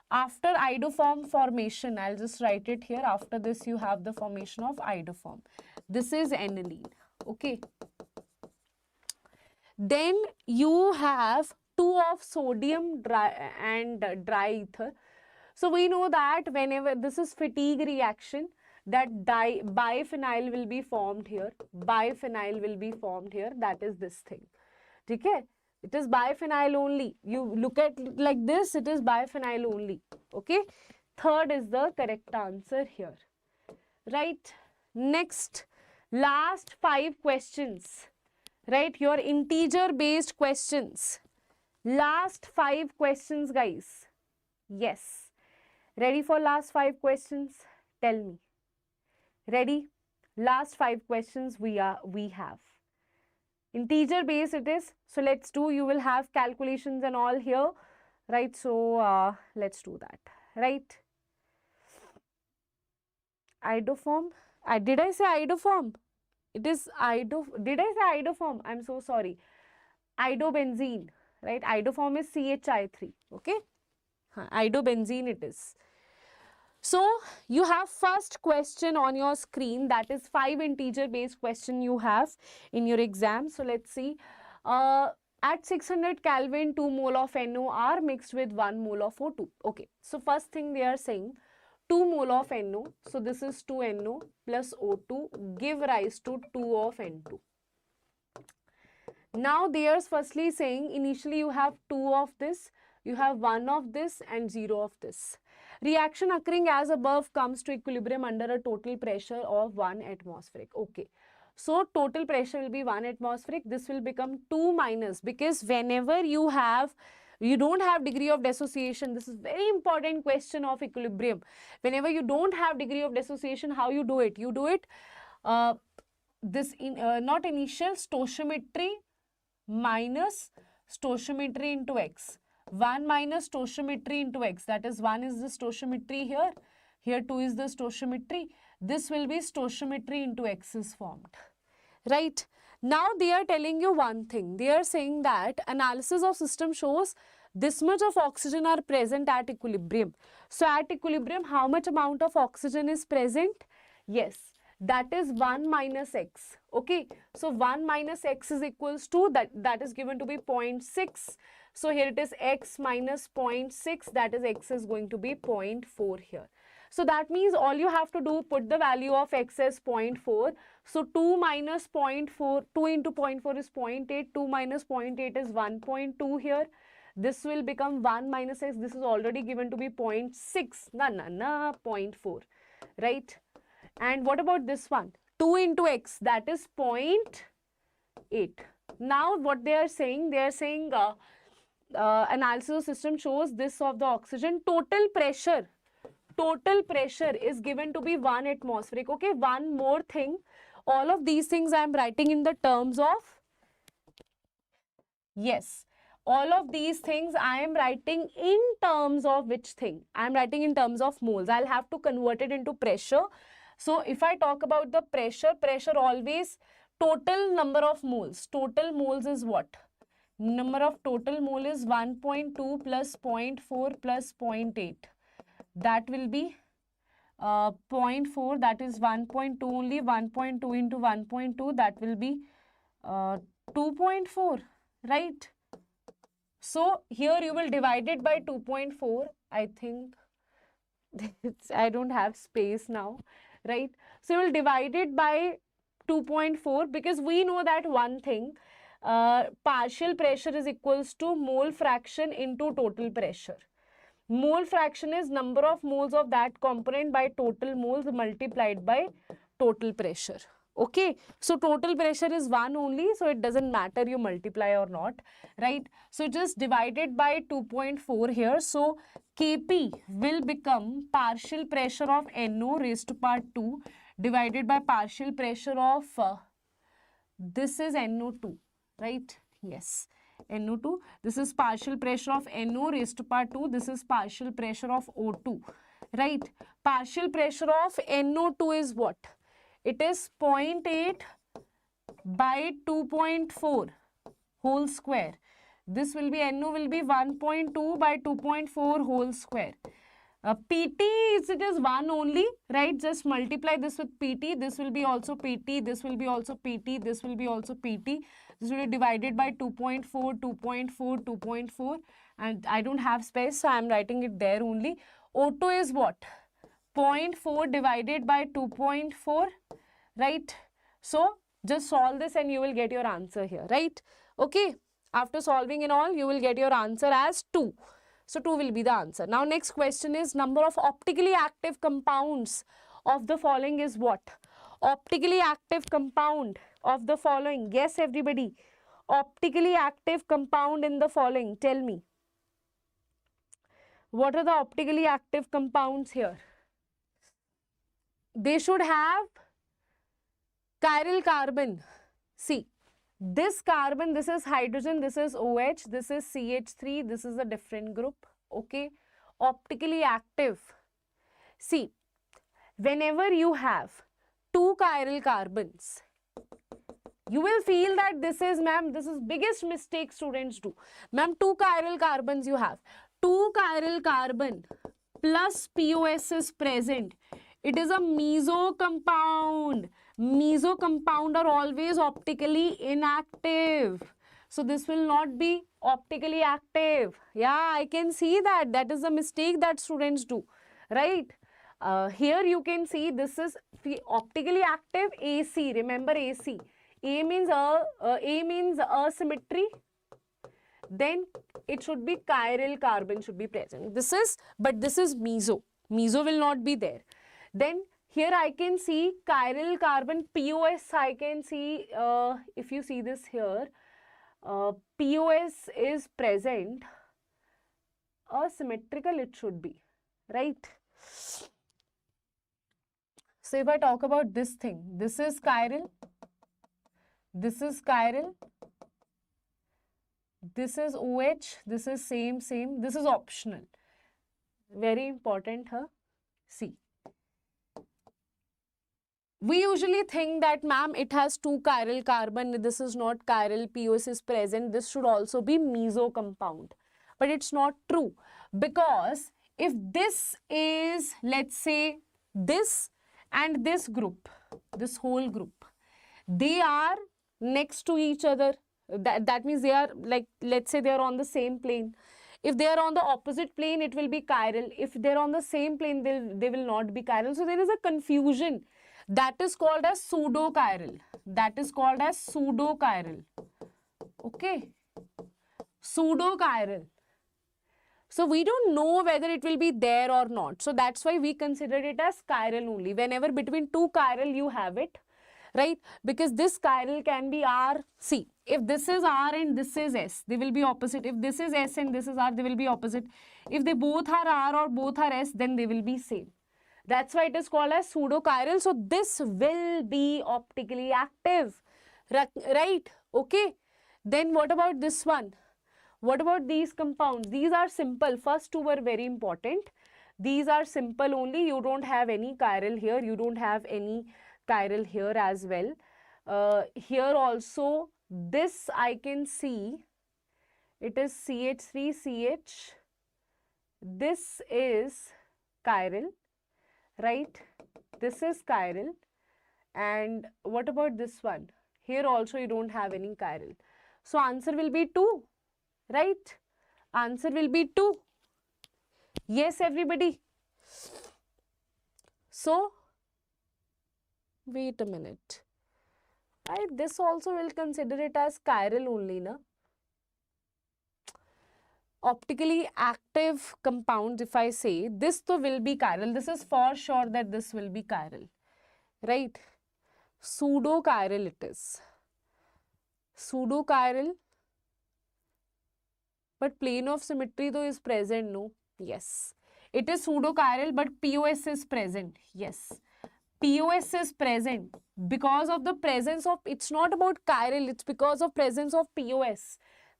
After iodoform formation, I'll just write it here. After this, you have the formation of iodoform. This is aniline. Okay. Then you have 2 of sodium and dry ether. So we know that whenever this is fatigue reaction, that biphenyl will be formed here. Biphenyl will be formed here. That is this thing. Okay. It is biphenyl only. You look at it like this, it is biphenyl only. Okay. Third is the correct answer here. Right. Next, last 5 questions. Right. Your integer based questions. Last 5 questions, guys. Yes. Ready for last 5 questions? Tell me. Ready? Last 5 questions we have. Integer base it is. So let's do, you will have calculations and all here, right? So let's do that, right? Iodoform. Did I say iodoform? It is did I say iodoform? I'm so sorry. Iodobenzene, right? Iodoform is CHI3, okay? Iodobenzene it is. So you have first question on your screen, that is 5 integer based question you have in your exam. So let's see. At 600 Kelvin, 2 mole of NO are mixed with 1 mole of O2. Okay. So first thing they are saying, 2 mole of NO. So this is 2 NO plus O2 give rise to 2 of N2. Now they are firstly saying initially you have 2 of this, you have 1 of this and 0 of this. Reaction occurring as above comes to equilibrium under a total pressure of 1 atmospheric. Okay. So total pressure will be 1 atmospheric. This will become 2 minus, because whenever you don't have degree of dissociation, this is very important question of equilibrium. Whenever you don't have degree of dissociation, how you do it? You do it not initial, stoichiometry minus stoichiometry into x. 1 minus stoichiometry into x, that is 1 is the stoichiometry here, here 2 is the stoichiometry. This will be stoichiometry into x is formed, right? Now they are telling you one thing. They are saying that analysis of system shows this much of oxygen are present at equilibrium. So at equilibrium, how much amount of oxygen is present? Yes, that is 1 minus x. Okay, so 1 minus x is equals to that is given to be 0.6. So here it is x minus 0.6, that is x is going to be 0.4 here. So that means all you have to do, put the value of x as 0.4. So 2 minus 0.4, 2 into 0.4 is 0.8, 2 minus 0.8 is 1.2 here. This will become 1 minus x, this is already given to be 0.6, 0.4, right? And what about this one? 2 into x, that is 0.8. Now what they are saying analysis of system shows this of the oxygen. Total pressure is given to be 1 atmospheric. Okay, one more thing. All of these things I am writing in the terms of, yes, all of these things I am writing in terms of which thing? I am writing in terms of moles. I'll have to convert it into pressure. So if I talk about the pressure always total number of moles. Total moles is what? Number of total mole is 1.2 plus 0.4 plus 0.8. That will be 0.4, that is 1.2 only. 1.2 into 1.2, that will be 2.4, right? So here you will divide it by 2.4. I think I don't have space now, right? So you will divide it by 2.4, because we know that one thing, partial pressure is equals to mole fraction into total pressure. Mole fraction is number of moles of that component by total moles multiplied by total pressure. Okay, so total pressure is 1 only, so it doesn't matter you multiply or not, right? So just divide it by 2.4 here. So Kp will become partial pressure of NO raised to power 2 divided by partial pressure of this is NO2, right? Yes, NO2. This is partial pressure of NO raised to power 2. This is partial pressure of O2, right? Partial pressure of NO2 is what? It is 0.8 by 2.4 whole square. This will be, NO will be 1.2 by 2.4 whole square. PT it is 1 only, right? Just multiply this with PT. This will be also PT. This will be also PT. This will be also PT. This will be divided by 2.4, 2.4, 2.4. And I don't have space, so I am writing it there only. O2 is what? 0.4 divided by 2.4, right? So just solve this and you will get your answer here, right? Okay. After solving and all, you will get your answer as 2. So 2 will be the answer. Now next question is, number of optically active compounds of the following is what? Optically active compound of the following. Yes, everybody. Optically active compound in the following. Tell me. What are the optically active compounds here? They should have chiral carbon. See, this carbon, this is hydrogen, this is OH, this is CH3, this is a different group. Okay, optically active. See, whenever you have 2 chiral carbons, you will feel that this is, ma'am, this is biggest mistake students do. Ma'am, 2 chiral carbons you have. 2 chiral carbon plus POS is present. It is a meso compound. Meso compound are always optically inactive. So this will not be optically active. Yeah, I can see that. That is a mistake that students do, right? Here you can see this is optically active AC. Remember AC. A means asymmetry. Then it should be chiral carbon should be present. This is meso. Meso will not be there. Then here I can see chiral carbon POS. I can see if you see this here, POS is present. Asymmetrical it should be, right? So if I talk about this thing, this is chiral, this is chiral, this is OH, this is same, this is optional. Very important, huh? See. We usually think that, ma'am, it has two chiral carbon, this is not chiral, POS is present, this should also be meso compound. But it's not true, because if this is, let's say, this and this group, this whole group, they are next to each other. That means they are like, let's say they are on the same plane. If they are on the opposite plane, it will be chiral. If they are on the same plane, they will not be chiral. So there is a confusion. That is called as pseudo-chiral. That is called as pseudo-chiral. Okay. Pseudo-chiral. So we don't know whether it will be there or not. So that's why we consider it as chiral only. Whenever between two chiral you have it, right? Because this chiral can be R. See, if this is R and this is S, they will be opposite. If this is S and this is R, they will be opposite. If they both are R or both are S, then they will be same. That's why it is called as pseudo-chiral. So this will be optically active, right? Okay. Then what about this one? What about these compounds? These are simple. First two were very important. These are simple only. You don't have any chiral here. You don't have any chiral here as well. Here also, this I can see. It is CH3CH. This is chiral, right? This is chiral. And what about this one? Here also you don't have any chiral. So answer will be 2. Right? Answer will be 2. Yes, everybody. So, wait a minute. Right? This also will consider it as chiral only, na? Optically active compounds, if I say, this to will be chiral. This is for sure that this will be chiral. Right? Pseudo-chiral it is. Pseudo-chiral. But plane of symmetry though is present, no? Yes. It is pseudo-chiral, but POS is present. Yes. POS is present because of the presence of, it's not about chiral, it's because of presence of POS.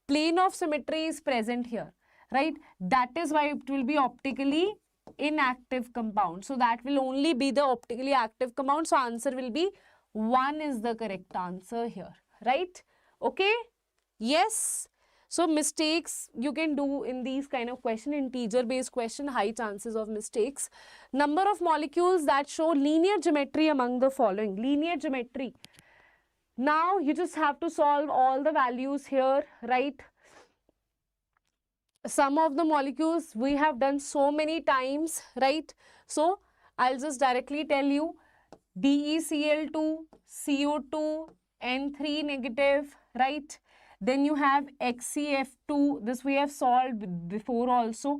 Plane of symmetry is present here, right? That is why it will be optically inactive compound. So that will only be the optically active compound. So answer will be 1 is the correct answer here, right? Okay? Yes. So mistakes you can do in these kind of question, integer based question, high chances of mistakes. Number of molecules that show linear geometry among the following. Linear geometry. Now you just have to solve all the values here, right? Some of the molecules we have done so many times, right? So I'll just directly tell you DeCl2, CO2, N3 negative, right? Then you have XCF2, this we have solved before also.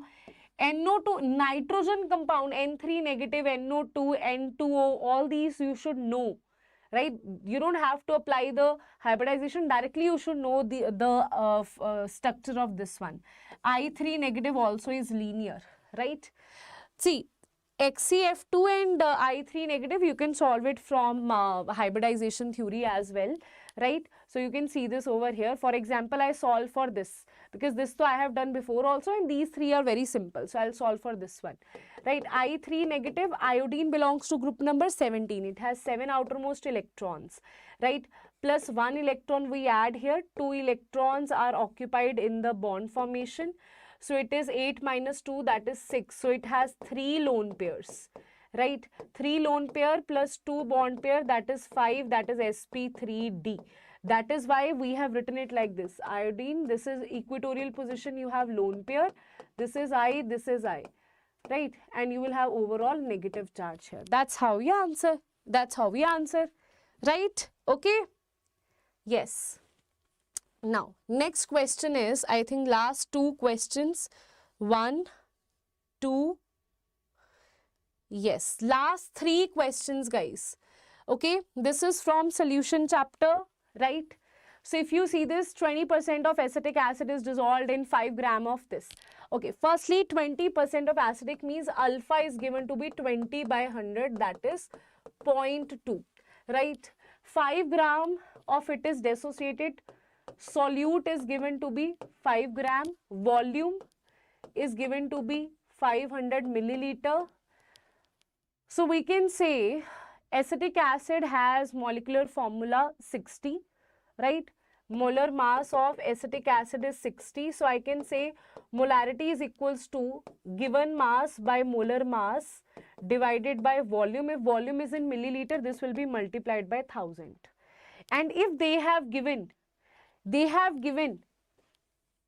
NO2, nitrogen compound, N3 negative, NO2, N2O, all these you should know, right? You don't have to apply the hybridization directly, you should know the structure of this one. I3 negative also is linear, right? See, XCF2 and I3 negative, you can solve it from hybridization theory as well, right? So you can see this over here. For example, I solve for this because this I have done before also, and these three are very simple. So I'll solve for this one, right? I3 negative, iodine belongs to group number 17. It has 7 outermost electrons, right? Plus 1 electron we add here. 2 electrons are occupied in the bond formation. So it is 8 minus 2, that is 6. So it has 3 lone pairs, right? 3 lone pair plus 2 bond pair, that is 5, that is sp3d. That is why we have written it like this. Iodine, this is equatorial position, you have lone pair. This is I, right? And you will have overall negative charge here. That's how we answer. That's how we answer, right? Okay. Yes. Now, next question is, I think last two questions. 1, 2, yes, last 3 questions, guys. Okay, this is from solution chapter, right? So if you see this, 20% of acetic acid is dissolved in 5 gram of this. Okay, firstly, 20% of acidic means alpha is given to be 20 by 100, that is 0.2, right? 5 gram of it is dissociated. Solute is given to be 5 gram. Volume is given to be 500 milliliter. So we can say acetic acid has molecular formula 60, right? Molar mass of acetic acid is 60. So I can say molarity is equals to given mass by molar mass divided by volume. If volume is in milliliter, this will be multiplied by 1000. And if they have given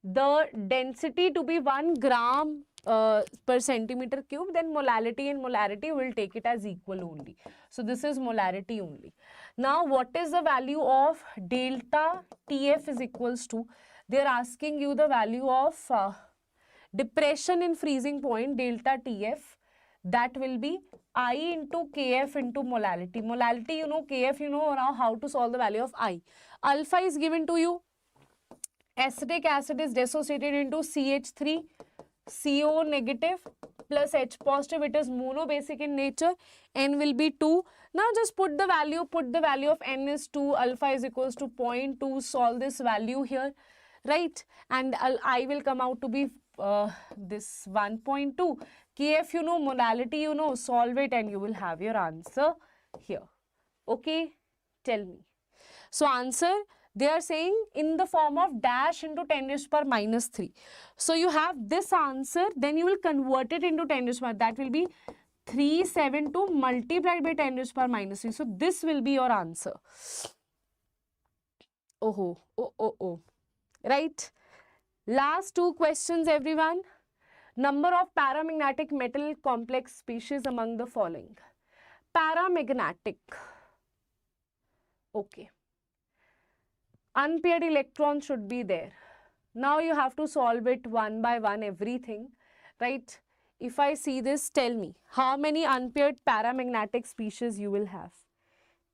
the density to be 1 gram per centimeter cube, then molality and molarity will take it as equal only. So this is molarity only. Now what is the value of delta TF is equals to? They are asking you the value of depression in freezing point, delta TF. That will be I into KF into molality. Molality you know, KF you know. Now how to solve the value of I? Alpha is given to you. Acetic acid is dissociated into CH3, CO negative plus H positive. It is monobasic in nature. N will be 2. Now just put the value of N is 2, alpha is equals to 0.2. Solve this value here, right? And I will come out to be this 1.2. KF you know, molality you know, solve it and you will have your answer here. Okay, tell me. So answer, they are saying in the form of dash into 10 raised to power minus 3. So you have this answer, then you will convert it into 10 raised to power. That will be 372 multiplied by 10 raised to power minus 3. So this will be your answer. Oh. Right. Last 2 questions, everyone. Number of paramagnetic metal complex species among the following. Paramagnetic. Okay. Unpaired electrons should be there. Now you have to solve it one by one, everything, right? If I see this, tell me how many unpaired paramagnetic species you will have.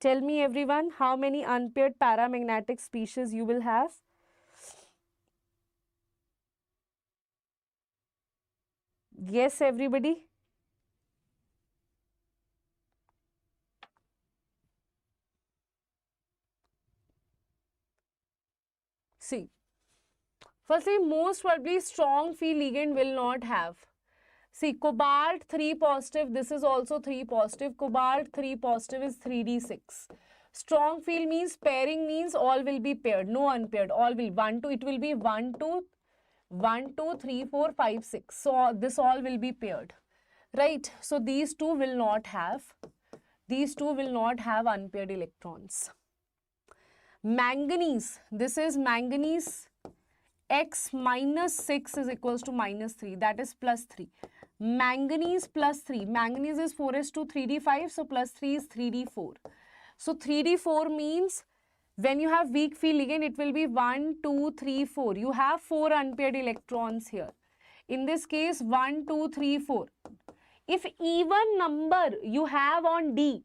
Tell me everyone, how many unpaired paramagnetic species you will have. Yes, everybody. See, firstly, most probably strong field ligand will not have. See, cobalt 3 positive, this is also 3 positive. Cobalt 3 positive is 3d6. Strong field means pairing means all will be paired, no unpaired. All will 1, 2, it will be 1, 2, 3, 4, 5, 6. So this all will be paired, right? So these two will not have unpaired electrons. Manganese, this is manganese. X minus 6 is equals to minus 3, that is plus 3. Manganese plus 3, manganese is 4s2 3d5, so plus 3 is 3d4. So 3d4 means when you have weak field ligand, it will be 1, 2, 3, 4. You have 4 unpaired electrons here. In this case, 1, 2, 3, 4. If even number you have on D,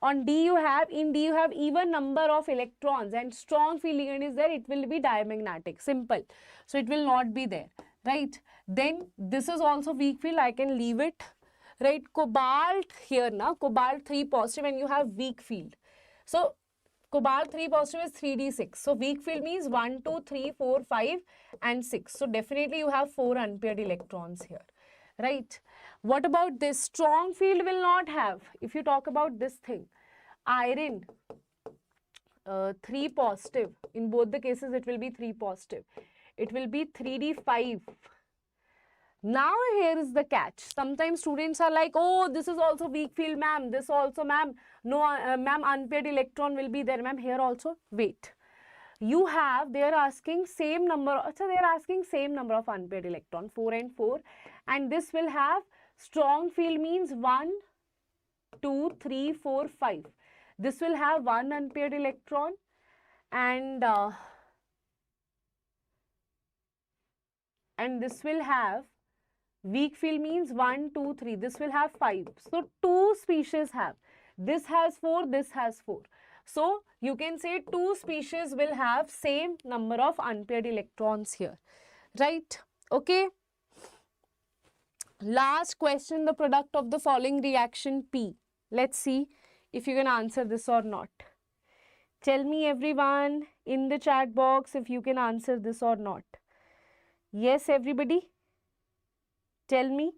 in D you have even number of electrons and strong field ligand is there, it will be diamagnetic, simple. So it will not be there, right? Then this is also weak field, I can leave it, right? Cobalt here now, cobalt 3 positive and you have weak field. So cobalt 3 positive is 3d6. So weak field means 1, 2, 3, 4, 5 and 6. So definitely you have 4 unpaired electrons here, right? What about this? Strong field will not have. If you talk about this thing, iron 3 positive. In both the cases, it will be 3 positive. It will be 3d5. Now here is the catch. Sometimes students are like, oh, this is also weak field, ma'am. This also, ma'am. No, ma'am, unpaired electron will be there, ma'am. Here also, wait. You have, they are asking same number. So they are asking same number of unpaired electron, 4 and 4. And this will have strong field means 1, 2, 3, 4, 5. This will have 1 unpaired electron. and this will have weak field means 1, 2, 3. This will have 5. So 2 species have. This has 4, this has 4. So you can say 2 species will have same number of unpaired electrons here. Right? Okay. Last question, the product of the following reaction P. Let's see if you can answer this or not. Tell me everyone in the chat box if you can answer this or not. Yes, everybody? Tell me.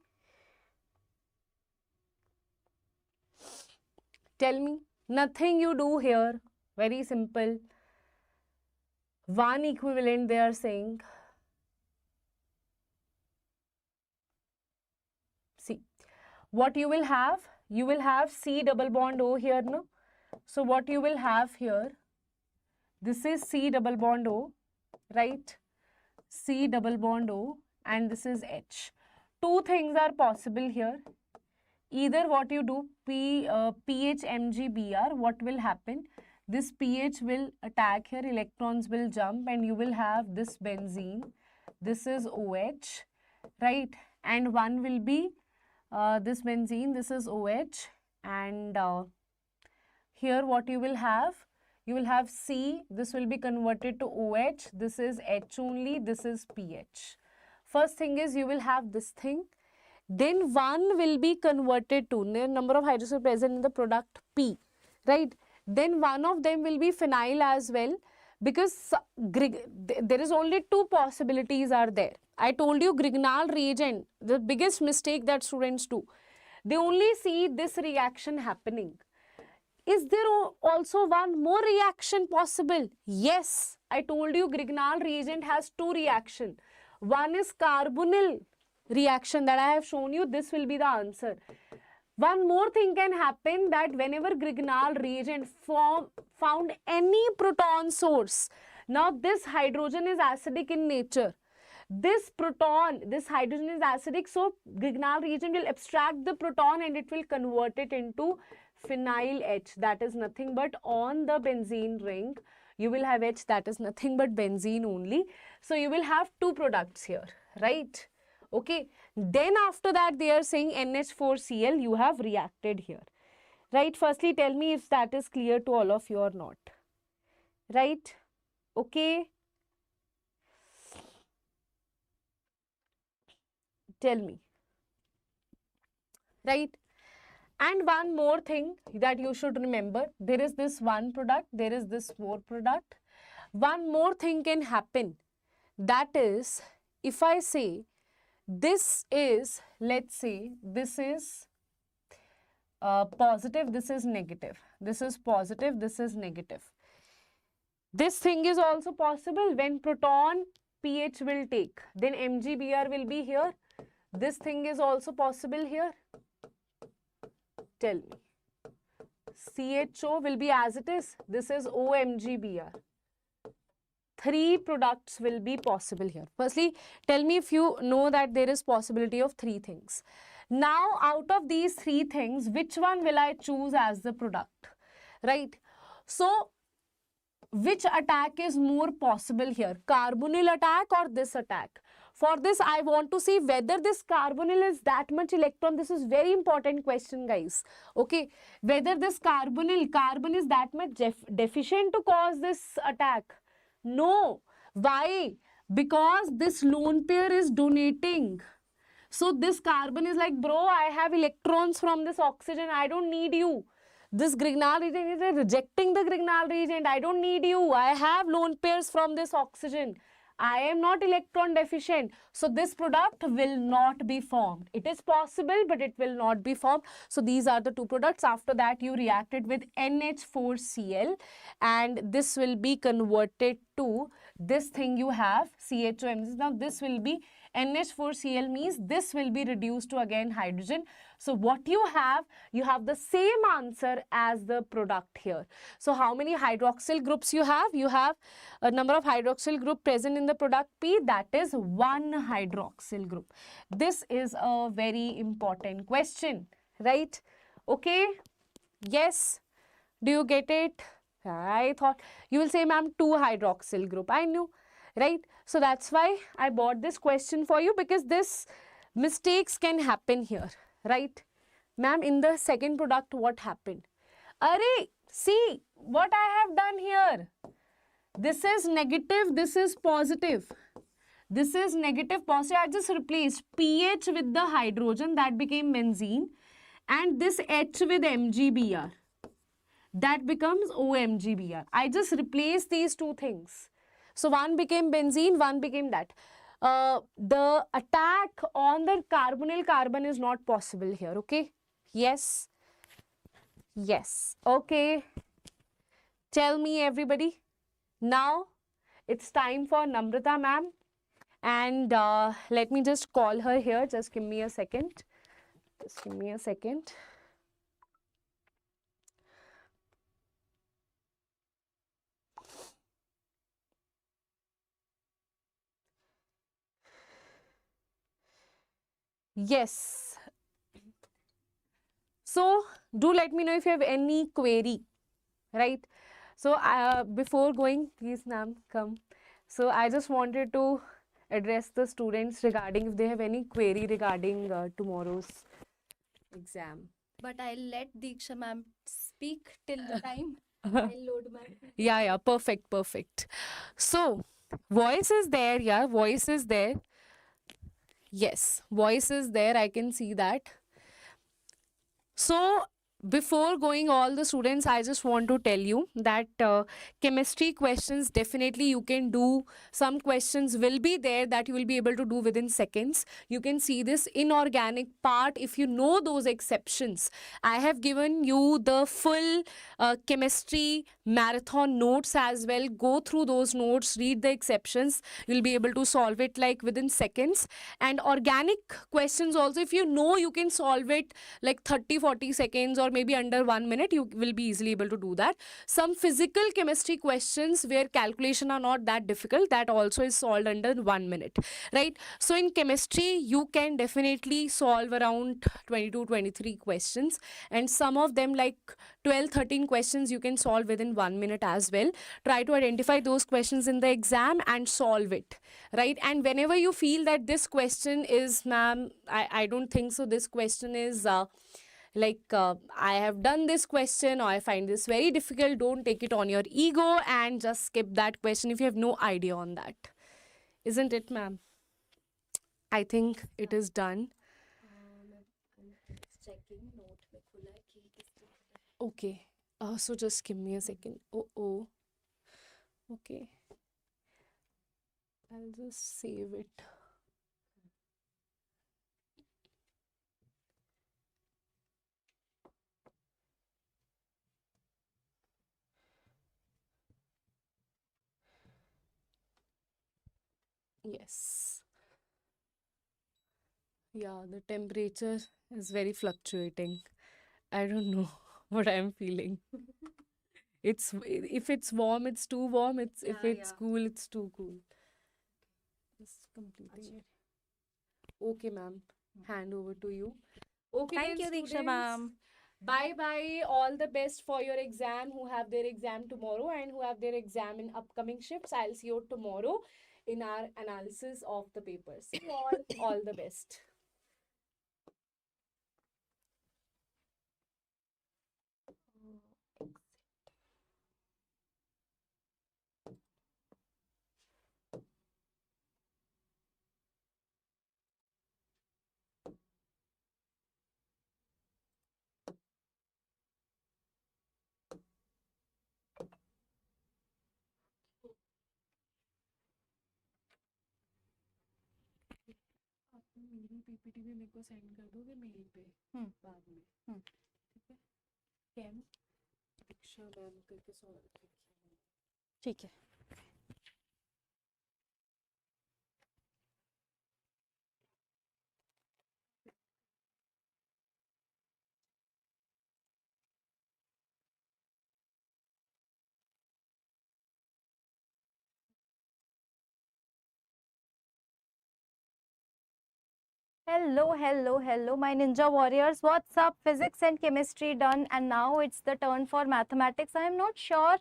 Tell me. Nothing you do here. Very simple. One equivalent they are saying. See. What you will have? You will have C double bond O here, no? So what you will have here? This is C double bond O, right? C double bond O, and this is H. Two things are possible here. Either what you do, pH MgBr, what will happen? This pH will attack here, electrons will jump, and you will have this benzene. This is OH, right? And one will be this benzene, this is OH, and here what you will have C, this will be converted to OH, this is H only, this is pH. First thing is you will have this thing, then one will be converted to, number of hydrogens present in the product P, right? Then one of them will be phenyl as well, because there is only 2 possibilities are there. I told you Grignard reagent, the biggest mistake that students do. They only see this reaction happening. Is there also one more reaction possible? Yes, I told you Grignard reagent has 2 reactions. One is carbonyl reaction that I have shown you. This will be the answer. One more thing can happen, that whenever Grignard reagent found any proton source, now this hydrogen is acidic in nature. This proton, this hydrogen is acidic, so Grignard reagent will abstract the proton and it will convert it into phenyl H. That is nothing but on the benzene ring. You will have H, that is nothing but benzene only. So you will have 2 products here, right? Okay. Then after that they are saying NH4Cl, you have reacted here, right? Firstly, tell me if that is clear to all of you or not, right? Okay. Tell me, right? And one more thing that you should remember, there is this one product, there is this more product. One more thing can happen, that is, if I say this is, let's say this is positive, this is negative, this is positive, this is negative. This thing is also possible when proton pH will take, then MgBr will be here. This thing is also possible here. Tell me. CHO will be as it is. This is OMgBr. 3 products will be possible here. Firstly, tell me if you know that there is possibility of 3 things. Now, out of these 3 things, which one will I choose as the product? Right? So, which attack is more possible here? Carbonyl attack or this attack? For this, I want to see whether this carbonyl is that much electron. This is very important question, guys. Okay, whether this carbon is that much deficient to cause this attack. No. Why? Because this lone pair is donating. So this carbon is like, bro, I have electrons from this oxygen. I don't need you. This Grignard reagent is rejecting the Grignard reagent. I don't need you. I have lone pairs from this oxygen. I am not electron deficient. So this product will not be formed. It is possible, but it will not be formed. So these are the 2 products. After that, you reacted with NH4Cl and this will be converted to this thing you have, CHOM. Now this will be NH4Cl means this will be reduced to again hydrogen. So what you have the same answer as the product here. So how many hydroxyl groups you have? You have a number of hydroxyl group present in the product P, that is 1 hydroxyl group. This is a very important question, right? Okay. Yes. Do you get it? I thought you will say, ma'am, 2 hydroxyl group. I knew, right? So that's why I bought this question for you, because this mistakes can happen here, right? Ma'am, in the second product, what happened? Arey, see what I have done here. This is negative, this is positive. This is negative, positive. I just replaced pH with the hydrogen, that became benzene, and this H with MgBr, that becomes OMgBr. I just replaced these two things. So one became benzene, one became that. The attack on the carbonyl carbon is not possible here, okay? Yes. Yes. Okay. Tell me, everybody. Now it's time for Namrata ma'am. And let me just call her here. Just give me a second. Just give me a second. Yes. So do let me know if you have any query, right? So before going, please ma'am, come. So I just wanted to address the students regarding if they have any query regarding tomorrow's exam. But I'll let Diksha ma'am speak till the time. I'll load my... Yeah, perfect, perfect. So, voice is there, yeah, voice is there. Yes, voice is there, I can see that. So, before going all the students, I just want to tell you that chemistry questions, definitely you can do. Some questions will be there that you will be able to do within seconds. You can see this inorganic part if you know those exceptions. I have given you the full chemistry marathon notes as well. Go through those notes, read the exceptions. You'll be able to solve it like within seconds. And organic questions also, if you know, you can solve it like 30-40 seconds or maybe under 1 minute, you will be easily able to do that. Some physical chemistry questions where calculation are not that difficult, that also is solved under 1 minute, right? So in chemistry, you can definitely solve around 22-23 questions, and some of them like 12-13 questions you can solve within 1 minute as well. Try to identify those questions in the exam and solve it, right? And whenever you feel that this question is, ma'am, I don't think so, this question is I have done this question or I find this very difficult, don't take it on your ego and just skip that question if you have no idea on that. Isn't it, ma'am? I think it is done. Checking note में खुला है कि किसको... Okay. So just give me a second. Oh. Okay. I'll just save it. Yes. Yeah, the temperature is very fluctuating. I don't know what I'm feeling. It's if it's warm, it's too warm. If it's cool, it's too cool. Just completing it. Okay, ma'am. Hand over to you. Okay, Thank you, then, Diksha students. ma'am. Bye. All the best for your exam, who have their exam tomorrow and who have their exam in upcoming shifts. I'll see you tomorrow in our analysis of the papers. See you all the best. मेरी PPT भी मेरे को send कर दोगे mail पे बाद में ठीक है कैम दीक्षा मैम करके सॉल्व ठीक है. Hello, my ninja warriors. What's up? Physics and chemistry done, and now it's the turn for mathematics. I am not sure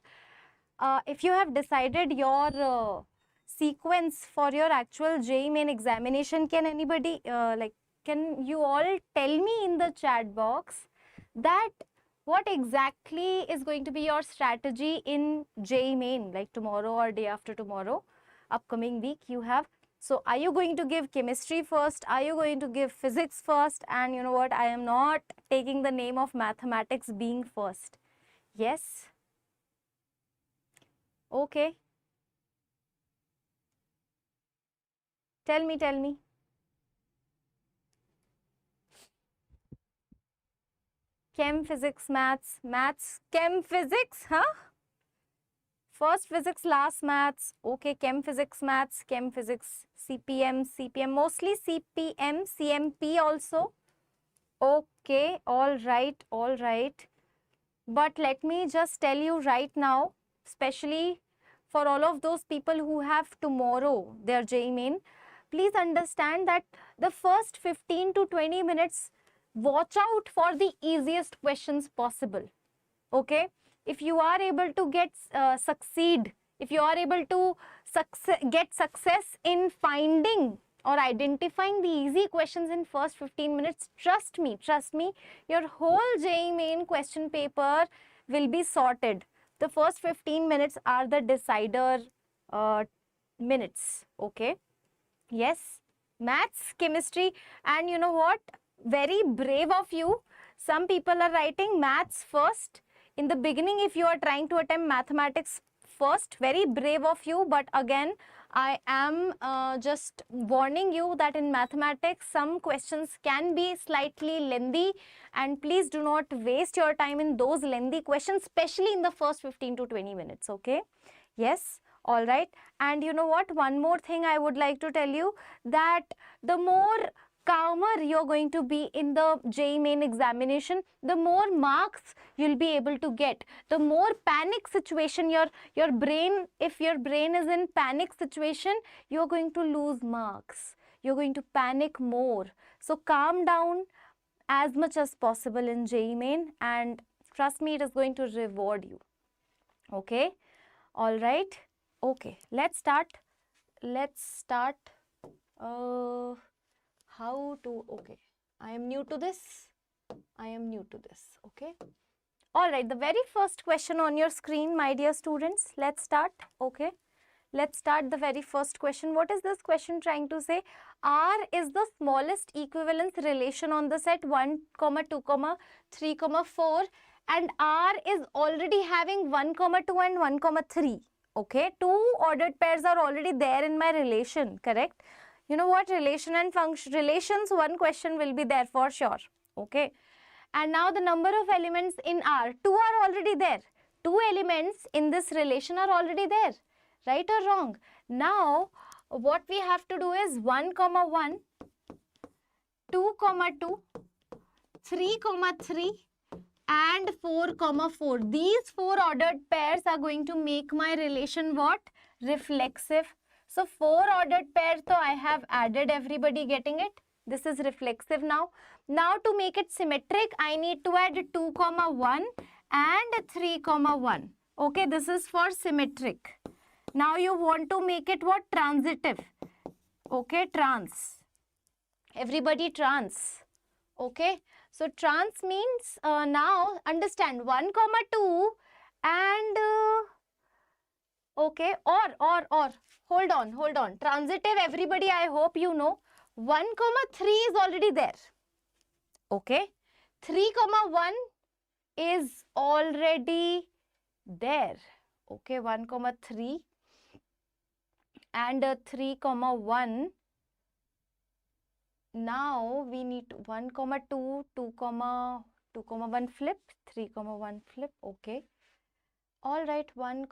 if you have decided your sequence for your actual JEE main examination. Can anybody, can you all tell me in the chat box that what exactly is going to be your strategy in JEE main, like tomorrow or day after tomorrow, upcoming week you have? So are you going to give chemistry first? Are you going to give physics first? And you know what? I am not taking the name of mathematics being first. Yes? Okay. Tell me. Chem, physics, maths, chem, physics, huh? First physics, last maths. Okay, chem, physics, maths, chem, physics, CPM, mostly CPM, CMP also. Okay, all right. But let me just tell you right now, especially for all of those people who have tomorrow their JEE main, please understand that the first 15 to 20 minutes, watch out for the easiest questions possible. Okay, if you are able to get succeed, if you are able to get success in finding or identifying the easy questions in first 15 minutes, trust me, your whole JEE main question paper will be sorted. The first 15 minutes are the decider minutes. Okay, yes, maths, chemistry, and you know what, very brave of you. Some people are writing maths first in the beginning. If you are trying to attempt mathematics first, very brave of you. But again, I am just warning you that in mathematics some questions can be slightly lengthy, and please do not waste your time in those lengthy questions, especially in the first 15 to 20 minutes. Okay, yes, all right. And you know what, one more thing I would like to tell you, that the more calmer you're going to be in the JEE main examination, the more marks you'll be able to get. The more panic situation your brain, if your brain is in panic situation, you're going to lose marks. You're going to panic more. So calm down as much as possible in JEE main, and trust me, it is going to reward you. Okay, all right. Okay, let's start. How to, okay, I am new to this, okay. All right, the very first question on your screen, my dear students, let's start. Okay, let's start the very first question. What is this question trying to say? R is the smallest equivalence relation on the set 1, 2, 3, 4, and R is already having 1, 2 and 1, 3. Okay, two ordered pairs are already there in my relation, correct? You know what, relation and function relations, one question will be there for sure. Okay, and now the number of elements in R, 2 are already there. 2 elements in this relation are already there, right or wrong? Now what we have to do is 1, 1, 2, 2, 3, 3 and 4, 4. These 4 ordered pairs are going to make my relation what? Reflexive. So 4 ordered pairs, so I have added, everybody getting it? This is reflexive now. Now to make it symmetric, I need to add 2, 1 and 3, 1. Okay, this is for symmetric. Now you want to make it what? Transitive. Okay, trans. Everybody trans. Okay, so trans means now understand 1, 2 and okay, or hold on, transitive, everybody, I hope you know 1, 3 is already there. Okay, 3, 1 is already there. Okay, 1, 3 and 3, 1. Now we need 1, 2, 2, 1 flip, 3, 1 flip. Okay, all right, 1,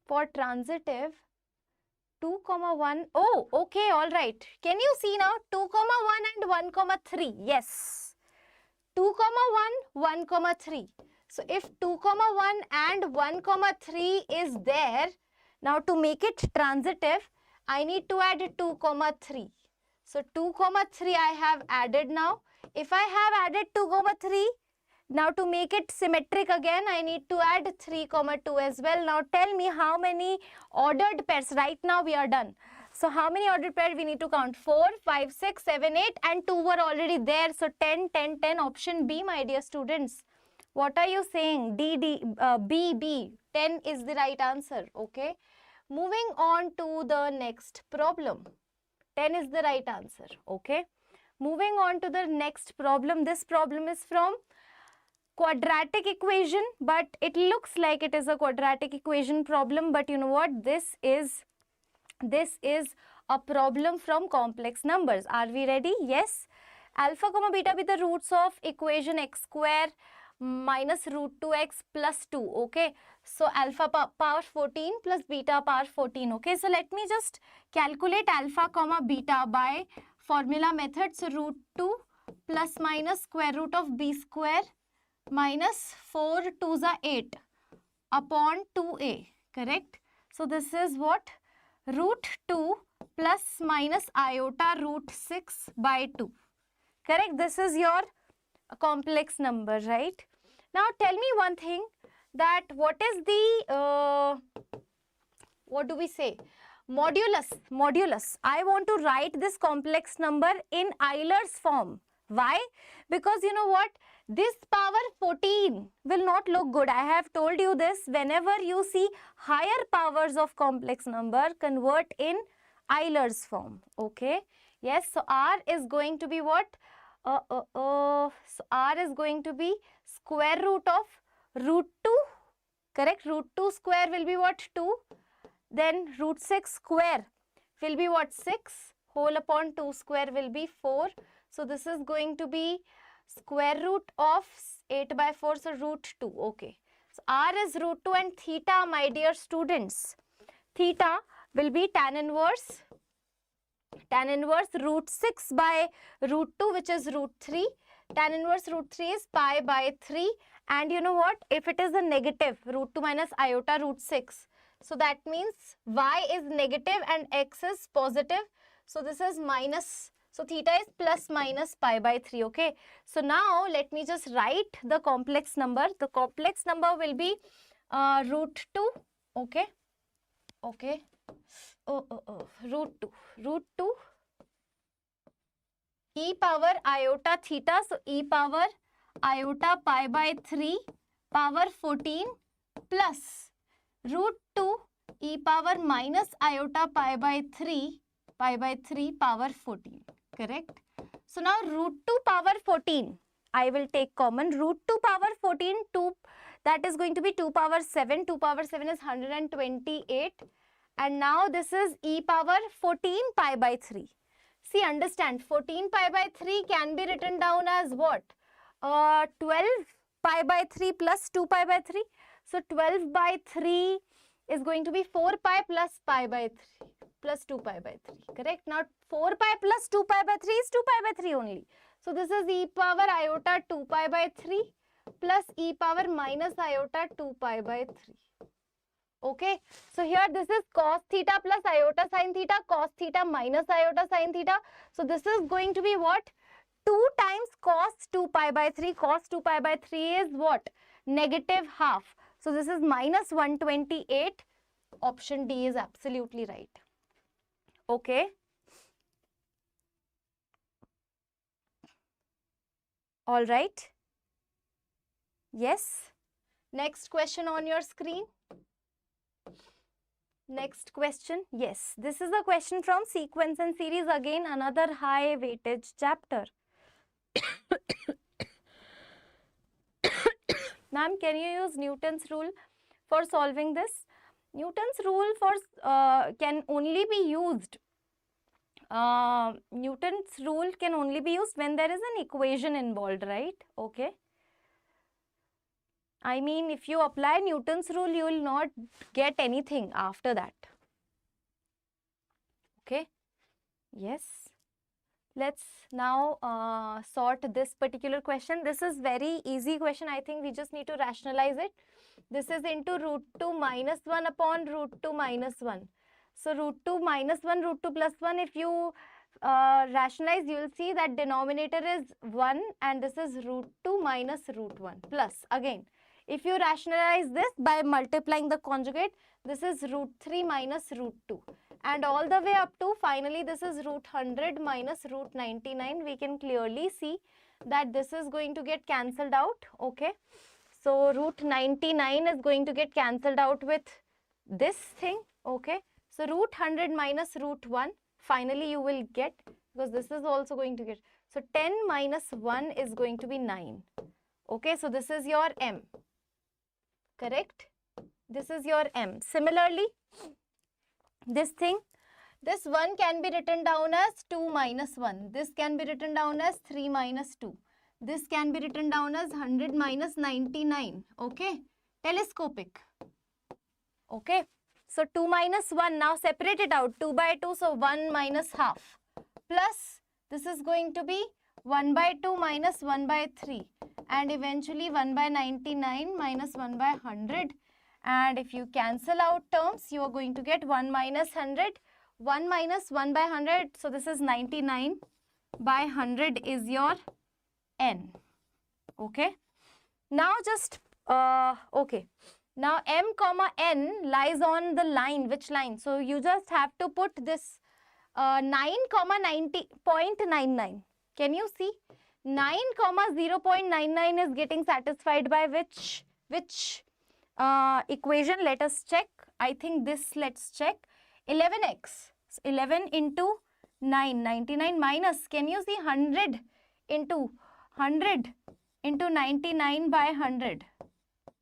for transitive 2, 1. Oh, okay, all right. Can you see now? 2, 1 and 1, 3. Yes, 2, 1, 1, 3. So if 2, 1 and 1, 3 is there, now to make it transitive, I need to add 2, 3. So 2, 3 I have added now. If I have added 2, 3, now to make it symmetric again, I need to add 3, 2 as well. Now tell me how many ordered pairs. Right now we are done. So how many ordered pairs we need to count? 4, 5, 6, 7, 8 and 2 were already there. So 10, 10, 10. Option B, my dear students. What are you saying? B, B. 10 is the right answer. Okay. Moving on to the next problem. 10 is the right answer. Okay. Moving on to the next problem. This problem is from quadratic equation, but it looks like it is a quadratic equation problem, but you know what, this is a problem from complex numbers. Are we ready? Yes. Alpha comma beta be the roots of equation x square minus root 2x plus 2. Okay, so alpha power 14 plus beta power 14. Okay, so let me just calculate alpha comma beta by formula method. So root 2 plus minus square root of b square minus 4 2s are 8 upon 2a, correct? So this is what? Root 2 plus minus iota root 6 by 2, correct? This is your complex number, right? Now tell me one thing, that what is the, what do we say? Modulus. I want to write this complex number in Euler's form. Why? Because you know what? This power 14 will not look good. I have told you this. Whenever you see higher powers of complex number, convert in Euler's form. Okay. Yes. So R is going to be what? So R is going to be square root of root 2. Correct. Root 2 square will be what? 2. Then root 6 square will be what? 6. Whole upon 2 square will be 4. So this is going to be square root of 8 by 4, so root 2. Okay. So R is root 2 and theta, my dear students. Theta will be tan inverse root 6 by root 2, which is root 3. Tan inverse root 3 is pi by 3. And you know what? If it is a negative, root 2 minus iota root 6. So that means y is negative and x is positive. So this is minus. So theta is plus minus pi by 3, okay. So now let me just write the complex number. The complex number will be root 2, okay. Okay. Root 2 e power iota theta. So e power iota pi by 3 power 14 plus root 2 e power minus iota pi by 3 power 14. Correct. So now root 2 power 14, I will take common. Root 2 power 14, 2, that is going to be 2 power 7. 2 power 7 is 128. And now this is e power 14 pi by 3. See, understand, 14 pi by 3 can be written down as what? 12 pi by 3 plus 2 pi by 3. So 12 by 3 is going to be 4 pi plus pi by 3. Plus 2 pi by 3, correct? Now 4 pi plus 2 pi by 3 is 2 pi by 3 only. So this is e power iota 2 pi by 3 plus e power minus iota 2 pi by 3. Okay. So here this is cos theta plus iota sin theta, cos theta minus iota sin theta. So this is going to be what? 2 times cos 2 pi by 3. Cos 2 pi by 3 is what? Negative half. So this is minus 128. Option D is absolutely right. Okay. All right. Yes. Next question on your screen. Next question. Yes. This is a question from sequence and series. Again, another high weightage chapter. Ma'am, can you use Newton's rule for solving this? Newton's rule for can only be used. Newton's rule can only be used when there is an equation involved, right? Okay. I mean, if you apply Newton's rule, you will not get anything after that. Okay. Yes. Let's now sort this particular question. This is very easy question. I think we just need to rationalize it. This is into root 2 minus 1 upon root 2 minus 1. So root 2 minus 1, root 2 plus 1, if you rationalize, you will see that denominator is 1 and this is root 2 minus root 1 plus. Again, if you rationalize this by multiplying the conjugate, this is root 3 minus root 2. And all the way up to finally this is root 100 minus root 99. We can clearly see that this is going to get cancelled out. Okay. So root 99 is going to get cancelled out with this thing. Okay. So root 100 minus root 1. Finally, you will get, because this is also going to get. So 10 minus 1 is going to be 9. Okay. So this is your m. Correct? This is your m. Similarly, this thing, this 1 can be written down as 2 minus 1. This can be written down as 3 minus 2. This can be written down as 100 minus 99. Okay. Telescopic. Okay. So 2 minus 1. Now separate it out. 2 by 2. So 1 minus half. Plus this is going to be 1 by 2 minus 1 by 3. And eventually 1 by 99 minus 1 by 100. And if you cancel out terms, you are going to get 1 minus 100. 1 minus 1 by 100. So this is 99 by 100 is your n. Okay. Now just, okay. Now m comma n lies on the line. Which line? So you just have to put this 9 comma 90.99. Can you see? 9 comma 0.99 is getting satisfied by which equation? Let us check. I think this, let's check. 11x. So 11 into 9, 99 minus, can you see, 100 into 99 by 100.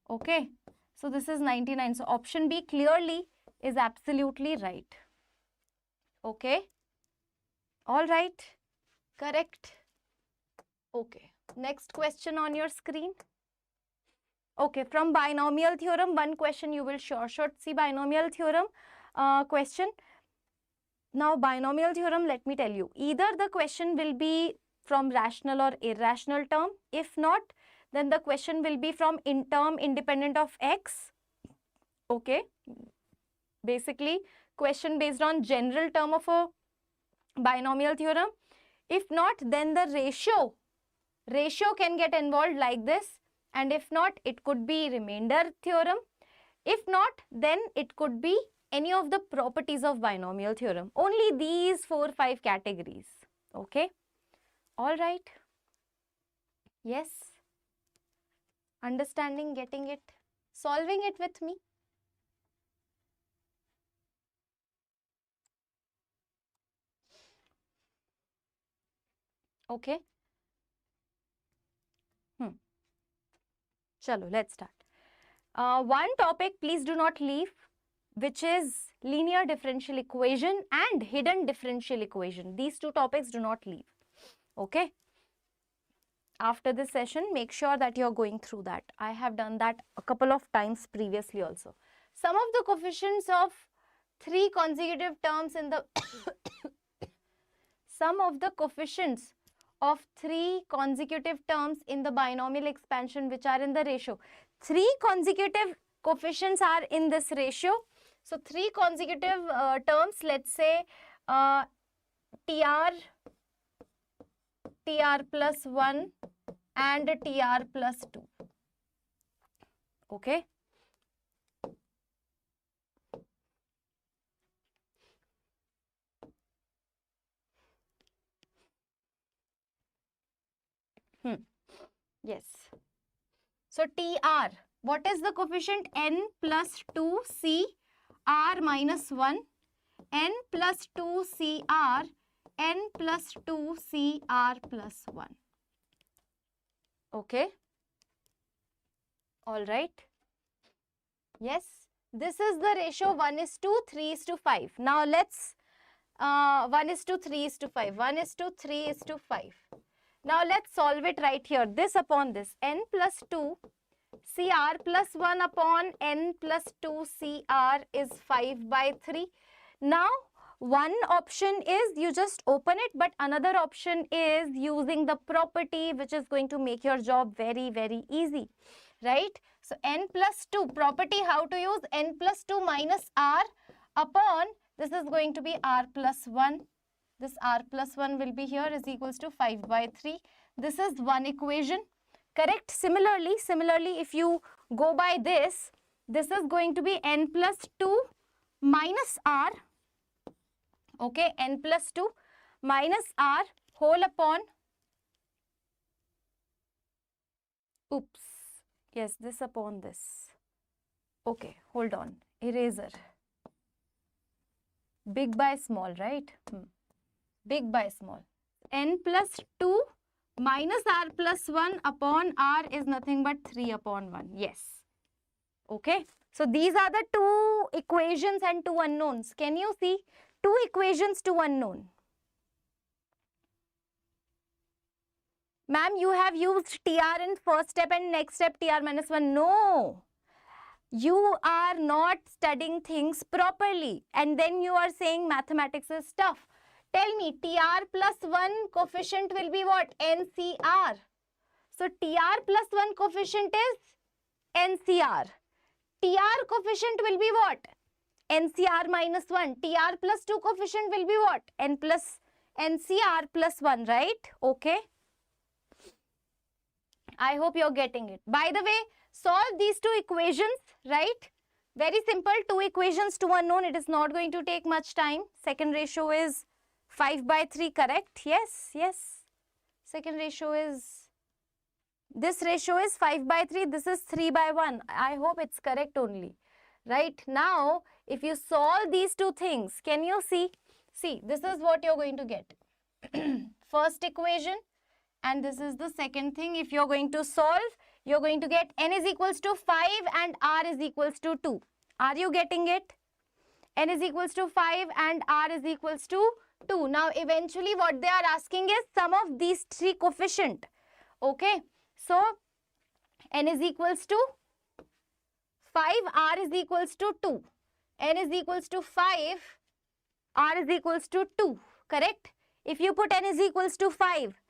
Okay. So this is 99. So option B clearly is absolutely right. Okay. All right. Correct. Okay. Next question on your screen. Okay. From binomial theorem, one question you will sure see binomial theorem question. Now binomial theorem, let me tell you, either the question will be from rational or irrational term. If not, then the question will be from term independent of x. Okay. Basically, question based on general term of a binomial theorem. If not, then the ratio can get involved like this. And if not, it could be remainder theorem. If not, then it could be any of the properties of binomial theorem. Only these 4-5 categories. Okay. All right. Yes. Understanding, getting it, solving it with me. Okay. Chalo, let's start. One topic, please do not leave, which is linear differential equation and hidden differential equation. These two topics do not leave. Okay. After this session, make sure that you are going through that. I have done that a couple of times previously also. Some of the coefficients of 3 consecutive terms in the some of the coefficients of 3 consecutive terms in the binomial expansion which are in the ratio. 3 consecutive coefficients are in this ratio. So 3 consecutive terms, let's say TR plus 1 and TR plus 2. Okay. Yes. So TR, what is the coefficient? N plus 2 CR minus 1, N plus 2 CR, N plus 2 CR plus 1. Okay. All right. Yes. This is the ratio 1:3:5. Now let's 1:3:5. 1:3:5. Now let's solve it right here. This upon this. N plus 2 CR plus 1 upon N plus 2 CR is 5/3. Now one option is you just open it, but another option is using the property which is going to make your job very, very easy, right? So N plus 2 property, how to use? N plus 2 minus R upon This is going to be r plus 1. This r plus 1 will be here is equals to 5 by 3. This is one equation, correct? Similarly, if you go by this, this is going to be n plus 2 minus r, okay, n plus 2 minus r whole upon, oops, yes, this upon this. Okay, hold on, eraser. Big by small, right? Big by small. N plus 2 minus r plus 1 upon r is nothing but 3 upon 1. Yes. Okay. So these are the two equations and two unknowns. Can you see? Two equations, two unknown. Ma'am, you have used TR in first step and next step TR minus 1. No. You are not studying things properly and then you are saying mathematics is tough. Tell me, TR plus 1 coefficient will be what? NCR. So TR plus 1 coefficient is NCR. TR coefficient will be what? NCR minus 1. TR plus 2 coefficient will be what? NCR plus 1, right? Okay. I hope you're getting it. By the way, solve these two equations, right? Very simple. Two equations, two unknown. It is not going to take much time. Second ratio is 5 by 3, correct? Yes, yes. Second ratio is, this ratio is 5 by 3. This is 3 by 1. I hope it's correct only. Right? Now, if you solve these two things, can you see? See, this is what you're going to get. First equation. And this is the second thing. If you're going to solve, you're going to get n is equals to 5 and r is equals to 2. Are you getting it? N is equals to 5 and r is equals to 2. Now, eventually what they are asking is sum of these three coefficient. Okay. So, n is equals to 5, r is equals to 2. N is equals to 5, r is equals to 2. Correct? If you put n is equals to 5,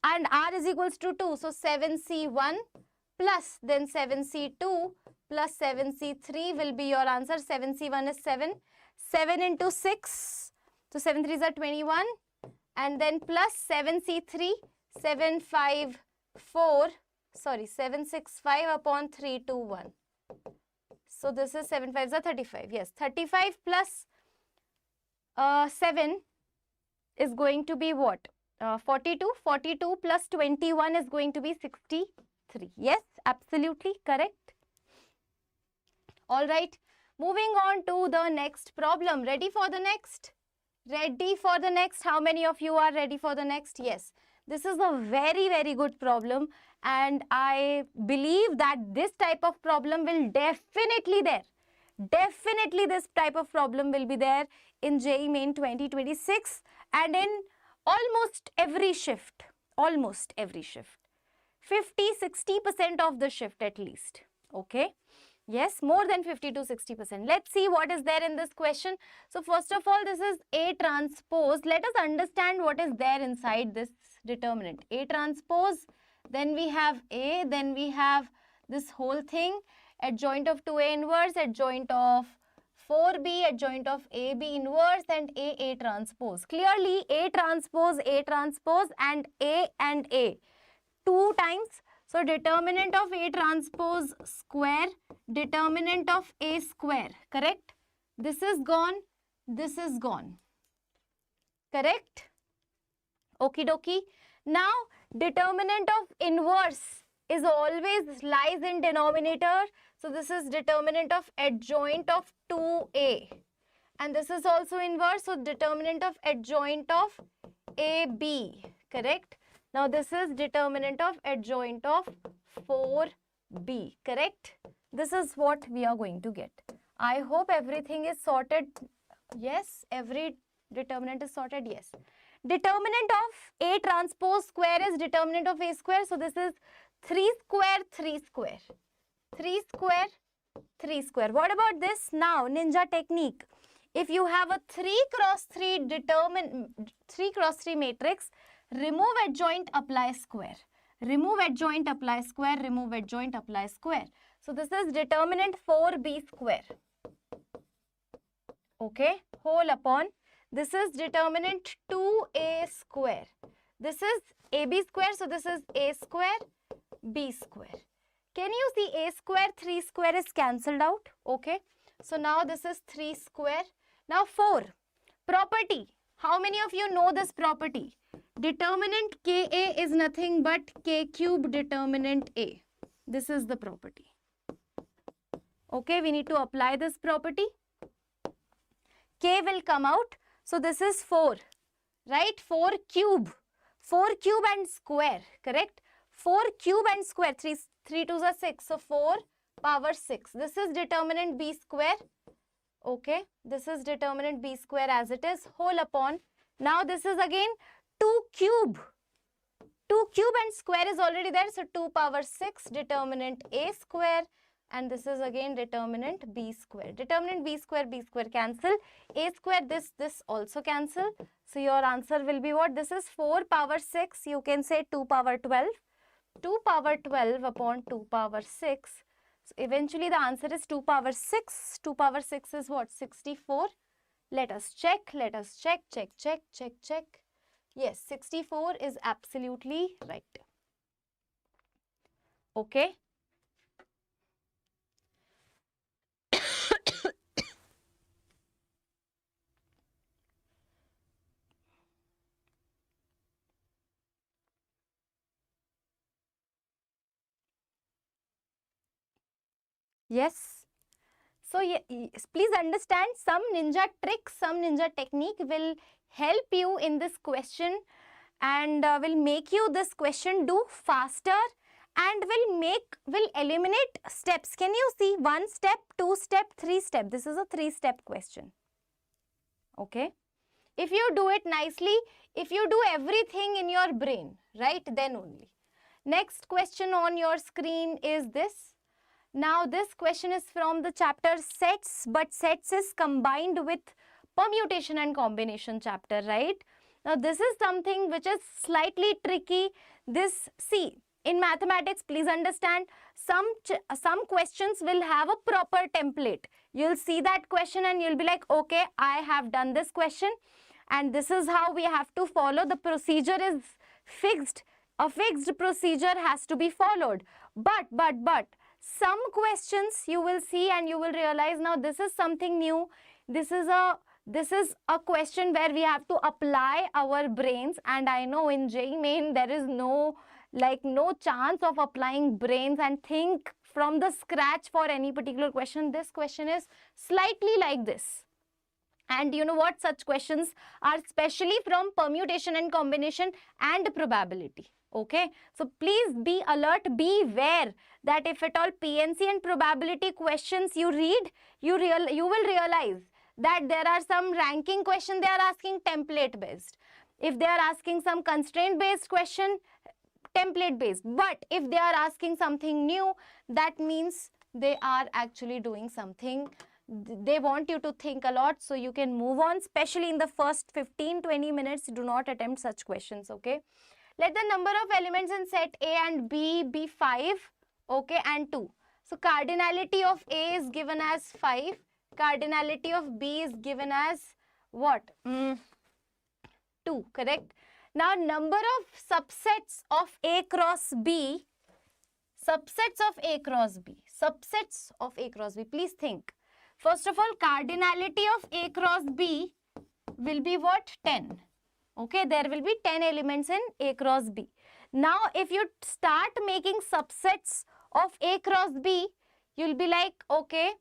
and r is equals to 2. So 7c1 plus then 7c2 plus 7c3 will be your answer. 7c1 is 7. 7 into 6. So 7 3s are 21. And then plus 7c3, 765 upon 321. So this is 7 5s are 35. Yes, 35 plus 7 is going to be what? 42. 42 plus 21 is going to be 63. Yes, absolutely correct. All right. Moving on to the next problem. Ready for the next? Ready for the next? How many of you are ready for the next? Yes. This is a very, very good problem. And I believe that this type of problem will definitely there. Definitely this type of problem will be there in JEE Main 2026 and in almost every shift, 50-60% of the shift at least. Okay. Yes, more than 50 to 60%. Let's see what is there in this question. So first of all, this is A transpose. Let us understand what is there inside this determinant. A transpose, then we have A, then we have this whole thing, adjoint of 2A inverse, adjoint of 4B, adjoint of AB inverse and A transpose. Clearly A transpose and A 2 times. So determinant of A transpose square, determinant of A square, correct? This is gone, this is gone. Correct? Okie dokie. Now determinant of inverse is always lies in denominator. So this is determinant of adjoint of 2A. And this is also inverse. So determinant of adjoint of AB. Correct? Now this is determinant of adjoint of 4B. Correct? This is what we are going to get. I hope everything is sorted. Yes, every determinant is sorted. Yes. Determinant of A transpose square is determinant of A square. So this is 3 square, 3 square. 3 square, 3 square. What about this? Now, ninja technique. If you have a 3 cross 3 matrix, remove adjoint, apply square. Remove adjoint, apply square. Remove adjoint, apply square. So this is determinant 4B square. okay, whole upon, this is determinant 2a square. This is ab square, so this is a square, b square. Can you see a square, 3 square is cancelled out, okay. So now this is 3 square. Now 4, property. How many of you know this property? Determinant Ka is nothing but K cube determinant A. This is the property. Okay, we need to apply this property. K will come out. So this is 4, right? 4 cube. 4 cube and square, correct? 4 cube and square, 3 2s are 6. So 4 power 6. This is determinant B square. Okay, this is determinant B square as it is, whole upon. Now this is again 2 cube. 2 cube and square is already there. So 2 power 6 determinant A square. And this is again determinant B square. Determinant B square cancel. A square, this also cancel. So your answer will be what? This is 4 power 6. You can say 2 power 12. 2 power 12 upon 2 power 6. So eventually the answer is 2 power 6. 2 power 6 is what? 64. Let us check. Check. Yes, 64 is absolutely right. Okay. Yes. So please understand, some ninja tricks, some ninja technique will help you in this question and will make you this question do faster and will eliminate steps. Can you see 1 step, 2 step, 3 step? This is a 3-step question. Okay. If you do it nicely, if you do everything in your brain, right, then only. Next question on your screen is this. Now this question is from the chapter sets, but sets is combined with permutation and combination chapter, right? Now this is something which is slightly tricky. This, see, in mathematics, please understand, some questions will have a proper template. You'll see that question and you'll be like, okay, I have done this question and this is how we have to follow. The procedure is fixed. A fixed procedure has to be followed. But some questions you will see and you will realize, now this is something new. This is a question where we have to apply our brains, and I know in JEE Main there is no chance of applying brains and think from the scratch for any particular question. This question is slightly like this. And you know what? Such questions are specially from permutation and combination and probability. Okay, so please be alert, be aware that if at all PNC and probability questions you read, you will realize that there are some ranking question they are asking template based. If they are asking some constraint based question, template based. But if they are asking something new, that means they are actually doing something. They want you to think a lot, so you can move on, especially in the first 15-20 minutes. Do not attempt such questions. Okay. Let the number of elements in set A and B be 5, okay, and 2. So cardinality of A is given as 5. Cardinality of B is given as what? 2, correct? Now number of subsets of A cross B. Subsets of A cross B. Subsets of A cross B. Please think. First of all, cardinality of A cross B will be what? 10. Okay, there will be 10 elements in A cross B. Now, if you start making subsets of A cross B, you'll be like, okay,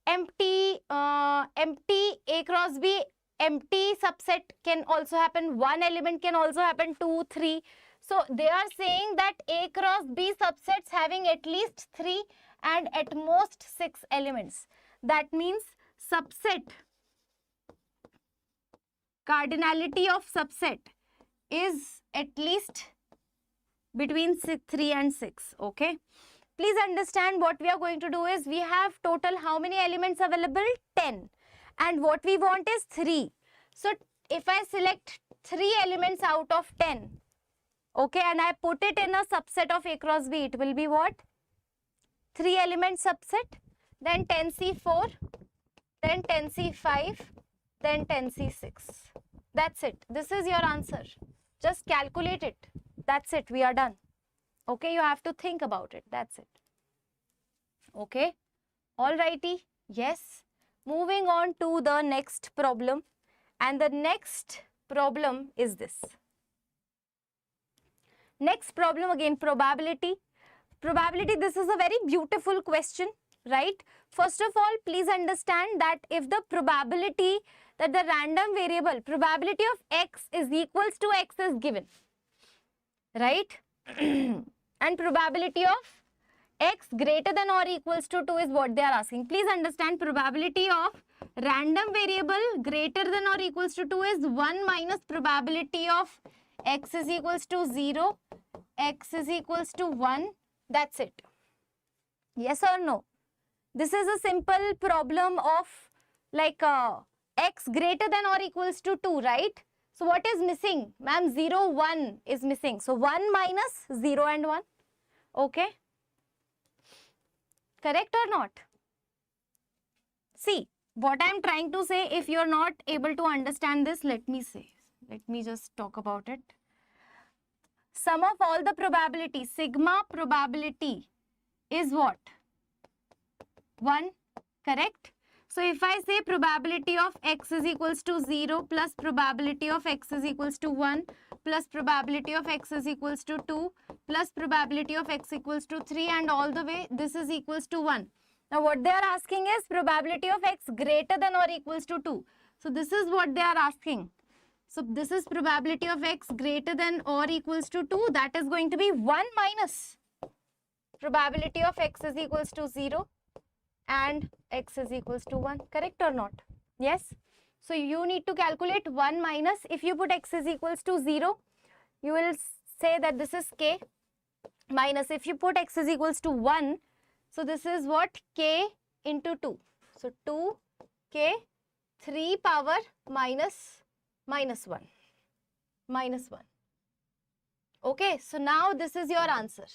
empty A cross B, empty subset can also happen. 1 element can also happen, 2, 3. So, they are saying that A cross B subsets having at least 3 and at most 6 elements. That means subset, cardinality of subset is at least between 3 and 6. Okay. Please understand what we are going to do is we have total how many elements available? 10. And what we want is 3. So if I select 3 elements out of 10, okay, and I put it in a subset of A cross B, it will be what? 3 element subset. Then 10C4. then 10C5, then 10C6. That's it. This is your answer. Just calculate it. That's it. We are done. Okay, you have to think about it. That's it. Okay. Alrighty. Yes. Moving on to the next problem. And the next problem is this. Next problem again, probability. Probability, this is a very beautiful question, right? First of all, please understand that if the probability that the random variable, probability of x is equals to x is given, right? And probability of x greater than or equals to 2 is what they are asking. Please understand, probability of random variable greater than or equals to 2 is 1 minus probability of x is equals to 0, x is equals to 1. That's it. Yes or no? This is a simple problem of like x greater than or equals to 2, right? So what is missing? Ma'am, 0, 1 is missing. So 1 minus 0 and 1. Okay. Correct or not? See, what I am trying to say, if you are not able to understand this, let me just talk about it. Sum of all the probability, sigma probability is what? 1, correct? So if I say probability of x is equals to 0 plus probability of x is equals to 1 plus probability of x is equals to 2 plus probability of x equals to 3 and all the way this is equals to 1. Now what they are asking is probability of x greater than or equals to 2. So this is what they are asking. So this is probability of x greater than or equals to 2. That is going to be 1 minus probability of x is equals to 0 and x is equals to 1. Correct or not? Yes. So you need to calculate 1 minus. If you put x is equals to 0, you will say that this is k, minus if you put x is equals to 1, so this is what? K into 2. So 2k 3 power minus 1. Okay, so now this is your answer.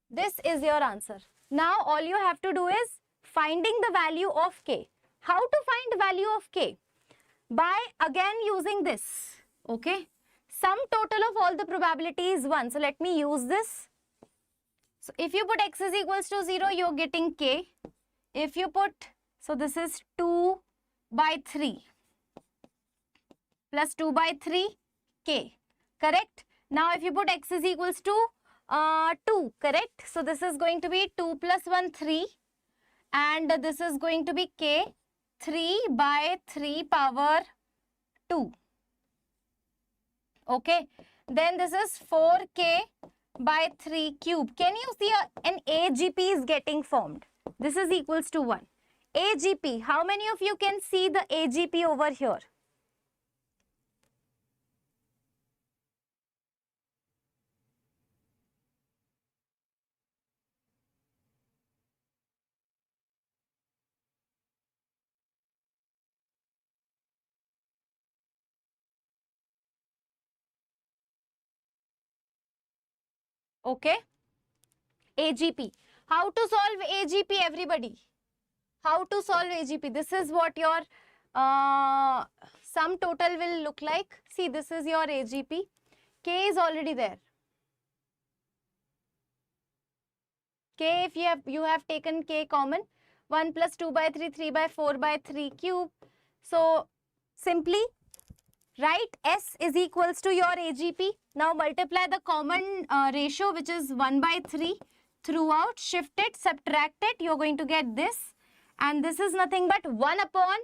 This is your answer. Now all you have to do is finding the value of k. How to find value of k? By again using this. Okay, sum total of all the probability is 1. So let me use this. So if you put x is equals to 0, you're getting k. If you put, so this is 2 by 3 plus 2 by 3 k, correct? Now if you put x is equals to 2, correct? So this is going to be 2 plus 1, 3 and this is going to be k 3 by 3 power 2. Okay, then this is 4k by 3 cube. Can you see an AGP is getting formed? This is equals to 1. AGP, how many of you can see the AGP over here? Okay, AGP. How to solve AGP, everybody? How to solve AGP? This is what your sum total will look like. See, this is your AGP. K is already there. K, if you have taken K common, 1 plus 2 by 3, 3 by 4 by 3 cube. So, simply write S is equals to your AGP. Now, multiply the common ratio, which is 1 by 3 throughout. Shift it, subtract it. You're going to get this. And this is nothing but 1 upon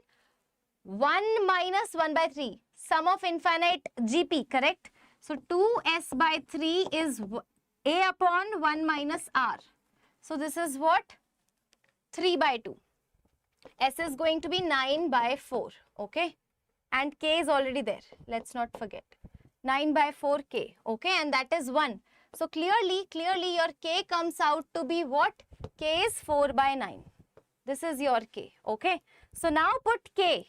1 minus 1 by 3. Sum of infinite GP, correct? So, 2S by 3 is A upon 1 minus R. So, this is what? 3 by 2. S is going to be 9 by 4. Okay? And K is already there. Let's not forget. 9 by 4 K. Okay? And that is 1. So, clearly your K comes out to be what? K is 4 by 9. This is your K. Okay? So, now put K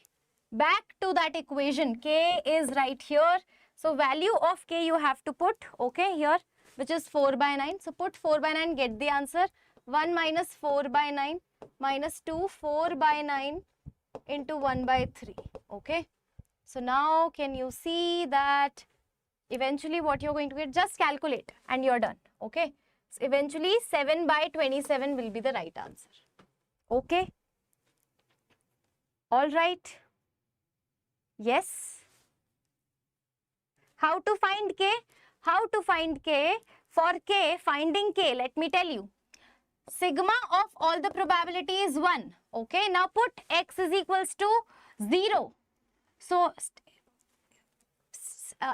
back to that equation. K is right here. So, value of K you have to put, okay, here, which is 4 by 9. So, put 4 by 9, get the answer. 1 minus 4 by 9 minus 2, 4 by 9 into 1 by 3. Okay. So now can you see that eventually what you're going to get? Just calculate and you're done. Okay. So eventually 7 by 27 will be the right answer. Okay. All right. Yes. How to find K? How to find K? For K, finding K, let me tell you. Sigma of all the probability is 1. Okay. Now put X is equals to 0. So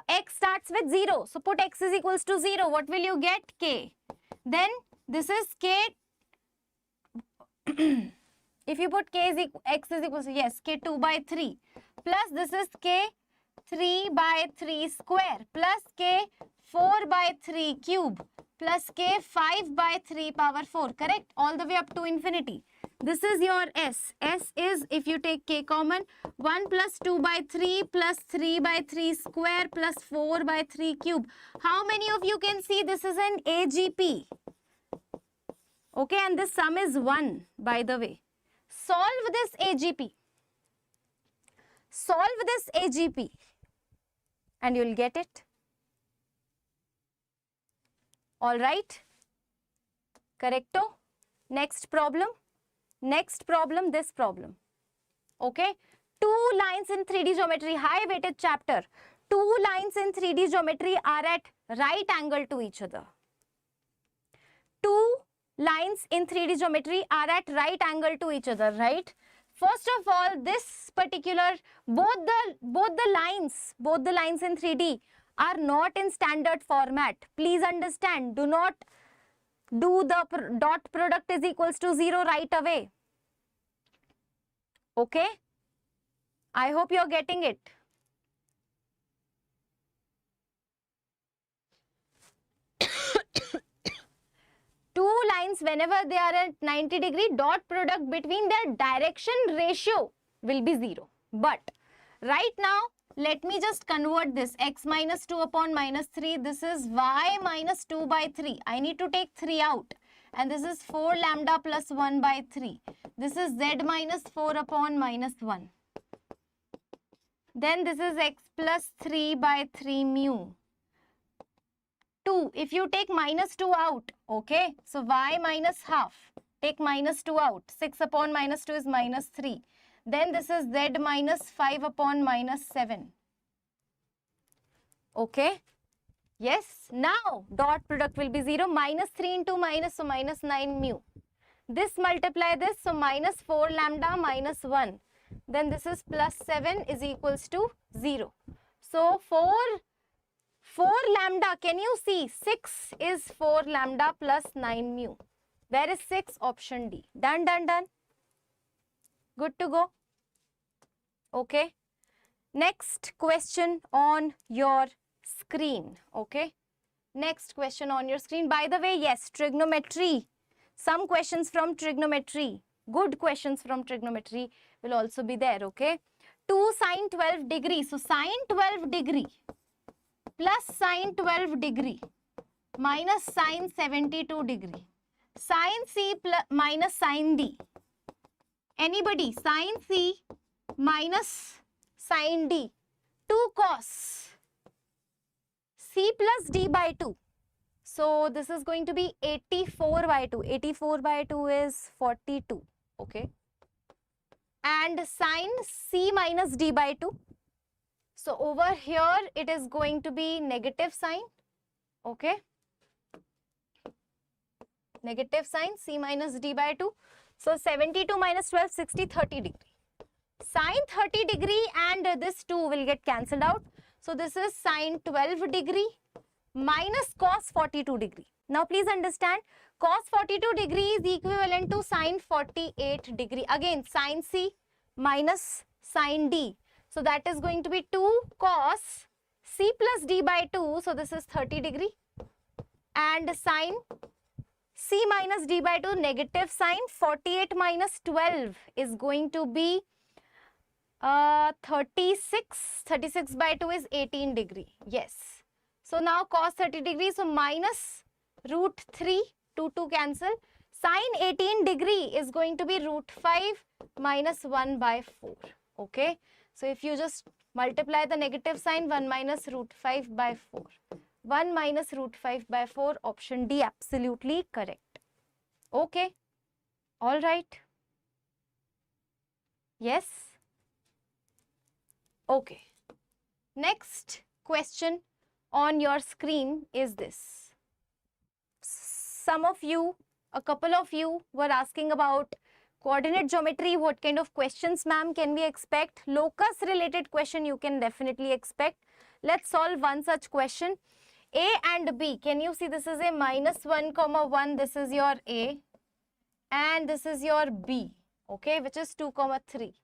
X starts with 0. So put X is equals to 0. What will you get? K. Then this is K. If you put K is X is equals to, yes, K 2 by 3. Plus this is K 3 by 3 square. Plus K 4 by 3 cube. Plus K 5 by 3 power 4. Correct? All the way up to infinity. This is your S. S is, if you take K common, 1 plus 2 by 3 plus 3 by 3 square plus 4 by 3 cube. How many of you can see this is an AGP? Okay, and this sum is 1, by the way. Solve this AGP. Solve this AGP and you'll get it. All right. Correcto. Next problem. Next problem, this problem. Okay. 2 lines in 3D geometry, high weighted chapter. 2 lines in 3D geometry are at right angle to each other. 2 lines in 3D geometry are at right angle to each other, right? First of all, this particular, both the lines in 3D are not in standard format. Please understand, do not do the dot product is equals to 0 right away. Okay? I hope you're getting it. Two lines, whenever they are at 90 degree, dot product between their direction ratio will be 0. But right now, let me just convert this. X minus 2 upon minus 3. This is y minus 2 by 3. I need to take 3 out. And this is 4 lambda plus 1 by 3. This is z minus 4 upon minus 1. Then this is x plus 3 by 3 mu. 2. If you take minus 2 out, okay, so y minus half, take minus 2 out, 6 upon minus 2 is minus 3. Then this is z minus 5 upon minus 7. Okay, yes, now dot product will be 0, minus 3 into minus, so minus 9 mu. This multiply this, so minus 4 lambda minus 1. Then this is plus 7 is equals to 0. So 4 lambda, can you see? 6 is 4 lambda plus 9 mu. Where is 6? Option D. Done, done, done. Good to go. Okay. Next question on your screen. Okay. Next question on your screen. By the way, yes, trigonometry. Some questions from trigonometry. Good questions from trigonometry will also be there. Okay. 2 sine 12 degree. So sine 12 degree plus sine 12 degree minus sine 72 degree. Sine C plus minus sine D. Anybody? Sine C minus sine D. 2 cos C plus D by 2. So this is going to be 84 by 2. 84 by 2 is 42. Okay. And sine C minus D by 2. So over here it is going to be negative sign. Okay. Negative sign C minus D by 2. So 72 minus 12, 60, 30 degree. Sine 30 degree and this 2 will get cancelled out. So this is sine 12 degree minus cos 42 degree. Now please understand, cos 42 degree is equivalent to sine 48 degree. Again, sine C minus sine D. So that is going to be 2 cos C plus D by 2. So this is 30 degree. And sine C minus D by 2, negative sine 48 minus 12 is going to be 36. 36 by 2 is 18 degree. Yes. So now cos 30 degree. So minus root 3 2 cancel. Sine 18 degree is going to be root 5 minus 1 by 4. Okay. So if you just multiply the negative sign, 1 minus root 5 by 4. 1 minus root 5 by 4, option D, absolutely correct. Okay. All right. Yes. Okay. Next question on your screen is this. Some of you, a couple of you were asking about coordinate geometry. What kind of questions, ma'am, can we expect? Locus related question you can definitely expect. Let's solve one such question. A and B, can you see this is a minus 1 comma 1, this is your A and this is your B, okay, which is 2 comma 3.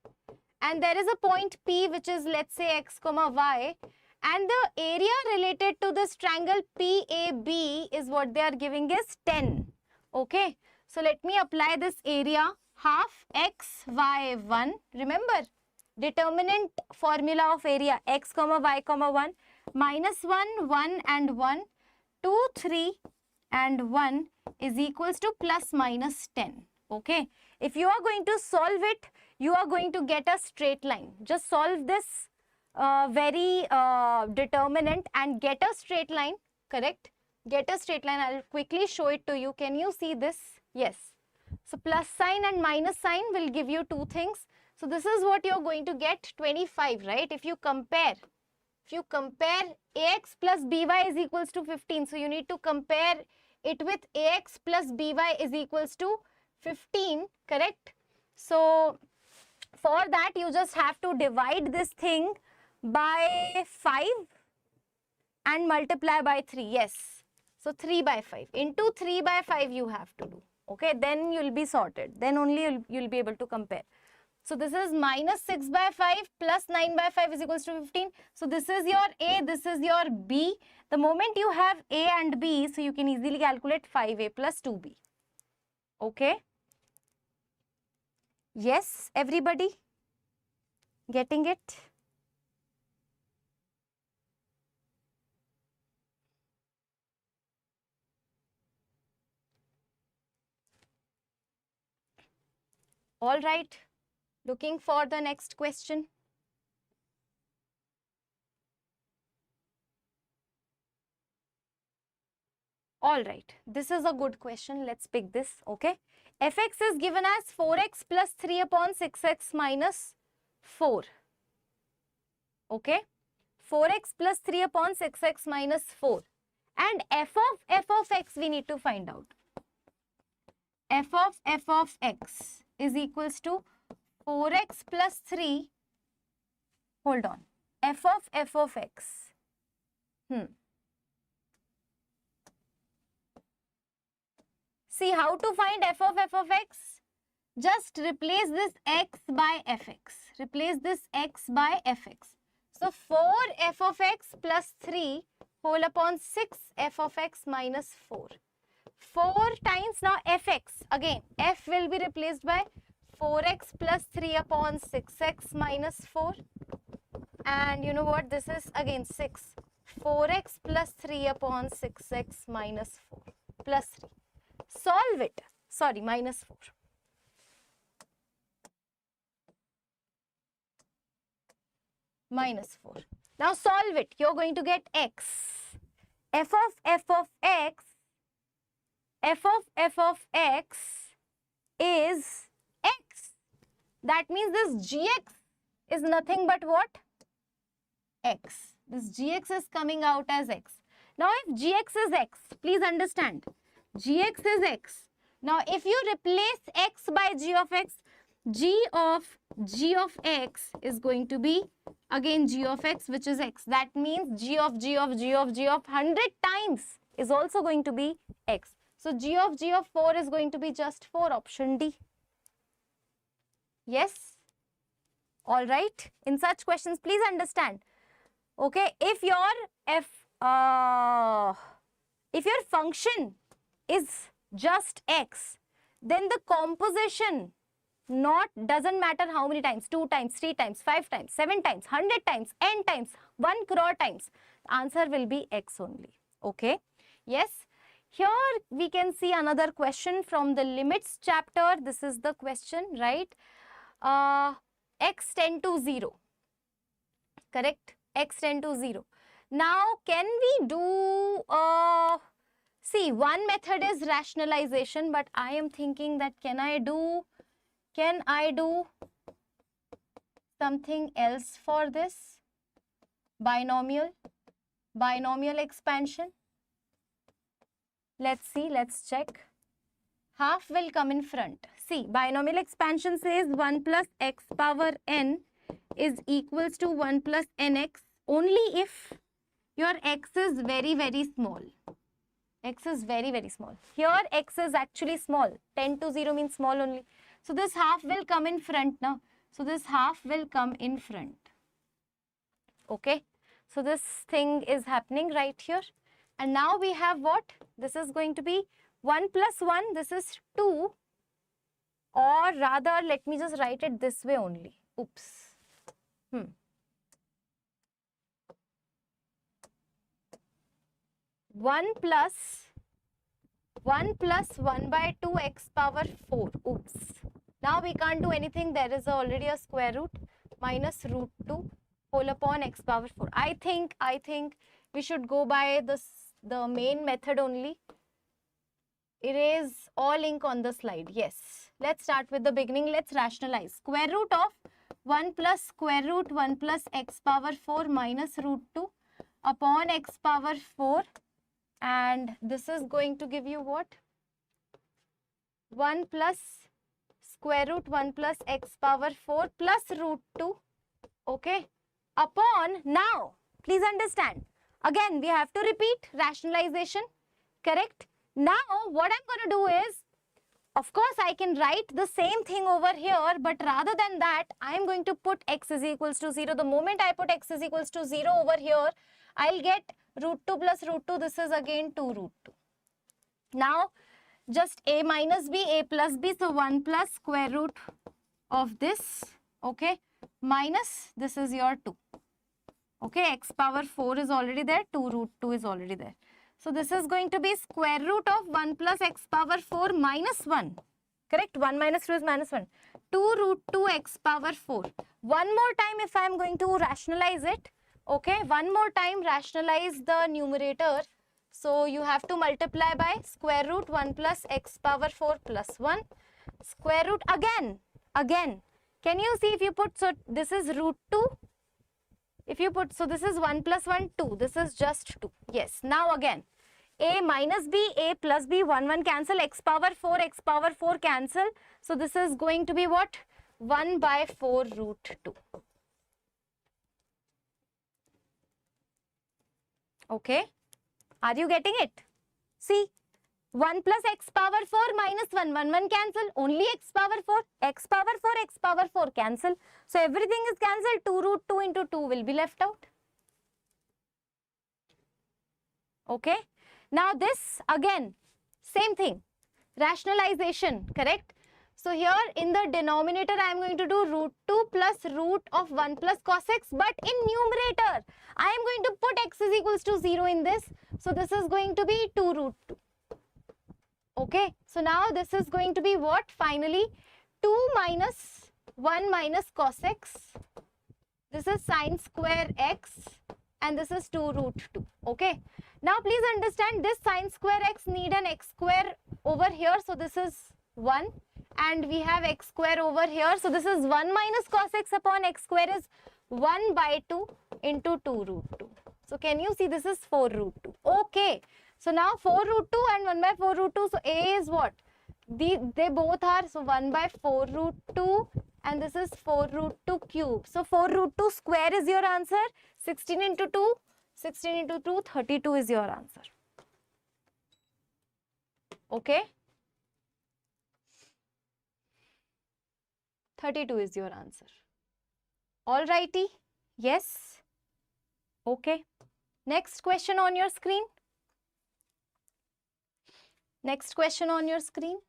And there is a point P which is, let's say, x comma y, and the area related to this triangle PAB is what they are giving is 10. Okay, so let me apply this area, half x y 1. Remember, determinant formula of area, x comma y comma 1, minus 1, 1 and 1, 2, 3 and 1 is equals to plus minus 10. Okay, if you are going to solve it, you are going to get a straight line. Just solve this very determinant and get a straight line, correct? Get a straight line. I'll quickly show it to you. Can you see this? Yes. So plus sign and minus sign will give you two things. So this is what you're going to get, 25, right? If you compare ax plus by is equals to 15. So you need to compare it with ax plus by is equals to 15, correct? So for that you just have to divide this thing by 5 and multiply by 3. Yes. So 3 by 5 into 3 by 5 you have to do. Okay, then you'll be sorted. Then only you'll be able to compare. So this is minus 6 by 5 plus 9 by 5 is equals to 15. So this is your A, this is your B. The moment you have A and B, so you can easily calculate 5A plus 2B. Okay. Yes, everybody? Getting it? All right. Looking for the next question. All right, this is a good question. Let's pick this, okay? Fx is given as 4x plus 3 upon 6x minus 4. Okay? 4x plus 3 upon 6x minus 4. And f of x we need to find out. F of x is equals to 4x plus 3, hold on, f of x. See how to find f of x? Just replace this x by fx. Replace this x by fx. So 4 f of x plus 3 whole upon 6 f of x minus 4. 4 times now fx, again f will be replaced by 4x plus 3 upon 6x minus 4, and you know what, this is again 6, 4x plus 3 upon 6x minus 4 plus 3. Solve it, sorry, minus 4. Minus 4. Now solve it, you're going to get x. F of x is x. That means this gx is nothing but what? X. This gx is coming out as x. Now if gx is x, please understand, gx is x. Now if you replace x by g of x, g of x is going to be again g of x, which is x. That means g of 100 times is also going to be x. So g of 4 is going to be just 4, option D. Yes? All right. In such questions, please understand. Okay, if your function is just x, then the composition doesn't matter how many times, 2 times, 3 times, 5 times, 7 times, 100 times, n times, 1 crore times. The answer will be x only. Okay. Yes. Here we can see another question from the limits chapter. This is the question, right? X tend to 0, correct? X tend to 0. Now, can we do, see, one method is rationalization, but I am thinking that can I do something else for this? Binomial expansion. Let's see, let's check. Half will come in front. See, binomial expansion says 1 plus x power n is equals to 1 plus nx only if your x is very, very small. X is very, very small. Here x is actually small. 10 to 0 means small only. So this half will come in front now. So this half will come in front. Okay. So this thing is happening right here. And now we have what? This is going to be 1 plus 1. This is 2. Or rather, let me just write it this way only. Oops. 1 plus 1 by 2 x power 4. Oops. Now we can't do anything. There is already a square root minus root 2 whole upon x power 4. I think we should go by the main method only. Erase all ink on the slide. Yes. Let's start with the beginning. Let's rationalize. Square root of 1 plus square root 1 plus x power 4 minus root 2 upon x power 4. And this is going to give you what? 1 plus square root 1 plus x power 4 plus root 2. Okay. Upon, now, please understand. Again, we have to repeat rationalization. Correct? Now, what I'm going to do is, of course, I can write the same thing over here, but rather than that, I'm going to put x is equals to 0. The moment I put x is equals to 0 over here, I'll get root 2 plus root 2. This is again 2 root 2. Now, just a minus b, a plus b. So, 1 plus square root of this, okay, minus this is your 2. Okay, x power 4 is already there, 2 root 2 is already there. So, this is going to be square root of 1 plus x power 4 minus 1. Correct? 1 minus 2 is minus 1. 2 root 2 x power 4. One more time if I am going to rationalize it. Okay, one more time rationalize the numerator. So, you have to multiply by square root 1 plus x power 4 plus 1. Square root again. Can you see if you put, so this is root 2. If you put, so this is 1 plus 1, 2. This is just 2. Yes. Now again, a minus b, a plus b, 1, 1 cancel, x power 4 cancel. So this is going to be what? 1 by 4 root 2. Okay. Are you getting it? See, 1 plus x power 4 minus 1, 1, 1 cancel, only x power 4, x power 4 cancel. So everything is cancelled, 2 root 2 into 2 will be left out. Okay. Now this again, same thing, rationalization, correct? So here in the denominator I am going to do root 2 plus root of 1 plus cos x, but in numerator I am going to put x is equals to 0 in this. So this is going to be 2 root 2. Okay, so now this is going to be what? Finally, 2 minus 1 minus cos x. This is sine square x and this is 2 root 2. Okay, now please understand this sine square x need an x square over here. So this is 1 and we have x square over here. So this is 1 minus cos x upon x square is 1 by 2 into 2 root 2. So can you see this is 4 root 2. Okay. So now 4 root 2 and 1 by 4 root 2. So a is what? They both are. So 1 by 4 root 2 and this is 4 root 2 cube. So 4 root 2 square is your answer. 16 into 2. 16 into 2. 32 is your answer. Okay. 32 is your answer. Alrighty. Yes. Okay. Next question on your screen. Next question on your screen.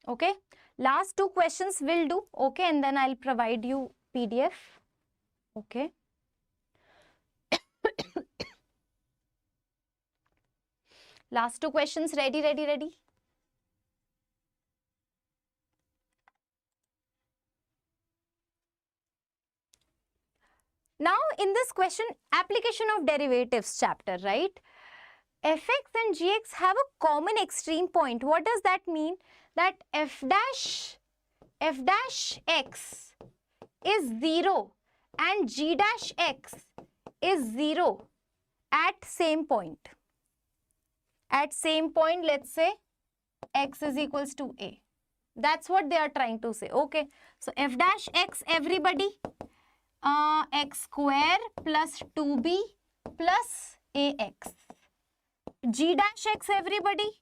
Okay, last two questions will do. Okay, and then I'll provide you PDF. Okay. Last two questions. Ready, ready, ready. Now, in this question, application of derivatives chapter, right? Fx and gx have a common extreme point. What does that mean? That f dash x is 0 and g dash x is 0 at same point. At same point, let's say x is equals to a. That's what they are trying to say. Okay. So f dash x, everybody, x square plus 2b plus ax. G dash x, everybody,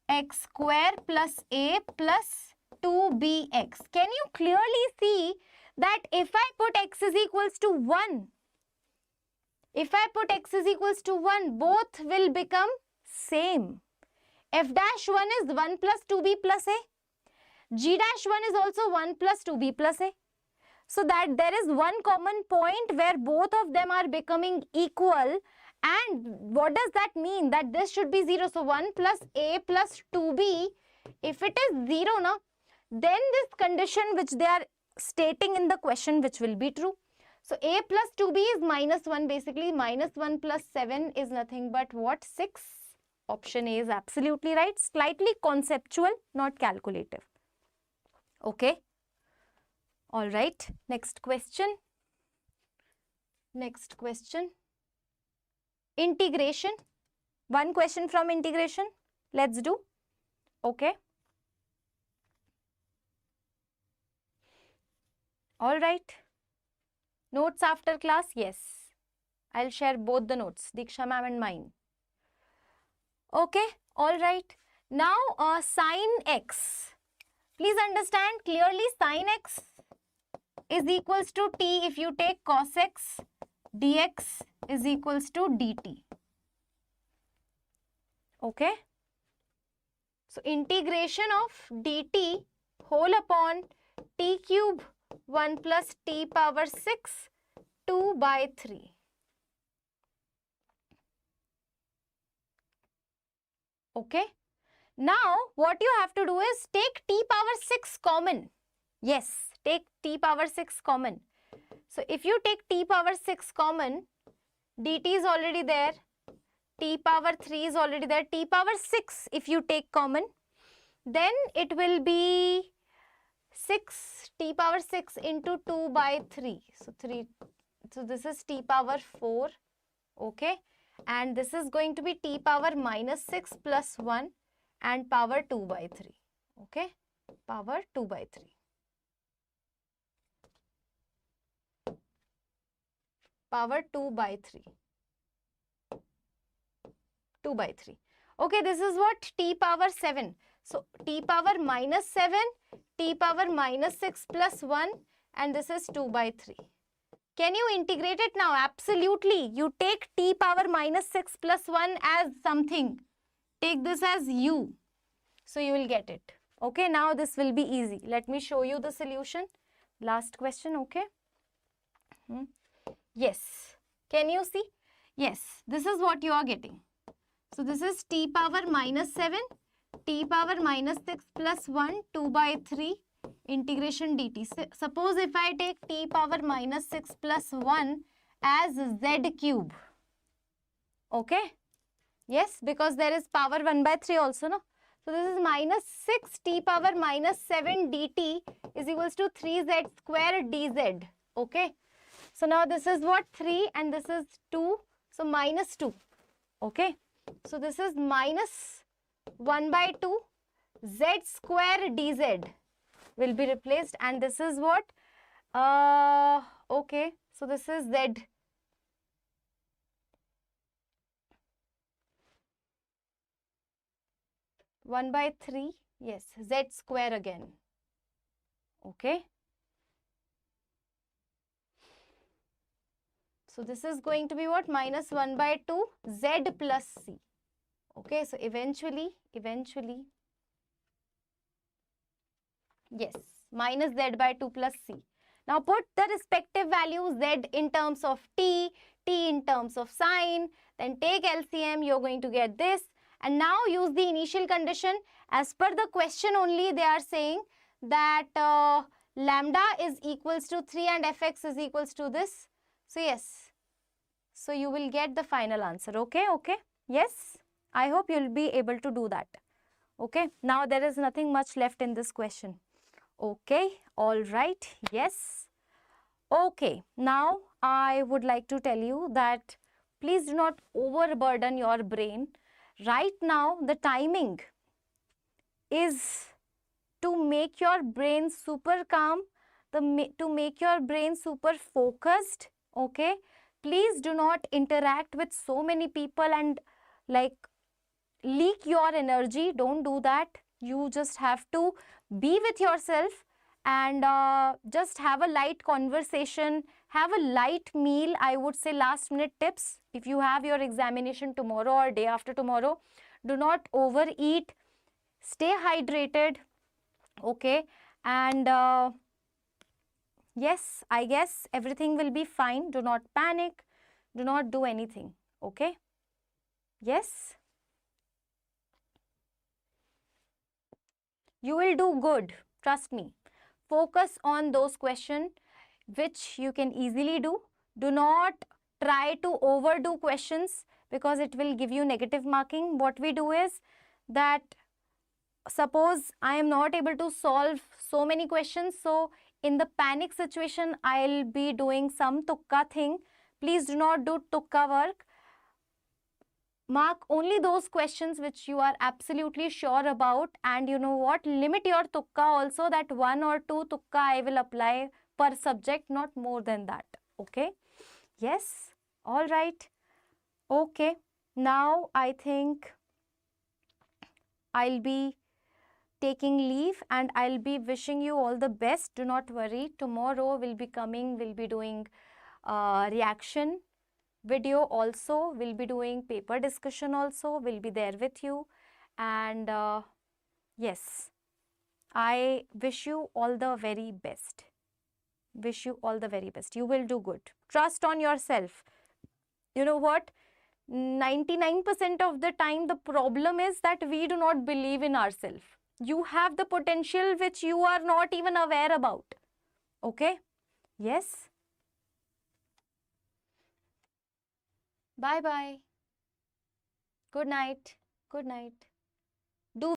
x square plus a plus 2bx. Can you clearly see that if I put x is equals to 1, if I put x is equals to 1, both will become same. F dash 1 is 1 plus 2b plus a. G dash 1 is also 1 plus 2b plus a. So that there is one common point where both of them are becoming equal. And what does that mean? That this should be 0. So 1 plus a plus 2b, if it is 0, now, then this condition which they are stating in the question, which will be true. So a plus 2b is minus 1, basically. Minus 1 plus 7 is nothing but what? 6. Option A is absolutely right. Slightly conceptual, not calculative. Okay. All right. Next question. Next question. Integration. One question from integration. Let's do. Okay. All right. Notes after class? Yes. I'll share both the notes, Diksha ma'am and mine. Okay. All right. Now, sin x. Please understand clearly, sin x is equals to t if you take cos x, dx is equals to dt. Okay. So, integration of dt whole upon t cube 1 plus t power 6 2 by 3. Okay. Now, what you have to do is take t power 6 common. Yes, take t power 6 common. So, if you take t power 6 common, dt is already there, t power 3 is already there, t power 6 if you take common, then it will be 6, t power 6 into 2 by 3. So, 3, so this is t power 4, okay, and this is going to be t power minus 6 plus 1 and power 2 by 3, okay, power 2 by 3. Power 2 by 3. 2 by 3. Okay, this is what? T power 7. So, t power minus 7, t power minus 6 plus 1, and this is 2 by 3. Can you integrate it now? Absolutely. You take t power minus 6 plus 1 as something. Take this as u. So, you will get it. Okay, now this will be easy. Let me show you the solution. Last question, okay? Yes. Can you see? Yes, this is what you are getting. So, this is t power minus 7, t power minus 6 plus 1, 2 by 3, integration dt. Suppose if I take t power minus 6 plus 1 as z cube. Okay? Yes, because there is power 1 by 3 also, no? So, this is minus 6 t power minus 7 dt is equals to 3z square dz. Okay? So, now this is what? 3 and this is 2. So, minus 2. Okay? So, this is minus 1 by 2 z square dz will be replaced, and this is what? Okay. So, this is z. One by 3, yes, z square again. Okay. So, this is going to be what? Minus 1 by 2 z plus c. Okay. So, eventually, Yes, minus z by 2 plus c. Now put the respective values, z in terms of t, t in terms of sine, then take LCM, you're going to get this. And now use the initial condition. As per the question only, they are saying that lambda is equals to 3 and fx is equals to this. So yes, so you will get the final answer. Okay, okay. Yes, I hope you'll be able to do that. Okay, now there is nothing much left in this question. Okay, all right, yes. Okay, now I would like to tell you that please do not overburden your brain. Right now, the timing is to make your brain super calm, to make your brain super focused. Okay, please do not interact with so many people and like leak your energy. Don't do that. You just have to be with yourself and just have a light conversation, have a light meal. I would say last minute tips. If you have your examination tomorrow or day after tomorrow, do not overeat, stay hydrated. Okay, and yes, I guess everything will be fine. Do not panic, do not do anything. Okay, yes, you will do good, trust me. Focus on those questions which you can easily do. Do not try to overdo questions because it will give you negative marking. What we do is that suppose I am not able to solve so many questions, so in the panic situation I'll be doing some tukka thing. Please do not do tukka work. Mark only those questions which you are absolutely sure about, and you know what, limit your tukka also, that 1 or 2 tukka I will apply per subject, not more than that. Okay, yes, all right. Okay, now I think I'll be taking leave and I'll be wishing you all the best. Do not worry, tomorrow we'll be doing reaction video also, we'll be doing paper discussion also, we'll be there with you. And yes, I wish you all the very best. Wish you all the very best. You will do good. Trust on yourself. You know what? 99% of the time the problem is that we do not believe in ourselves. You have the potential which you are not even aware about. Okay? Yes? Bye-bye. Good night. Good night.